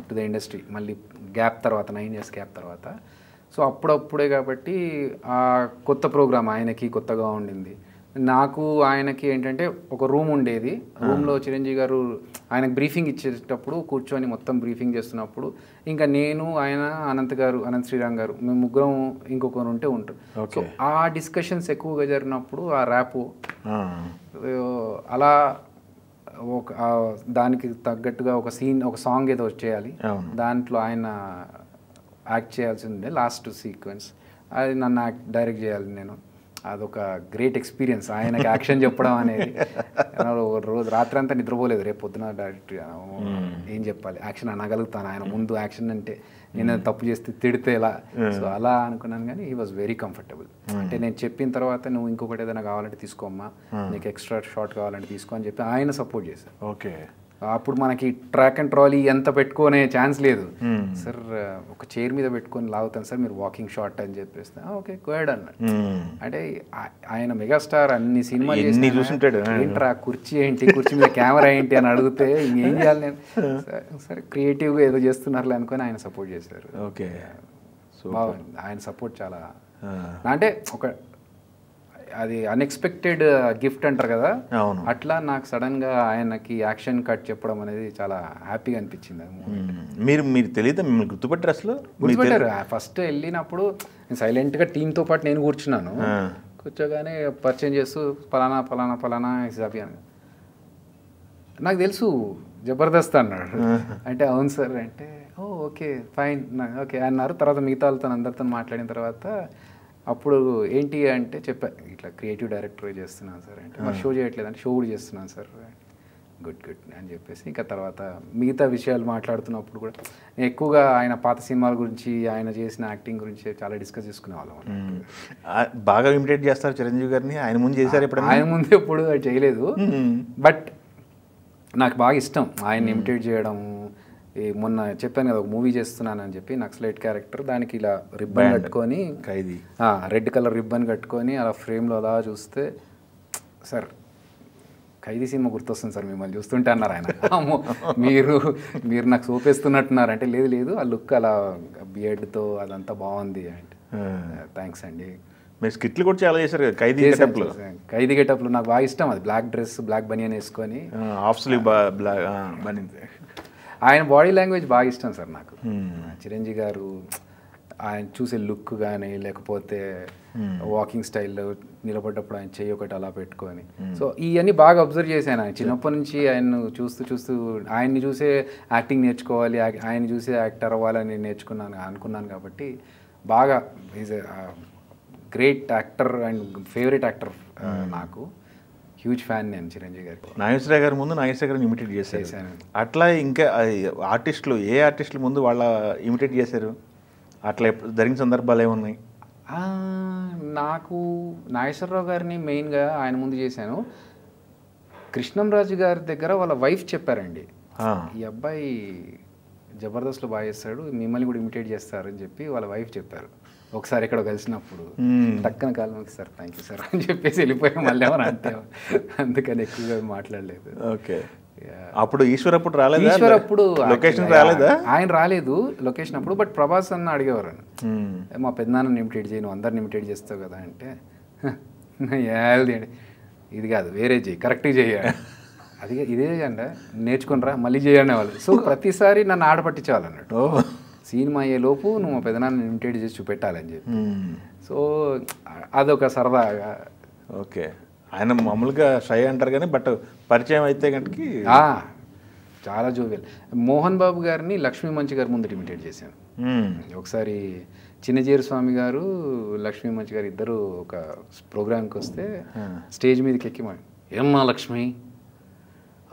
to the industry. మళ్ళీ గ్యాప్ తర్వాత 9 years గ్యాప్ తర్వాత. సో అప్పుడప్పుడే కాబట్టి ఆ కొత్త ప్రోగ్రామ్ ఆయనకి కొత్తగా ఉండింది. నాకు ఆయనకి ఏంటంటే ఒక రూమ్ ఉండేది. రూమ్లో చిరంజీవి గారు ఆయనకు బ్రీఫింగ్ ఇచ్చేటప్పుడు కూర్చొని మొత్తం బ్రీఫింగ్ చేస్తున్నప్పుడు ఇంకా నేను, ఆయన, అనంత్ శ్రీరామ్ గారు, మేము ముగ్గురం ఇంకొకరు ఉంటారు. సో ఆ డిస్కషన్స్ ఎక్కువగా జరిగినప్పుడు ఆ ర్యాపు అలా దానికి తగ్గట్టుగా ఒక సాంగ్ ఏదో చేయాలి. దాంట్లో ఆయన యాక్ట్ చేయాల్సి ఉండే లాస్ట్ సీక్వెన్స్. అది నన్ను డైరెక్ట్ చేయాలి నేను. అదొక గ్రేట్ ఎక్స్పీరియన్స్ ఆయనకి యాక్షన్ చెప్పడం అనేది. రోజు రాత్రి అంతా నిద్రపోలేదు, రేపు పొద్దున డైరెక్ట్ ఏం చెప్పాలి, యాక్షన్ అనగలుగుతాను ఆయన ముందు. యాక్షన్ అంటే నేను తప్పు చేస్తే తిడితే ఎలా, సో అలా అనుకున్నాను. కానీ హీ వాజ్ వెరీ కంఫర్టబుల్. అంటే నేను చెప్పిన తర్వాత నువ్వు ఇంకొకటి ఏదైనా కావాలంటే తీసుకోమ్మా, నీకు ఎక్స్ట్రా షార్ట్ కావాలంటే తీసుకో అని చెప్పి ఆయన సపోర్ట్ చేశారు. ఓకే. అప్పుడు మనకి ట్రాక్ అండ్ ట్రాలీ ఎంత పెట్టుకునే ఛాన్స్ లేదు. సార్ ఒక చైర్ మీద పెట్టుకొని లాగుతాను సార్, మీరు వాకింగ్ షాట్ అని చెప్పేస్తే ఓకే గోడ్ అన్నాడు. అంటే ఆయన మెగాస్టార్, అన్ని సినిమాలు చూసుంటాడు. ఏంట్రా కుర్చీ ఏంటి, కుర్చీ మీద కెమెరా ఏంటి అని అడిగితే ఇంకేం చేయాలి నేను, సరే క్రియేటివ్గా ఏదో చేస్తున్నారులే అనుకొని ఆయన సపోర్ట్ చేశారు. ఓకే. బాగుంది ఆయన సపోర్ట్ చాలా. అంటే ఒక అది అన్ఎక్స్పెక్టెడ్ గిఫ్ట్ అంటారు కదా, అట్లా నాకు సడన్గా ఆయనకి యాక్షన్ కట్ చెప్పడం అనేది చాలా హ్యాపీగా అనిపించింది. మీరు తెలియదు, మిమ్మల్ని గుర్తుపట్టారు అసలు? గుర్తుపట్టారు. ఫస్ట్ వెళ్ళినప్పుడు నేను సైలెంట్గా టీంతో పాటు నేను కూర్చున్నాను. కూర్చోగానే పరిచయం చేస్తూ ఫలానా ఫలానా ఫలానా హిసాబి అని, నాకు తెలుసు జబర్దస్త్ అన్నాడు. అంటే అవును సార్ అంటే ఓకే ఫైన్ ఓకే అన్నారు. తర్వాత మిగతా వాళ్ళతో అందరితో మాట్లాడిన తర్వాత అప్పుడు ఏంటి అంటే చెప్పా, ఇట్లా క్రియేటివ్ డైరెక్టర్ చేస్తున్నాను సార్ అంటే, మరి షో చేయట్లేదు అంటే, షో కూడా చేస్తున్నాను సార్, గుడ్ గుడ్ అని చెప్పేసి ఇంకా తర్వాత మిగతా విషయాలు మాట్లాడుతున్నప్పుడు కూడా ఎక్కువగా ఆయన పాత సినిమాల గురించి, ఆయన చేసిన యాక్టింగ్ గురించి చాలా డిస్కస్ చేసుకునేవాళ్ళం. బాగా ఇమిటేట్ చేస్తారు చిరంజీవి గారిని, ఆయన ముందు చేశారు ఎప్పుడు? ఆయన ముందు ఎప్పుడు చేయలేదు, బట్ నాకు బాగా ఇష్టం ఆయన ఇమిటేట్ చేయడం. మొన్న చెప్పాను కదా ఒక మూవీ చేస్తున్నాను అని చెప్పి, నక్సలైట్ క్యారెక్టర్, దానికి ఇలా రిబ్బన్ కట్టుకొని, ఖైదీ రెడ్ కలర్ రిబ్బన్ కట్టుకొని అలా ఫ్రేమ్లో అలా చూస్తే, సార్ ఖైదీ సినిమా గుర్తొస్తుంది సార్ మిమ్మల్ని చూస్తుంటే అన్నారు ఆయన. అమ్మో మీరు నాకు సోపేస్తున్నట్టున్నారు అంటే, లేదు లేదు ఆ లుక్ అలా బియర్డ్తో అదంతా బాగుంది అంటే, థ్యాంక్స్ అండి. మీరు స్కిట్లు కూడా చాలా చేశారు కదా ఖైదీ గెటప్లో. ఖైదీ గెటప్లో నాకు బాగా ఇష్టం అది, బ్లాక్ డ్రెస్ బ్లాక్ బనియన్ వేసుకొని హాఫ్ స్లీవ్ బ్లాక్ బనియన్. ఆయన బాడీ లాంగ్వేజ్ బాగా ఇష్టం సార్ నాకు. చిరంజీవి గారు ఆయన చూసే లుక్ కానీ, లేకపోతే వాకింగ్ స్టైల్లో నిలబడ్డప్పుడు ఆయన చెయ్యి ఒకటి అలా పెట్టుకొని, సో ఇవన్నీ బాగా అబ్జర్వ్ చేశాను. ఆయన చిన్నప్పటి నుంచి ఆయన్ను చూస్తూ ఆయన్ని చూసే యాక్టింగ్ నేర్చుకోవాలి, ఆయన్ని చూసే యాక్టర్ అవ్వాలని అనుకున్నాను కాబట్టి బాగా is great actor and favourite actor నాకు. హ్యూజ్ ఫ్యాన్ నేను చిరంజీవి గారికి. నాగేశ్వరరావు గారి ముందు నాగేశ్వర గారిని ఇమిటేట్ చేశాను. అట్లా ఇంకా ఆర్టిస్టులు, ఏ ఆర్టిస్టుల ముందు వాళ్ళ ఇమిటేట్ చేశారు? అట్లా జరిగిన సందర్భాలు ఏమున్నాయి? నాకు నాగేశ్వరరావు గారిని మెయిన్గా ఆయన ముందు చేశాను. కృష్ణంరాజు గారి దగ్గర వాళ్ళ వైఫ్ చెప్పారండి, ఈ అబ్బాయి జబర్దస్త్లో బాగా చేస్తాడు, మిమ్మల్ని కూడా ఇమిటేట్ చేస్తారని చెప్పి వాళ్ళ వైఫ్ చెప్పారు. ఒకసారి ఇక్కడ కలిసినప్పుడు టక్కన కాలంకి సార్ థ్యాంక్ యూ సార్ అని చెప్పేసి వెళ్ళిపోయాం. మళ్ళీ ఏమన్నా అంటే అందుకని ఎక్కువగా మాట్లాడలేదు. ఓకే. అప్పుడు ఈశ్వరప్పుడు రాలేదు, ఈశ్వరప్పుడు లొకేషన్ రాలేదా? ఆయన రాలేదు లొకేషన్ అప్పుడు, బట్ ప్రభాస్ అన్న అడిగేవారు, మా పెద్దనాన్నని ఇమిటేట్ చేయను, అందరిని ఇమిటేట్ చేస్తావు కదా అంటే, ఇది కాదు వేరే చేయి, కరెక్ట్గా చేయాలి, అది ఇదే అండి నేర్చుకునిరా మళ్ళీ చేయనే వాళ్ళు. సో ప్రతిసారి నన్ను ఆడపట్టించేవాళ్ళు అన్నట్టు, సినిమా అయ్యేలోపు నువ్వు మా పెద్దనాన్ని ఇమిటేట్ చేసి చూపెట్టాలని చెప్పి. సో అదొక సరదాగా. ఓకే. ఆయన మామూలుగా షై అంటారు కానీ బట్ పరిచయం అయితే కనుక చాలా జోవియల్. మోహన్ బాబు గారిని లక్ష్మీ మంచి గారి ముందు ఇమిటేట్ చేశాను. ఒకసారి చిన్నజీర స్వామి గారు, లక్ష్మీ మంచి గారు ఇద్దరు ఒక ప్రోగ్రామ్కి వస్తే స్టేజ్ మీదకి ఎక్కి, ఏమ్మా లక్ష్మి,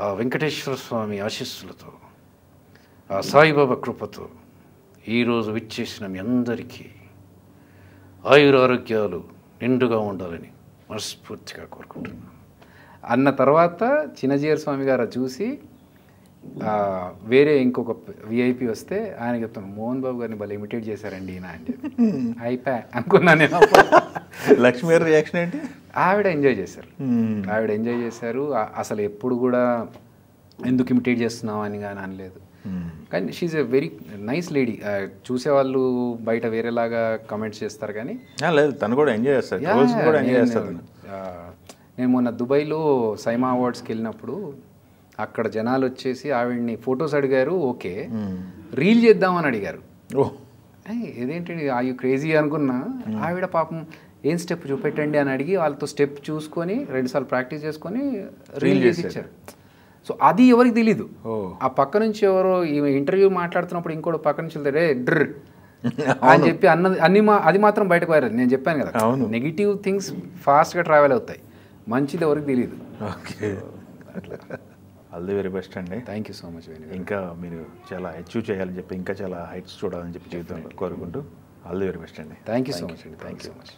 ఆ వెంకటేశ్వర స్వామి ఆశీస్సులతో, ఆ సాయిబాబా కృపతో ఈరోజు విచ్చేసిన మీ అందరికీ ఆయురారోగ్యాలు నిండుగా ఉండాలని మనస్ఫూర్తిగా కోరుకుంటున్నాను అన్న తర్వాత చిన్నజీర స్వామి గారు చూసి వేరే ఇంకొక విఐపి వస్తే ఆయన చెప్తాను, మోహన్ బాబు గారిని భలే ఇమిటేట్ చేశారండి ఈయన అని చెప్పి అయిపోయా అనుకున్నాను నేను. లక్ష్మి గారి రియాక్షన్ ఏంటి? ఆవిడ ఎంజాయ్ చేశారు. అసలు ఎప్పుడు కూడా ఎందుకు ఇమిటేట్ చేస్తున్నావు అని కానీ అనలేదు. కానీ she's a very nice lady. చూసేవాళ్ళు బయట వేరేలాగా కమెంట్స్ చేస్తారు కానీ లేదు, తను కూడా ఎంజాయ్ చేస్తారు. నేను మొన్న దుబాయ్లో సైమా అవార్డ్స్కి వెళ్ళినప్పుడు అక్కడ జనాలు వచ్చేసి ఆవిడ్ని ఫొటోస్ అడిగారు, ఓకే రీల్ చేద్దామని అడిగారు. ఇదేంటి యూ క్రేజీ అనుకున్నా. ఆవిడ పాపం ఏం స్టెప్ చూపెట్టండి అని అడిగి వాళ్ళతో స్టెప్ చూసుకొని 2 సార్లు ప్రాక్టీస్ చేసుకొని రీల్ చేసి ఇచ్చారు. సో అది ఎవరికి తెలీదు. ఆ పక్క నుంచి ఎవరో ఇంటర్వ్యూ మాట్లాడుతున్నప్పుడు ఇంకోటి పక్క నుంచి వెళ్తారు, డ్ర్ అని చెప్పి అది మాత్రం బయటకు పోయారు. నేను చెప్పాను కదా, నెగిటివ్ థింగ్స్ ఫాస్ట్గా ట్రావెల్ అవుతాయి, మంచిది ఎవరికి తెలియదు. Okay, all the very best అండి. Thank you so much. ఇంకా మీరు చాలా అచీవ్ చేయాలని చెప్పి, ఇంకా చాలా హైట్స్ చూడాలని చెప్పి జీవితంలో కోరుకుంటూ ఆల్ ది వెరీ బెస్ట్ అండి. థ్యాంక్ యూ సో మచ్ అండి. Thank you so much.